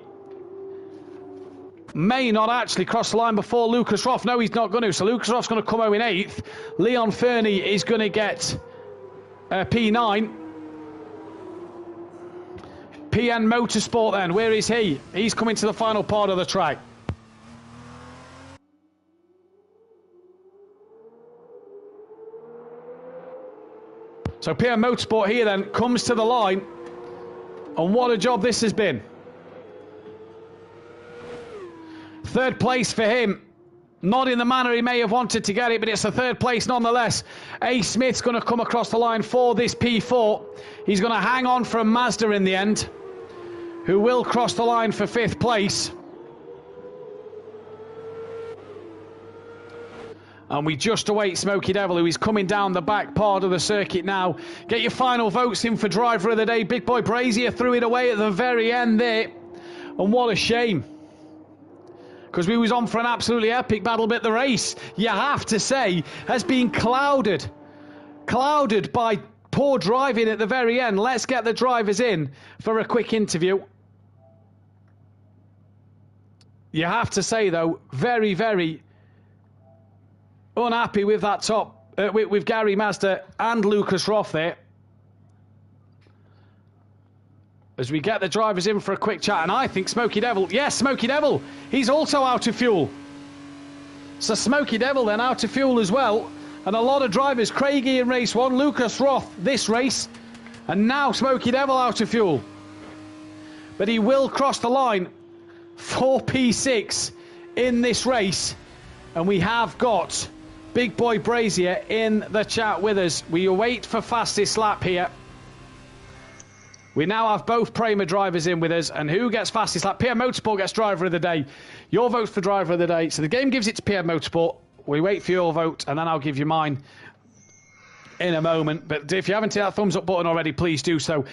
may not actually cross the line before Lucas Roth. No, he's not going to. So Lucas Roth's going to come home in 8th. Leon Fernie is going to get P9. PN Motorsport then. Where is he? He's coming to the final part of the track. So PN Motorsport here then comes to the line. And what a job this has been. 3rd place for him Not in the manner he may have wanted to get it, but it's the third place nonetheless. A. Smith's going to come across the line for this P4. He's going to hang on from Mazda in the end, who will cross the line for 5th place. And we just await Smokey Devil, who is coming down the back part of the circuit now. Get your final votes in for driver of the day. Big Boy Brazier threw it away at the very end there. And what a shame. Because we was on for an absolutely epic battle, but the race, you have to say, has been clouded by poor driving at the very end. Let's get the drivers in for a quick interview. You have to say, though, very, very unhappy with that top, with Gary Mazda and Lucas Roth there. As we get the drivers in for a quick chat, and I think Smokey Devil, yes, Smokey Devil, he's also out of fuel. So Smokey Devil then out of fuel as well. And a lot of drivers, Craigie in race 1, Lucas Roth this race, and now Smokey Devil out of fuel. But he will cross the line for P6 in this race. And we have got Big Boy Brazier in the chat with us. We await for fastest lap here. We now have both Prema drivers in with us, and who gets fastest lap? PM Motorsport gets driver of the day. Your vote's for driver of the day. So the game gives it to PM Motorsport. We wait for your vote, and then I'll give you mine in a moment. But if you haven't hit that thumbs up button already, please do so.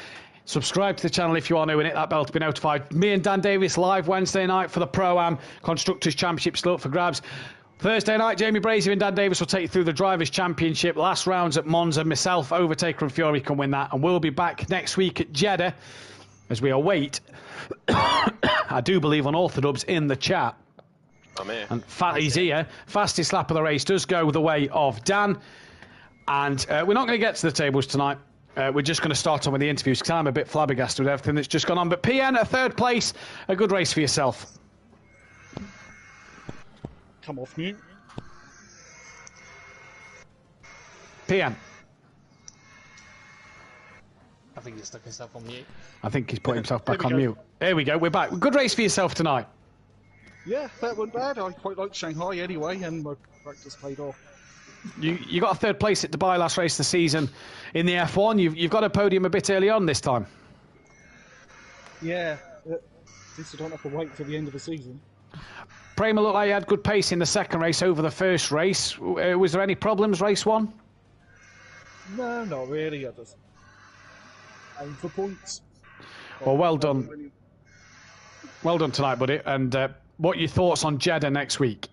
Subscribe to the channel if you are new and hit that bell to be notified. Me and Dan Davis live Wednesday night for the Pro-Am Constructors Championship still up for grabs. Thursday night, Jamie Brazier and Dan Davis will take you through the Drivers' Championship. Last rounds at Monza. Myself, Overtaker and Fury can win that. And we'll be back next week at Jeddah as we await, I do believe, unorthodox in the chat. I'm here. And he's here. Fastest lap of the race does go the way of Dan. And we're not going to get to the tables tonight. We're just going to start on with the interviews because I'm a bit flabbergasted with everything that's just gone on. But PN, a 3rd place, a good race for yourself. Come off mute. PN. I think he stuck himself on mute. I think he's put himself back on mute. There we go, we're back. Good race for yourself tonight. Yeah, that wasn't bad. I quite like Shanghai anyway, and my practice paid off. You got a 3rd place at Dubai last race of the season in the F1. You've got a podium a bit early on this time. Yeah, at least I don't have to wait for the end of the season. Prema looked like he had good pace in the 2nd race over the 1st race. Was there any problems race 1? No, not really. I just aim for points. Well, well done. Well done tonight, buddy. And what are your thoughts on Jeddah next week?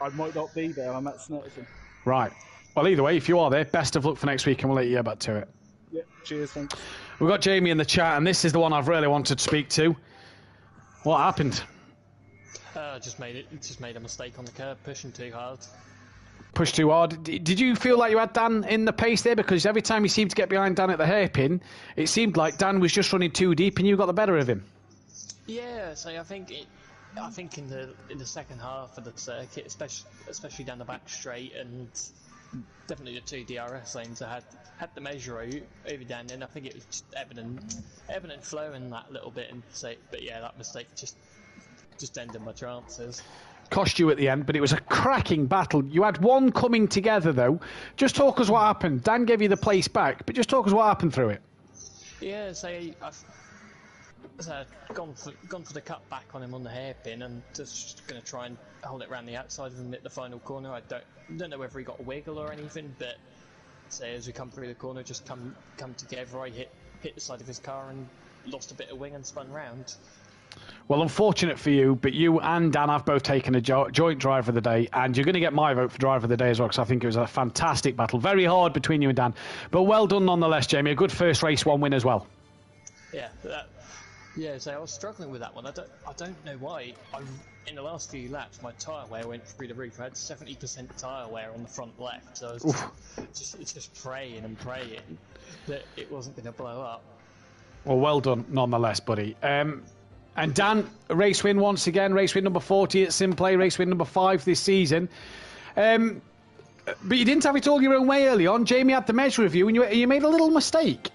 I might not be there. I'm at Snetterton. Right. Well, either way, if you are there, best of luck for next week, and we'll let you get back to it. Yeah, cheers, thanks. We've got Jamie in the chat, and this is the one I've really wanted to speak to. What happened? Just made a mistake on the curb, pushing too hard. Pushed too hard. Did you feel like you had Dan in the pace there? Because every time you seemed to get behind Dan at the hairpin, it seemed like Dan was just running too deep, and you got the better of him. Yeah, so I think in the second half of the circuit, especially down the back straight, and definitely the 2 DRS lanes, I had the measure over down, and I think it was just evident flow in that little bit, and but yeah, that mistake just ended my chances. Cost you at the end, but it was a cracking battle. You had one coming together though. Just talk us what happened. Dan gave you the place back, but just talk us what happened through it. Yeah, so I've gone for the cut back on him on the hairpin, and just going to try and hold it around the outside of him at the final corner. I don't know whether he got a wiggle or anything, but say as we come through the corner, just come together. I hit the side of his car and lost a bit of wing and spun round. Well, unfortunate for you, but you and Dan have both taken a joint driver of the day, and you're going to get my vote for driver of the day as well, because I think it was a fantastic battle. Very hard between you and Dan, but well done nonetheless, Jamie. A good first race 1 win as well. Yeah, so I was struggling with that one. I don't know why. In the last few laps, my tyre wear went through the roof. I had 70% tyre wear on the front left, so I was just praying that it wasn't going to blow up. Well done nonetheless, buddy. And Dan, race win once again, race win number 40 at Simplay, race win number 5 this season. But you didn't have it all your own way early on. Jamie had the measure of you, and you made a little mistake.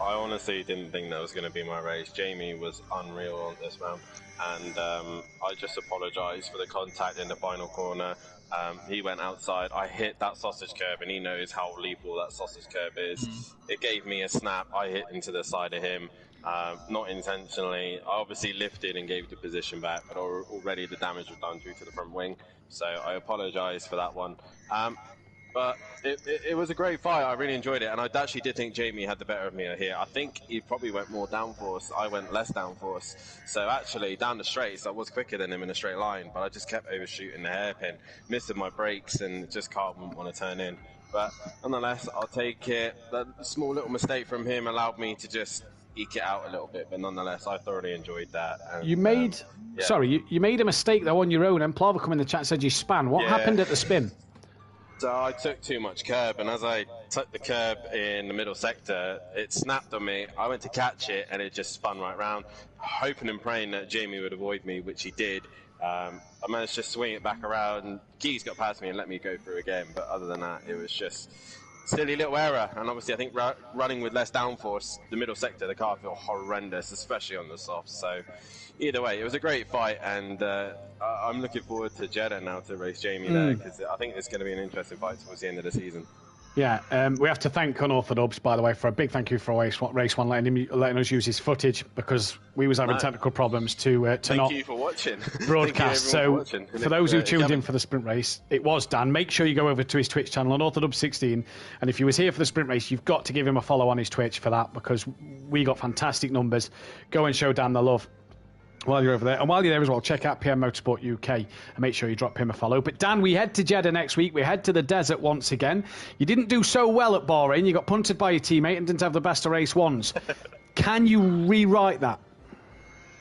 I honestly didn't think that was going to be my race. Jamie was unreal on this, man. And I just apologise for the contact in the final corner. He went outside. I hit that sausage curb, and he knows how lethal that sausage curb is. It gave me a snap. I hit into the side of him, not intentionally. I obviously lifted and gave the position back, but already the damage was done through to the front wing. So I apologise for that one. But it was a great fight. I really enjoyed it, and I actually did think Jamie had the better of me here. I think he probably went more downforce. I went less downforce. So actually, down the straights, I was quicker than him in a straight line, but I just kept overshooting the hairpin, missing my brakes, and just car wouldn't want to turn in. But nonetheless, I'll take it. That small little mistake from him allowed me to just eke it out a little bit, but nonetheless, I thoroughly enjoyed that. And, you made, yeah. sorry, you made a mistake though on your own, and Plava come in the chat and said you span. What happened at the spin? So I took too much curb, and as I took the curb in the middle sector, it snapped on me. I went to catch it, and it just spun right round, hoping and praying that Jamie would avoid me, which he did. I managed to swing it back around, and Keys got past me and let me go through again. But other than that, it was just silly little error. And obviously, I think running with less downforce, the middle sector, the car felt horrendous, especially on the softs. So either way, it was a great fight, and I'm looking forward to Jeddah now to race Jamie there, because I think it's going to be an interesting fight towards the end of the season. Yeah, we have to thank Unorthodox, by the way, for a big thank you for race one, letting us use his footage, because we was having technical problems to Thank not you for watching. broadcast. So for those who tuned in for the sprint race, it was Dan. Make sure you go over to his Twitch channel, Unorthodox16, and if you was here for the sprint race, you've got to give him a follow on his Twitch for that, because we got fantastic numbers. Go and show Dan the love while you're over there. And while you're there as well, check out PM Motorsport UK and make sure you drop him a follow. But Dan, we head to Jeddah next week. We head to the desert once again. You didn't do so well at Bahrain. You got punted by your teammate and didn't have the best of race ones. Can you rewrite that?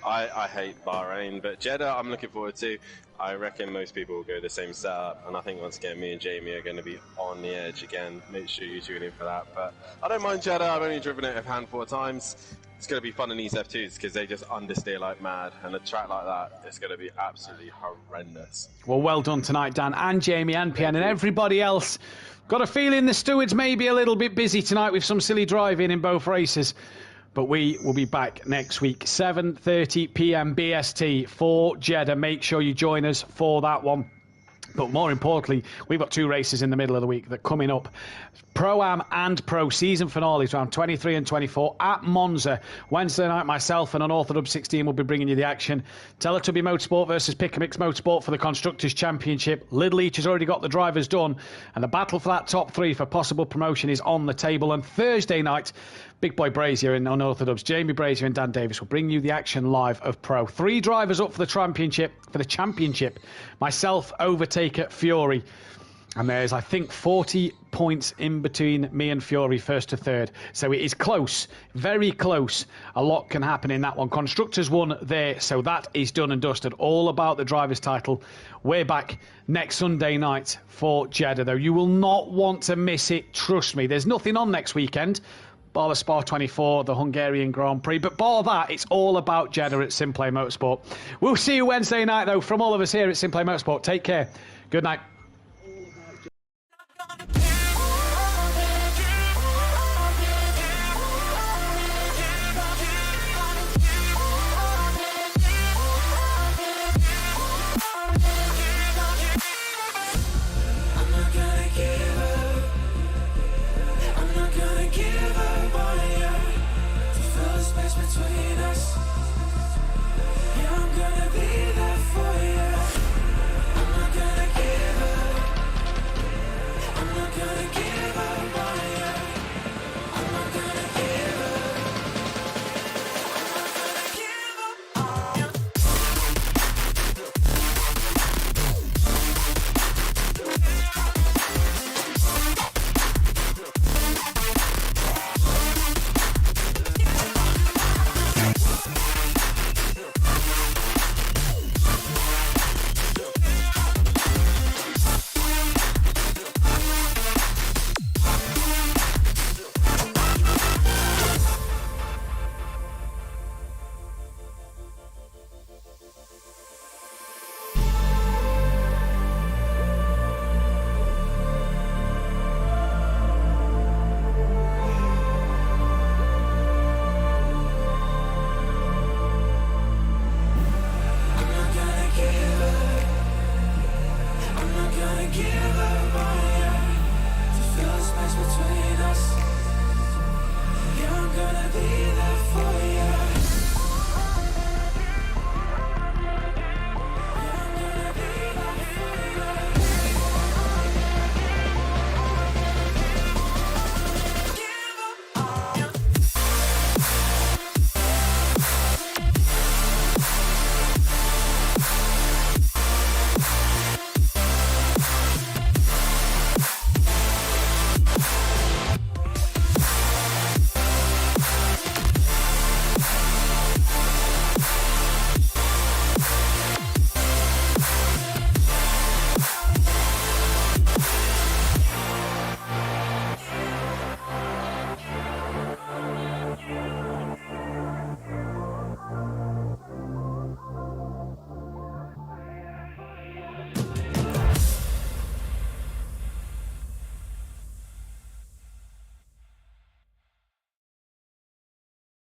I hate Bahrain, but Jeddah I'm looking forward to. I reckon most people will go the same setup, and I think once again me and Jamie are going to be on the edge again. Make sure you tune in for that. But I don't mind Jeddah. I've only driven it a handful of times. It's going to be fun in these F2s because they just understeer like mad, and a track like that is going to be absolutely horrendous. Well done tonight, Dan, and Jamie, and Pian, and everybody else. Got a feeling the stewards may be a little bit busy tonight with some silly driving in both races. But we will be back next week, 7:30 p.m. BST for Jeddah. Make sure you join us for that one. But more importantly, we've got two races in the middle of the week that are coming up. Pro-Am and Pro season finales round 23 and 24 at Monza. Wednesday night, myself and Unorthodox 16 will be bringing you the action. Teletubby Motorsport versus Picamix Motorsport for the Constructors' Championship. Lidl Each has already got the drivers done, and the battle for that top three for possible promotion is on the table. And Thursday night, Big Boy Brazier and Unorthodox, Jamie Brazier and Dan Davis will bring you the action live of Pro. Three drivers up for the championship. Myself, Overtaker, Fury. And there's, I think, 40 points in between me and Fury, first to third. So it is close, very close. A lot can happen in that one. Constructors won there, so that is done and dusted. All about the driver's title. We're back next Sunday night for Jeddah, though. You will not want to miss it, trust me. There's nothing on next weekend. Bar the Spa 24, the Hungarian Grand Prix. But bar that, it's all about Jeddah at Simplay Motorsport. We'll see you Wednesday night, though, from all of us here at Simplay Motorsport. Take care. Good night. Between us, yeah, I'm gonna be